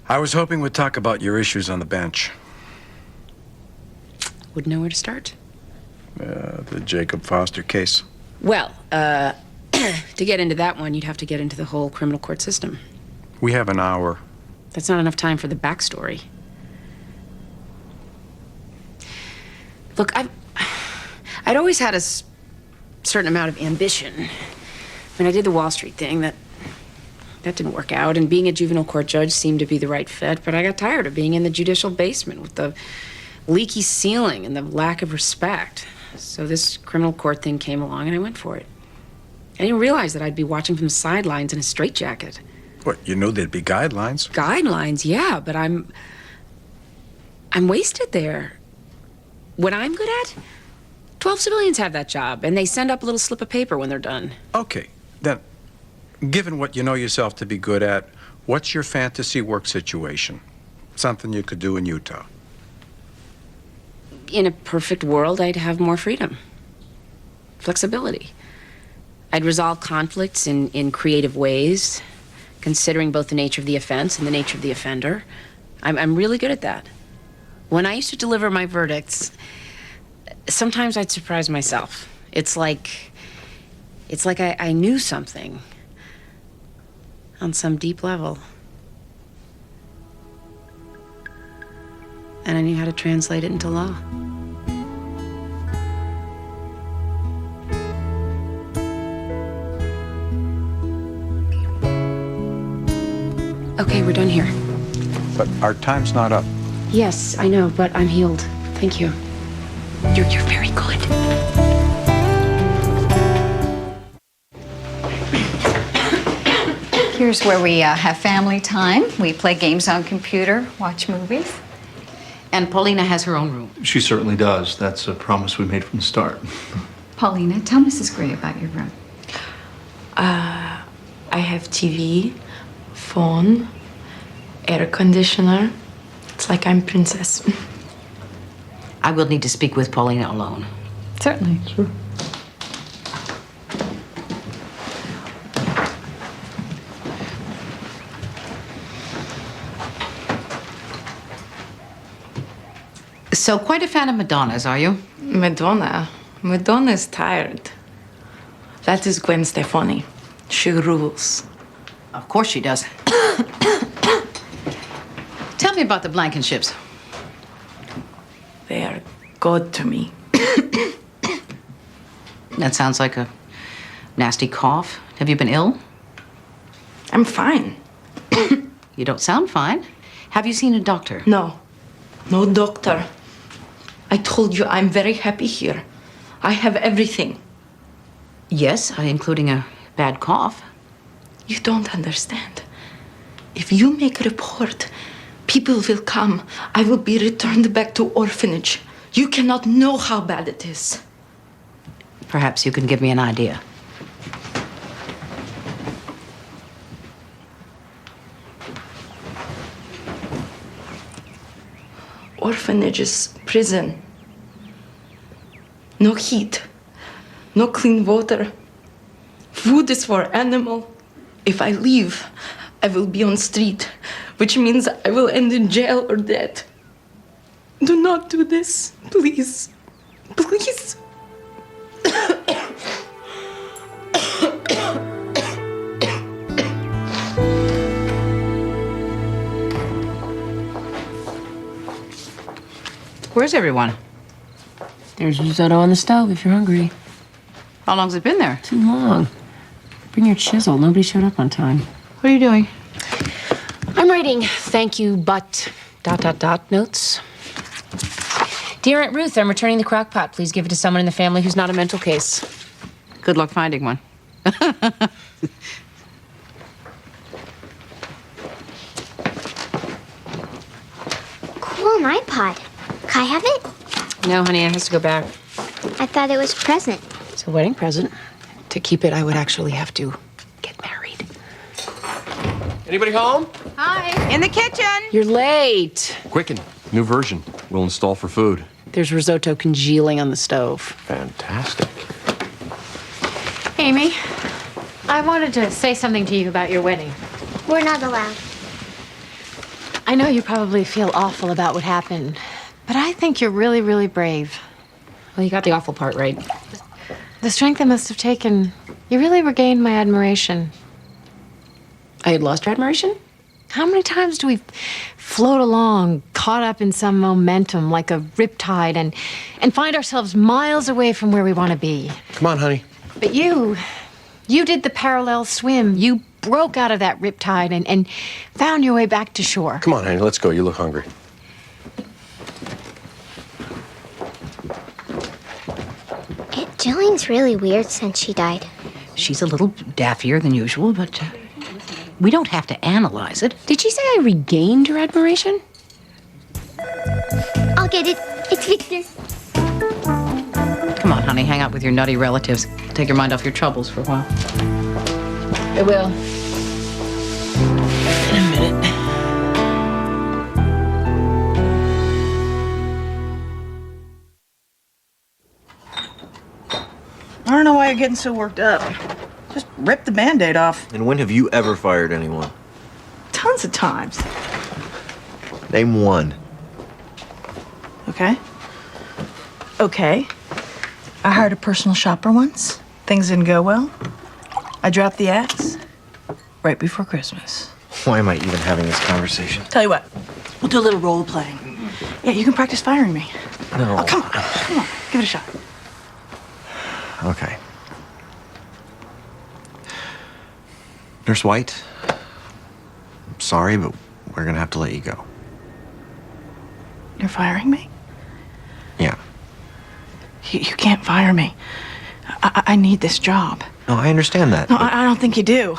I was hoping we'd talk about your issues on the bench. Wouldn't know where to start. The Jacob Foster case. Well, to get into that one, you'd have to get into the whole criminal court system. We have an hour. That's not enough time for the backstory. Look, I'd always had a certain amount of ambition. I mean, I did the Wall Street thing. That didn't work out, and being a juvenile court judge seemed to be the right fit, but I got tired of being in the judicial basement with the leaky ceiling and the lack of respect. So this criminal court thing came along, and I went for it. I didn't realize that I'd be watching from the sidelines in a straitjacket. What, you know there'd be guidelines? Guidelines, yeah, but I'm wasted there. What I'm good at? 12 civilians have that job, and they send up a little slip of paper when they're done. Okay, then, given what you know yourself to be good at, what's your fantasy work situation? Something you could do in Utah? In a perfect world, I'd have more freedom. Flexibility. I'd resolve conflicts in creative ways, considering both the nature of the offense and the nature of the offender. I'm really good at that. When I used to deliver my verdicts, sometimes I'd surprise myself. It's like I knew something on some deep level. And I knew how to translate it into law. Okay, we're done here. But our time's not up. Yes, I know, but I'm healed. Thank you. You're very good. Here's where we have family time. We play games on computer, watch movies. And Paulina has her own room. She certainly does. That's a promise we made from the start. Paulina, tell Mrs. Gray about your room. I have TV, phone, air conditioner. It's like I'm princess. I will need to speak with Paulina alone. Certainly. Sure. So, quite a fan of Madonna's, are you? Madonna? Madonna is tired. That is Gwen Stefani. She rules. Of course she does. Tell me about the Blankenships. They are good to me. That sounds like a nasty cough. Have you been ill? I'm fine. You don't sound fine. Have you seen a doctor? No. No doctor. I told you I'm very happy here. I have everything. Yes, including a bad cough. You don't understand. If you make a report, people will come. I will be returned back to orphanage. You cannot know how bad it is. Perhaps you can give me an idea. Orphanage is prison. No heat. No clean water. Food is for animal. If I leave, I will be on street, which means I will end in jail or dead. Do not do this, please. Please. Where's everyone? There's risotto on the stove if you're hungry. How long's it been there? Too long. Bring your chisel. Nobody showed up on time. What are you doing? I'm writing thank you, but ... notes. Dear Aunt Ruth, I'm returning the crock pot. Please give it to someone in the family who's not a mental case. Good luck finding one. Cool, an iPod. Can I have it? No, honey, it has to go back. I thought it was a present. It's a wedding present. To keep it, I would actually have to get married. Anybody home? Hi. In the kitchen. You're late. Quicken. New version. We'll install for food. There's risotto congealing on the stove. Fantastic. Amy, I wanted to say something to you about your wedding. We're not allowed. I know you probably feel awful about what happened, but I think you're really, really brave. Well, you got the awful part right. The strength it must have taken, you really regained my admiration. I had lost your admiration? How many times do we float along, caught up in some momentum like a riptide, and find ourselves miles away from where we want to be? Come on, honey. But you did the parallel swim. You broke out of that riptide and found your way back to shore. Come on, honey. Let's go. You look hungry. Aunt Jillian's really weird since she died. She's a little daffier than usual, but we don't have to analyze it. Did she say I regained your admiration? I'll get it. It's Victor. Come on, honey, hang out with your nutty relatives. Take your mind off your troubles for a while. I will. In a minute. I don't know why you're getting so worked up. Just rip the Band-Aid off. And when have you ever fired anyone? Tons of times. Name one. Okay. Okay. I hired a personal shopper once. Things didn't go well. I dropped the axe right before Christmas. Why am I even having this conversation? Tell you what, we'll do a little role playing. Yeah, you can practice firing me. No. Oh, come on, give it a shot. Okay. Nurse White, I'm sorry, but we're gonna have to let you go. You're firing me? Yeah. You can't fire me. I need this job. No, I understand that. No, I don't think you do.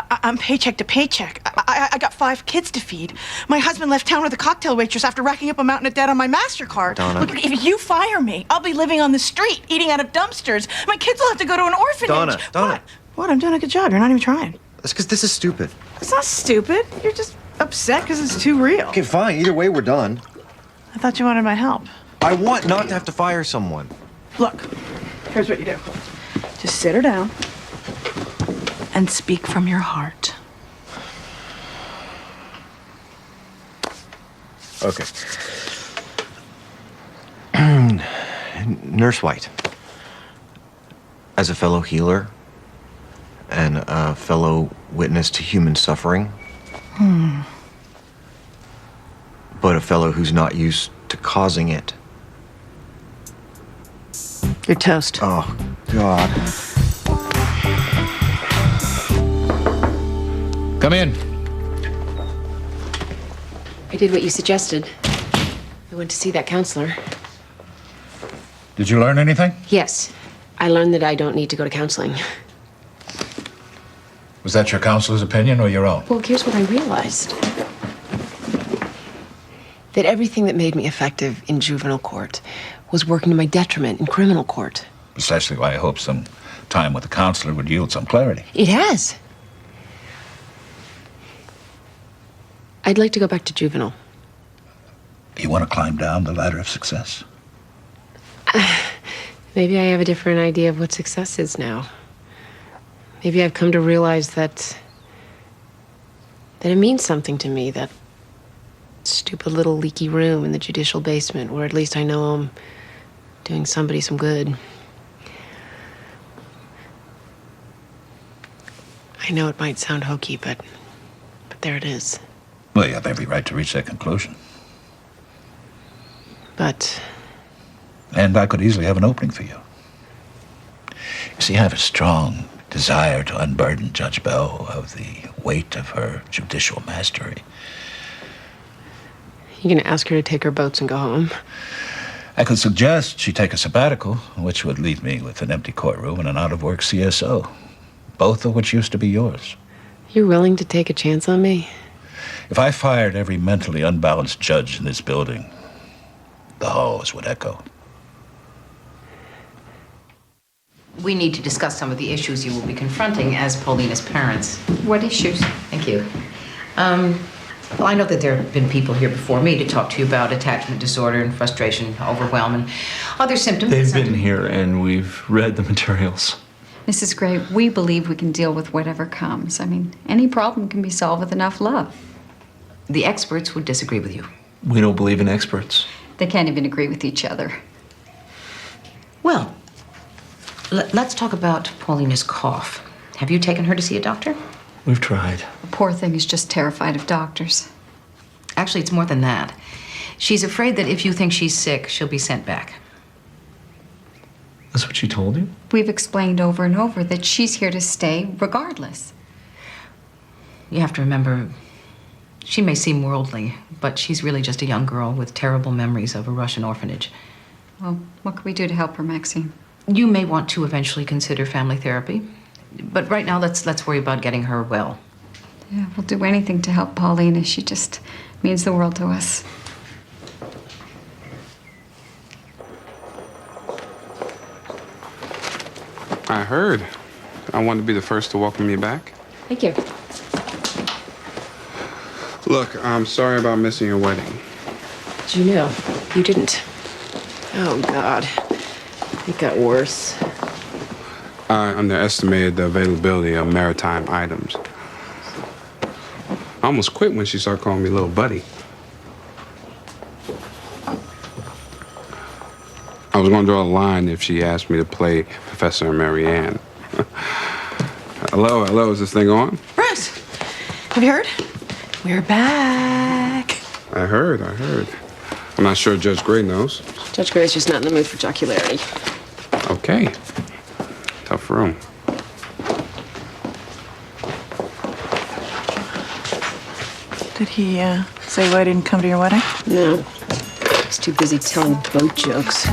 I'm paycheck to paycheck. I got 5 kids to feed. My husband left town with a cocktail waitress after racking up a mountain of debt on my MasterCard. Donna. Look, if you fire me, I'll be living on the street, eating out of dumpsters. My kids will have to go to an orphanage. Donna. What? I'm doing a good job. You're not even trying. That's because this is stupid. It's not stupid. You're just upset because it's too real. Okay, fine. Either way, we're done. I thought you wanted my help. I want not to have to fire someone. Look, here's what you do. Just sit her down and speak from your heart. Okay. Nurse White, as a fellow healer and a fellow witness to human suffering, but a fellow who's not used to causing it. You're toast. Oh, God. Come in. I did what you suggested. I went to see that counselor. Did you learn anything? Yes. I learned that I don't need to go to counseling. Was that your counselor's opinion or your own? Well, here's what I realized. That everything that made me effective in juvenile court was working to my detriment in criminal court. Precisely why I hope some time with a counselor would yield some clarity. It has. I'd like to go back to juvenile. You want to climb down the ladder of success? Maybe I have a different idea of what success is now. Maybe I've come to realize that it means something to me, that stupid little leaky room in the judicial basement where at least I know I'm doing somebody some good. I know it might sound hokey, but there it is. Well, you have every right to reach that conclusion. But... And I could easily have an opening for you. You see, I have a strong desire to unburden Judge Bell of the weight of her judicial mastery. You gonna ask her to take her boats and go home? I could suggest she take a sabbatical, which would leave me with an empty courtroom and an out-of-work CSO, both of which used to be yours. You're willing to take a chance on me? If I fired every mentally unbalanced judge in this building, the halls would echo. We need to discuss some of the issues you will be confronting as Paulina's parents. What issues? Thank you. Well, I know that there have been people here before me to talk to you about attachment disorder and frustration, overwhelm, and other symptoms. They've been here and we've read the materials. Mrs. Gray, we believe we can deal with whatever comes. I mean, any problem can be solved with enough love. The experts would disagree with you. We don't believe in experts. They can't even agree with each other. Well, let's talk about Paulina's cough. Have you taken her to see a doctor? We've tried. The poor thing is just terrified of doctors. Actually, it's more than that. She's afraid that if you think she's sick, she'll be sent back. That's what she told you? We've explained over and over that she's here to stay regardless. You have to remember, she may seem worldly, but she's really just a young girl with terrible memories of a Russian orphanage. Well, what can we do to help her, Maxine? You may want to eventually consider family therapy, but right now let's worry about getting her well. Yeah, we'll do anything to help Paulina. She just means the world to us. I heard. I wanted to be the first to welcome you back. Thank you. Look, I'm sorry about missing your wedding. Did you know? You didn't. Oh, God. It got worse. I underestimated the availability of maritime items. I almost quit when she started calling me little buddy. I was going to draw a line if she asked me to play Professor Marianne. Hello, is this thing on? Bruce, have you heard? We're back. I heard. I'm not sure Judge Gray knows. Judge Gray's just not in the mood for jocularity. Okay. Tough room. Did he say why I didn't come to your wedding? No. He's too busy telling boat jokes.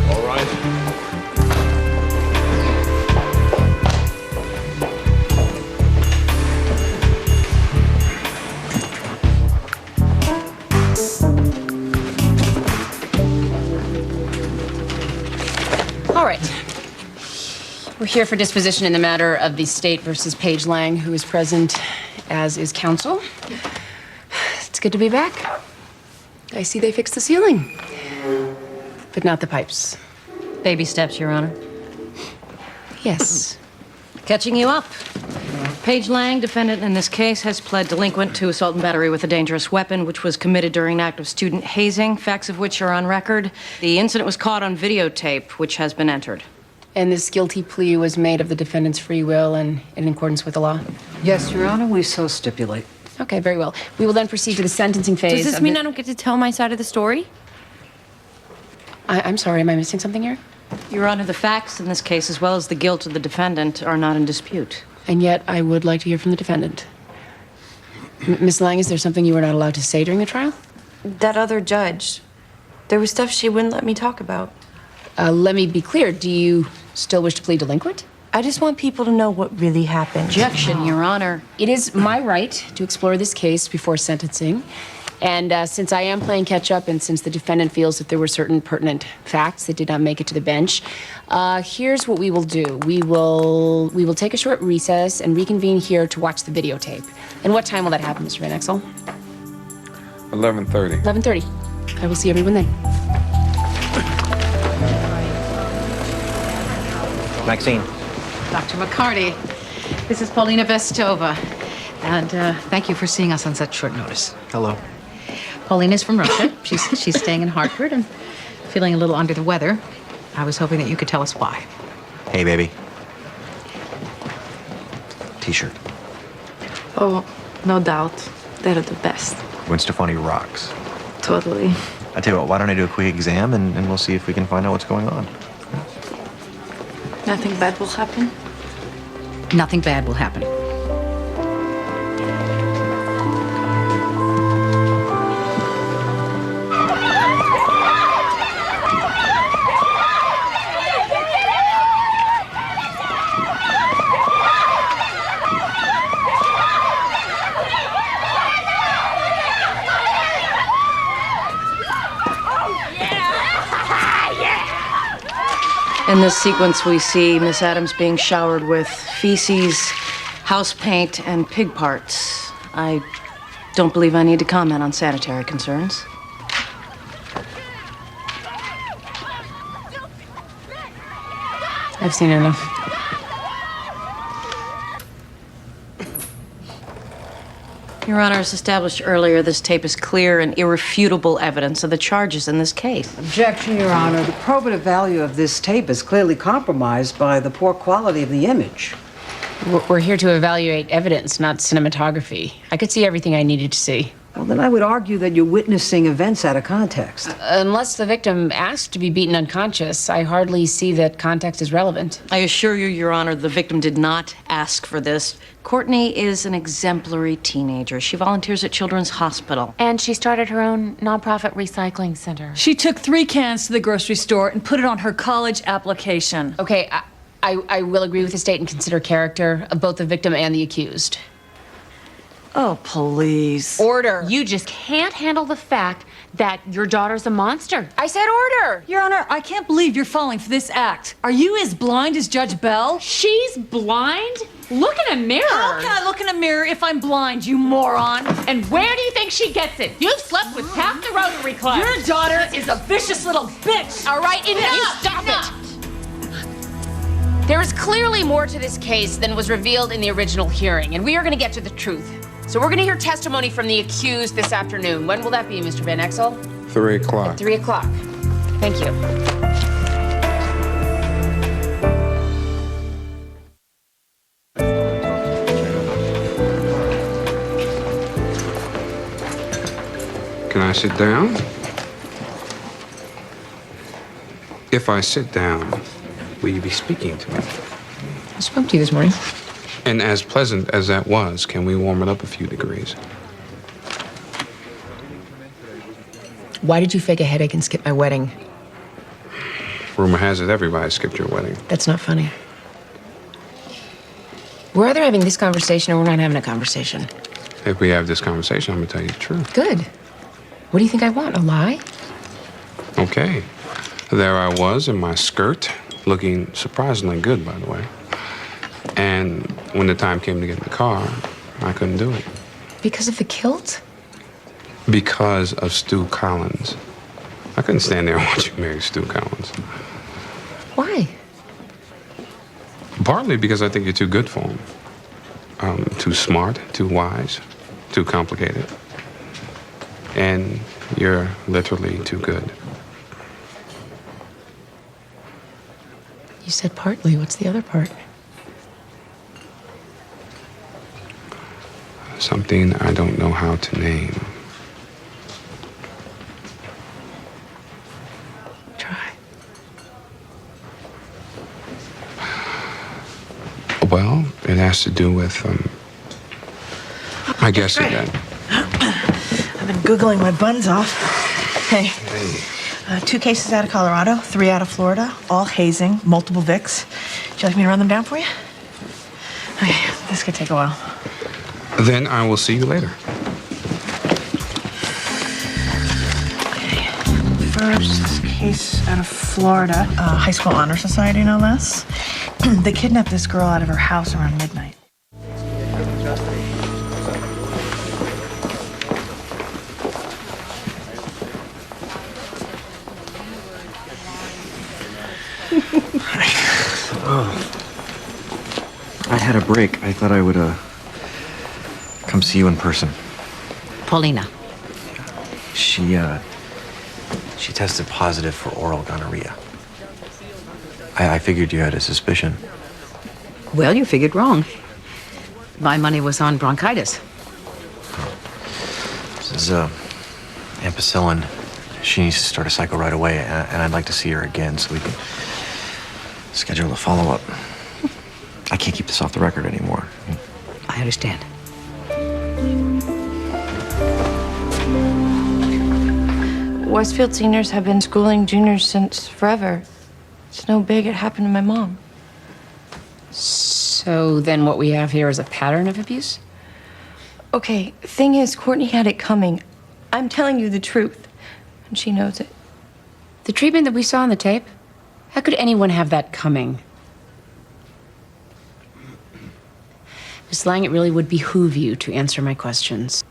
All right. All right. We're here for disposition in the matter of the state versus Paige Lang, who is present, as is counsel. It's good to be back. I see they fixed the ceiling, but not the pipes. Baby steps, Your Honor. Yes. Catching you up. Paige Lang, defendant in this case, has pled delinquent to assault and battery with a dangerous weapon, which was committed during an act of student hazing, facts of which are on record. The incident was caught on videotape, which has been entered. And this guilty plea was made of the defendant's free will and in accordance with the law? Yes, Your Honor, we so stipulate. Okay, very well. We will then proceed to the sentencing phase. Does this mean I don't get to tell my side of the story? I'm sorry, am I missing something here? Your Honor, the facts in this case, as well as the guilt of the defendant, are not in dispute. And yet, I would like to hear from the defendant. Miss Lang, is there something you were not allowed to say during the trial? That other judge. There was stuff she wouldn't let me talk about. Let me be clear. Do you still wish to plead delinquent? I just want people to know what really happened. Objection, Your Honor. It is my right to explore this case before sentencing. And since I am playing catch-up and since the defendant feels that there were certain pertinent facts that did not make it to the bench, here's what we will do. We will take a short recess and reconvene here to watch the videotape. And what time will that happen, Mr. Van Exel? 11:30. 11:30. I will see everyone then. Maxine. Dr. McCarty, this is Paulina Vestova. And thank you for seeing us on such short notice. Hello. Paulina's from Russia. She's staying in Hartford and feeling a little under the weather. I was hoping that you could tell us why. Hey, baby. T-shirt. Oh, no doubt. They're the best. Gwen Stefani rocks. Totally. I tell you what, why don't I do a quick exam and we'll see if we can find out what's going on. Nothing bad will happen? Nothing bad will happen. In this sequence, we see Miss Adams being showered with feces, house paint, and pig parts. I don't believe I need to comment on sanitary concerns. I've seen enough. Your Honor, as established earlier, this tape is clear and irrefutable evidence of the charges in this case. Objection, Your Honor. The probative value of this tape is clearly compromised by the poor quality of the image. We're here to evaluate evidence, not cinematography. I could see everything I needed to see. Well, then I would argue that you're witnessing events out of context. Unless the victim asked to be beaten unconscious, I hardly see that context is relevant. I assure you, Your Honor, the victim did not ask for this. Courtney is an exemplary teenager. She volunteers at Children's Hospital. And she started her own nonprofit recycling center. She took 3 cans to the grocery store and put it on her college application. Okay, I will agree with the state and consider character of both the victim and the accused. Oh, please. Order. You just can't handle the fact that your daughter's a monster. I said order. Your Honor, I can't believe you're falling for this act. Are you as blind as Judge Bell? She's blind? Look in a mirror. How can I look in a mirror if I'm blind, you moron? And where do you think she gets it? You've slept with half the Rotary Club. Your daughter is a vicious little bitch. All right, enough. You stop it. There is clearly more to this case than was revealed in the original hearing, and we are going to get to the truth. So we're going to hear testimony from the accused this afternoon. When will that be, Mr. Van Exel? 3 o'clock. At 3 o'clock. Thank you. Can I sit down? If I sit down, will you be speaking to me? I spoke to you this morning. And as pleasant as that was, can we warm it up a few degrees? Why did you fake a headache and skip my wedding? Rumor has it everybody skipped your wedding. That's not funny. We're either having this conversation or we're not having a conversation. If we have this conversation, I'm gonna tell you the truth. Good. What do you think I want? A lie? Okay. There I was in my skirt, looking surprisingly good, by the way. And when the time came to get in the car, I couldn't do it. Because of the kilt? Because of Stu Collins. I couldn't stand there and watch you marry Stu Collins. Why? Partly because I think you're too good for him. Too smart, too wise, too complicated. And you're literally too good. You said partly. What's the other part? Something I don't know how to name. Try. Well, it has to do with, I guess it did. I've been Googling my buns off. Hey. 2 cases out of Colorado, 3 out of Florida, all hazing, multiple Vicks. Would you like me to run them down for you? Okay, this could take a while. Then I will see you later. First case out of Florida, high school honor society, no less. They kidnapped this girl out of her house around midnight. I had a break. I thought I would, come see you in person. Paulina. She tested positive for oral gonorrhea. I figured you had a suspicion. Well, you figured wrong. My money was on bronchitis. This is, ampicillin. She needs to start a cycle right away, and I'd like to see her again so we can schedule a follow-up. I can't keep this off the record anymore. I understand. Westfield seniors have been schooling juniors since forever. It's no big. It happened to my mom. So then what we have here is a pattern of abuse? Okay, thing is, Courtney had it coming. I'm telling you the truth, and she knows it. The treatment that we saw on the tape? How could anyone have that coming? Miss Lang, it really would behoove you to answer my questions.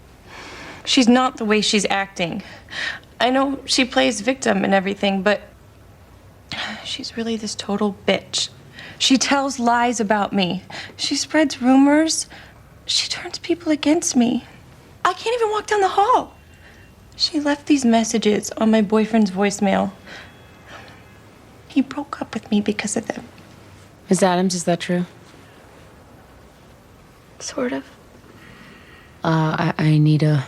She's not the way she's acting. I know she plays victim and everything, but she's really this total bitch. She tells lies about me. She spreads rumors. She turns people against me. I can't even walk down the hall. She left these messages on my boyfriend's voicemail. He broke up with me because of them. Ms. Adams, is that true? Sort of. I need a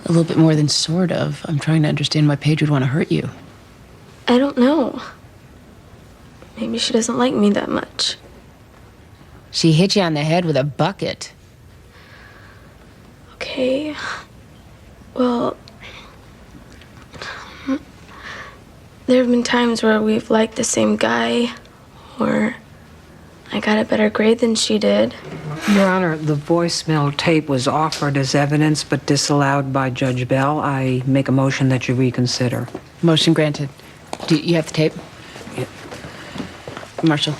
little bit more than sort of. I'm trying to understand why Paige would want to hurt you. I don't know. Maybe she doesn't like me that much. She hit you on the head with a bucket. Okay. Well, there have been times where we've liked the same guy, or I got a better grade than she did. Your Honor, the voicemail tape was offered as evidence but disallowed by Judge Bell. I make a motion that you reconsider. Motion granted. Do you have the tape? Yeah. Marshall.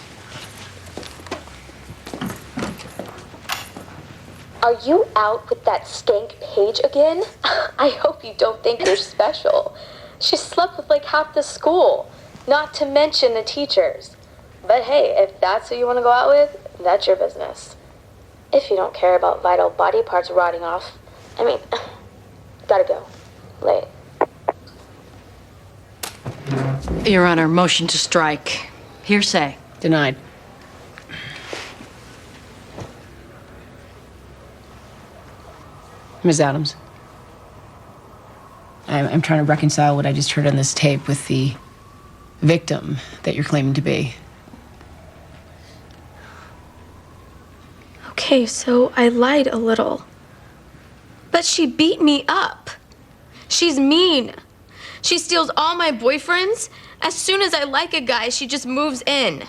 Are you out with that skank Paige again? I hope you don't think you're special. She slept with like half the school, not to mention the teachers. But hey, if that's who you want to go out with, that's your business. If you don't care about vital body parts rotting off. I mean, gotta go. Late. Your Honor, motion to strike. Hearsay. Denied. Ms. Adams. I'm trying to reconcile what I just heard on this tape with the victim that you're claiming to be. Okay, so I lied a little. But she beat me up. She's mean. She steals all my boyfriends. As soon as I like a guy, she just moves in.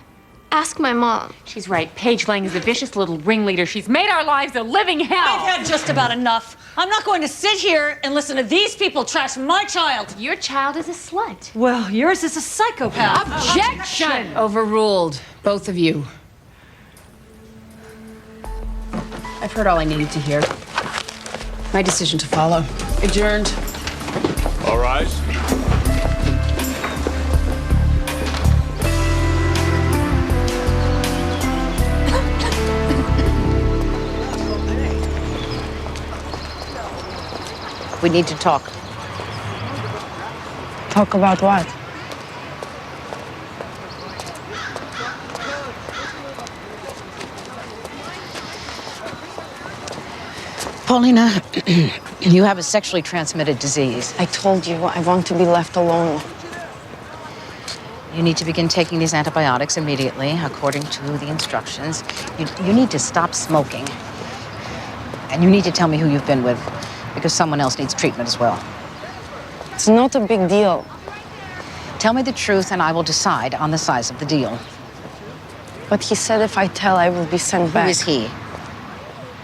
Ask my mom. She's right. Paige Lang is a vicious little ringleader. She's made our lives a living hell. I've had just about enough. I'm not going to sit here and listen to these people trash my child. Your child is a slut. Well, yours is a psychopath. Objection! Overruled, both of you. I've heard all I needed to hear. My decision to follow. Adjourned. All rise. We need to talk. Talk about what? Paulina, you have a sexually transmitted disease. I told you, I want to be left alone. You need to begin taking these antibiotics immediately, according to the instructions. You need to stop smoking. And you need to tell me who you've been with, because someone else needs treatment as well. It's not a big deal. Tell me the truth, and I will decide on the size of the deal. But he said if I tell, I will be sent back. Who is he?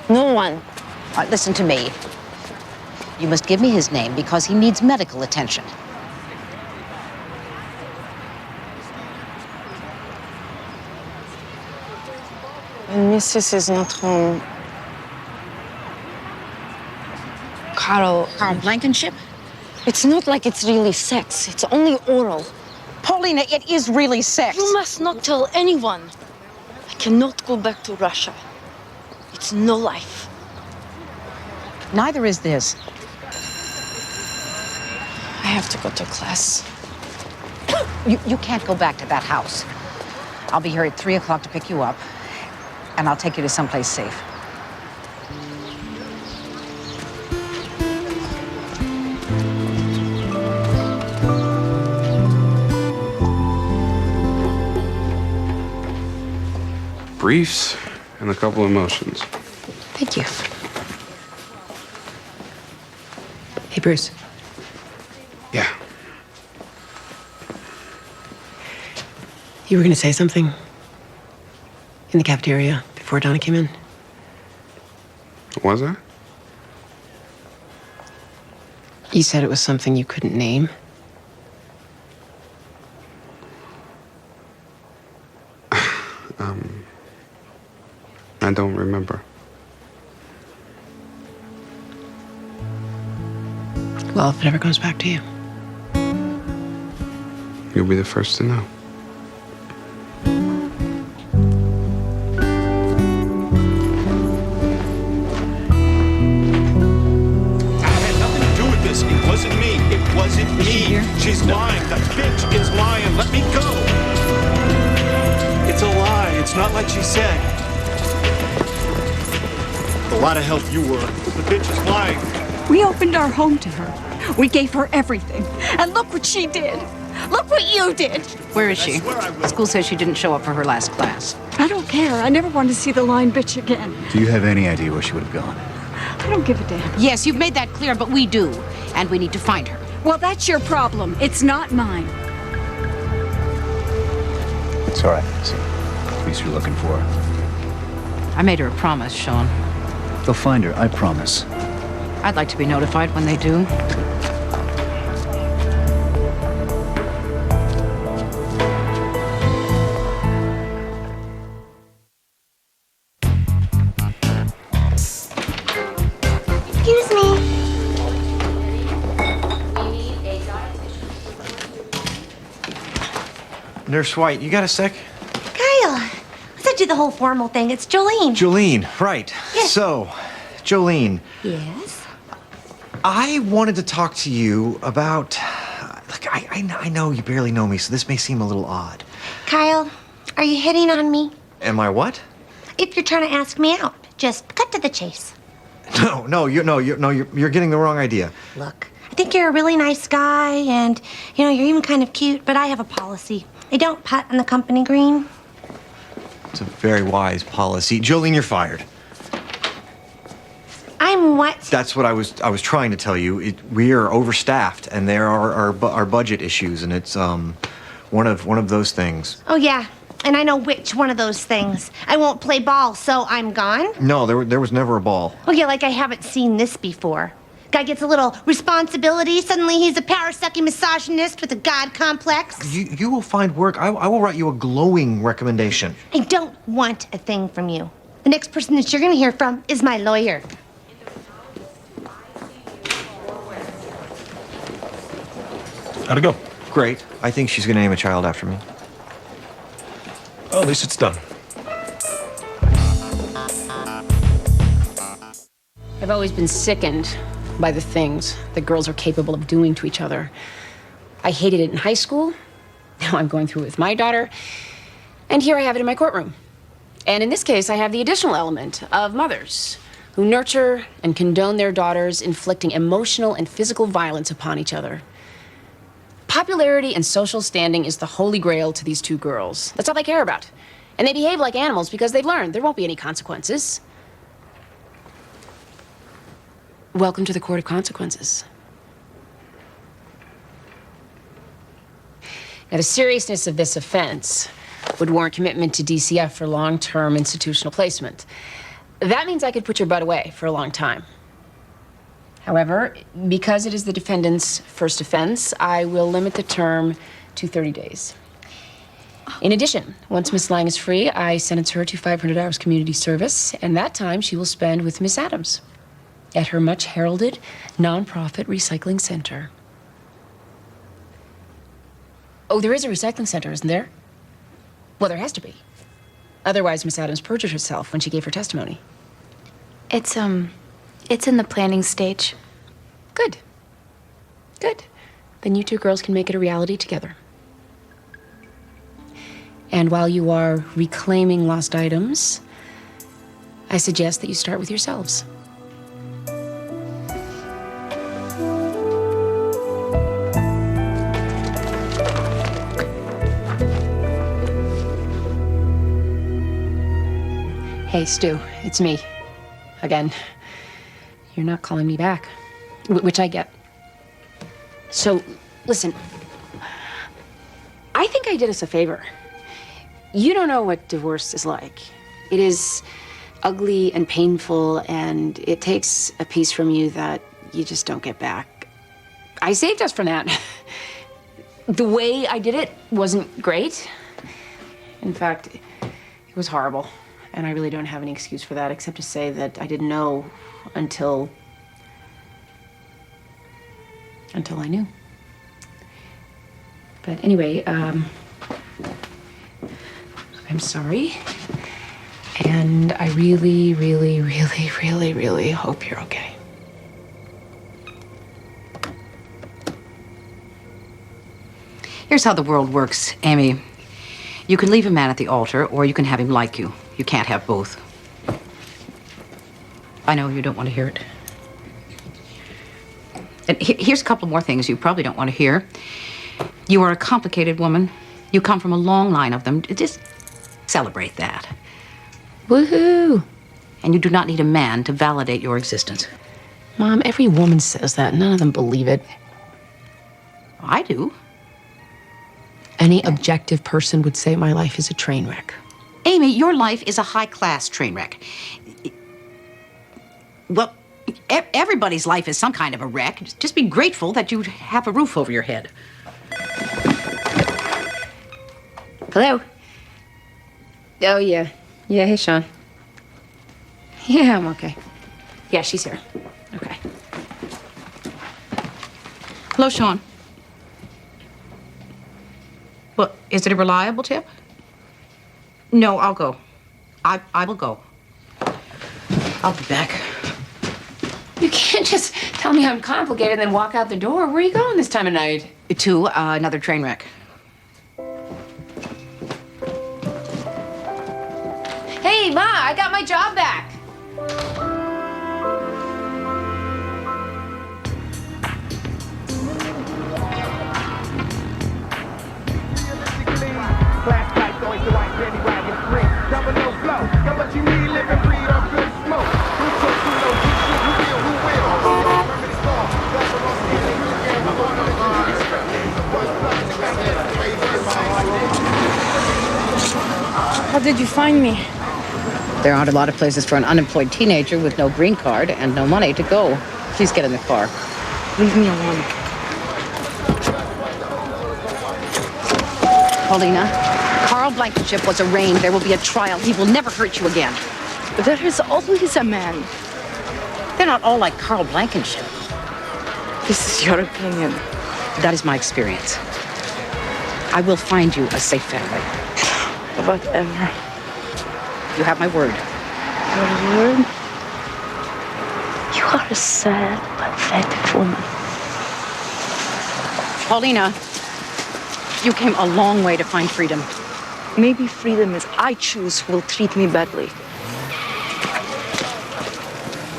No one. All right, listen to me. You must give me his name because he needs medical attention. When Mrs. is not home, Carl Blankenship? It's not like it's really sex. It's only oral. Paulina, it is really sex. You must not tell anyone. I cannot go back to Russia. It's no life. Neither is this. I have to go to class. You can't go back to that house. I'll be here at 3 o'clock to pick you up, and I'll take you to someplace safe. Briefs and a couple of motions. Thank you. Hey, Bruce. Yeah. You were going to say something in the cafeteria before Donna came in? Was I? You said it was something you couldn't name. I don't remember. Well, if it ever comes back to you. You'll be the first to know. It wasn't me. It wasn't me. She's lying. That bitch is lying. Let me go. It's a lie. It's not like she said. A lot of help you were. The bitch is lying. We opened our home to her. We gave her everything. And look what she did. Look what you did. Where is she? School says she didn't show up for her last class. I don't care. I never want to see the lying bitch again. Do you have any idea where she would have gone? I don't give a damn. Yes, you've made that clear, but we do. And we need to find her. Well, that's your problem. It's not mine. It's all right, Missy. At least you're looking for her. I made her a promise, Sean. They'll find her, I promise. I'd like to be notified when they do. Excuse me. Nurse White, you got a sec? Kyle, let's not do the whole formal thing. It's Jolene. Jolene, right. Yes. So, Jolene, Yes? I wanted to talk to you about... Look, I know you barely know me, so this may seem a little odd. Kyle, are you hitting on me? Am I what? If you're trying to ask me out, just cut to the chase. No, you're getting the wrong idea. Look, I think you're a really nice guy, and, you're even kind of cute, but I have a policy. I don't putt on the company green. It's a very wise policy. Jolene, you're fired. I'm what? That's what I was trying to tell you. We are overstaffed, and there are our budget issues, and it's one of those things. Oh, yeah, and I know which one of those things. I won't play ball, so I'm gone? No, there was never a ball. Oh, yeah, like I haven't seen this before. Guy gets a little responsibility. Suddenly he's a power-sucking misogynist with a god complex. You will find work. I will write you a glowing recommendation. I don't want a thing from you. The next person that you're going to hear from is my lawyer. How'd it go? Great. I think she's gonna name a child after me. Well, at least it's done. I've always been sickened by the things that girls are capable of doing to each other. I hated it in high school. Now I'm going through it with my daughter. And here I have it in my courtroom. And in this case, I have the additional element of mothers who nurture and condone their daughters inflicting emotional and physical violence upon each other. Popularity and social standing is the holy grail to these two girls. That's all they care about. And they behave like animals because they've learned there won't be any consequences. Welcome to the court of consequences. Now, the seriousness of this offense would warrant commitment to DCF for long-term institutional placement. That means I could put your butt away for a long time. However, because it is the defendant's first offense, I will limit the term to 30 days. In addition, once Miss Lang is free, I sentence her to 500 hours community service, and that time she will spend with Miss Adams at her much-heralded nonprofit recycling center. Oh, there is a recycling center, isn't there? Well, there has to be. Otherwise, Miss Adams perjured herself when she gave her testimony. It's in the planning stage. Good. Good. Then you two girls can make it a reality together. And while you are reclaiming lost items, I suggest that you start with yourselves. Hey, Stu, it's me. Again. You're not calling me back, which I get. So, listen, I think I did us a favor. You don't know what divorce is like. It is ugly and painful, and it takes a piece from you that you just don't get back. I saved us from that. The way I did it wasn't great. In fact, it was horrible, and I really don't have any excuse for that except to say that I didn't know until I knew. But anyway, I'm sorry. And I really, really, really, really, really hope you're okay. Here's how the world works, Amy. You can leave a man at the altar, or you can have him like you. You can't have both. I know you don't want to hear it. And here's a couple more things you probably don't want to hear. You are a complicated woman. You come from a long line of them. Just celebrate that. Woohoo! And you do not need a man to validate your existence. Mom, every woman says that. None of them believe it. I do. Any objective person would say my life is a train wreck. Amy, your life is a high-class train wreck. Well, everybody's life is some kind of a wreck. Just be grateful that you have a roof over your head. Hello? Oh, yeah. Yeah, hey, Sean. Yeah, I'm okay. Yeah, she's here. Okay. Hello, Sean. Well, is it a reliable tip? No, I'll go. I will go. I'll be back. You can't just tell me I'm complicated and then walk out the door. Where are you going this time of night? To another train wreck. Hey, Ma, I got my job back. Class type, always the white penny wagon free. Domino flow, got what you need, live and breathe on good smoke. Who took who knows who shit, who will, who will. Remember this song, that's the most easy who can. I'm on the line. How did you find me? There aren't a lot of places for an unemployed teenager with no green card and no money to go. Please get in the car. Leave me alone. Paulina, Carl Blankenship was arraigned. There will be a trial. He will never hurt you again. There is always a man. They're not all like Carl Blankenship. This is your opinion. That is my experience. I will find you a safe family. Whatever. You have my word. Your word? You are a sad, pathetic woman. Paulina, you came a long way to find freedom. Maybe freedom is I choose who will treat me badly.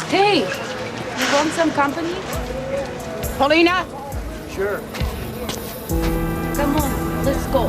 Hey, you want some company? Paulina? Sure. Come on, let's go.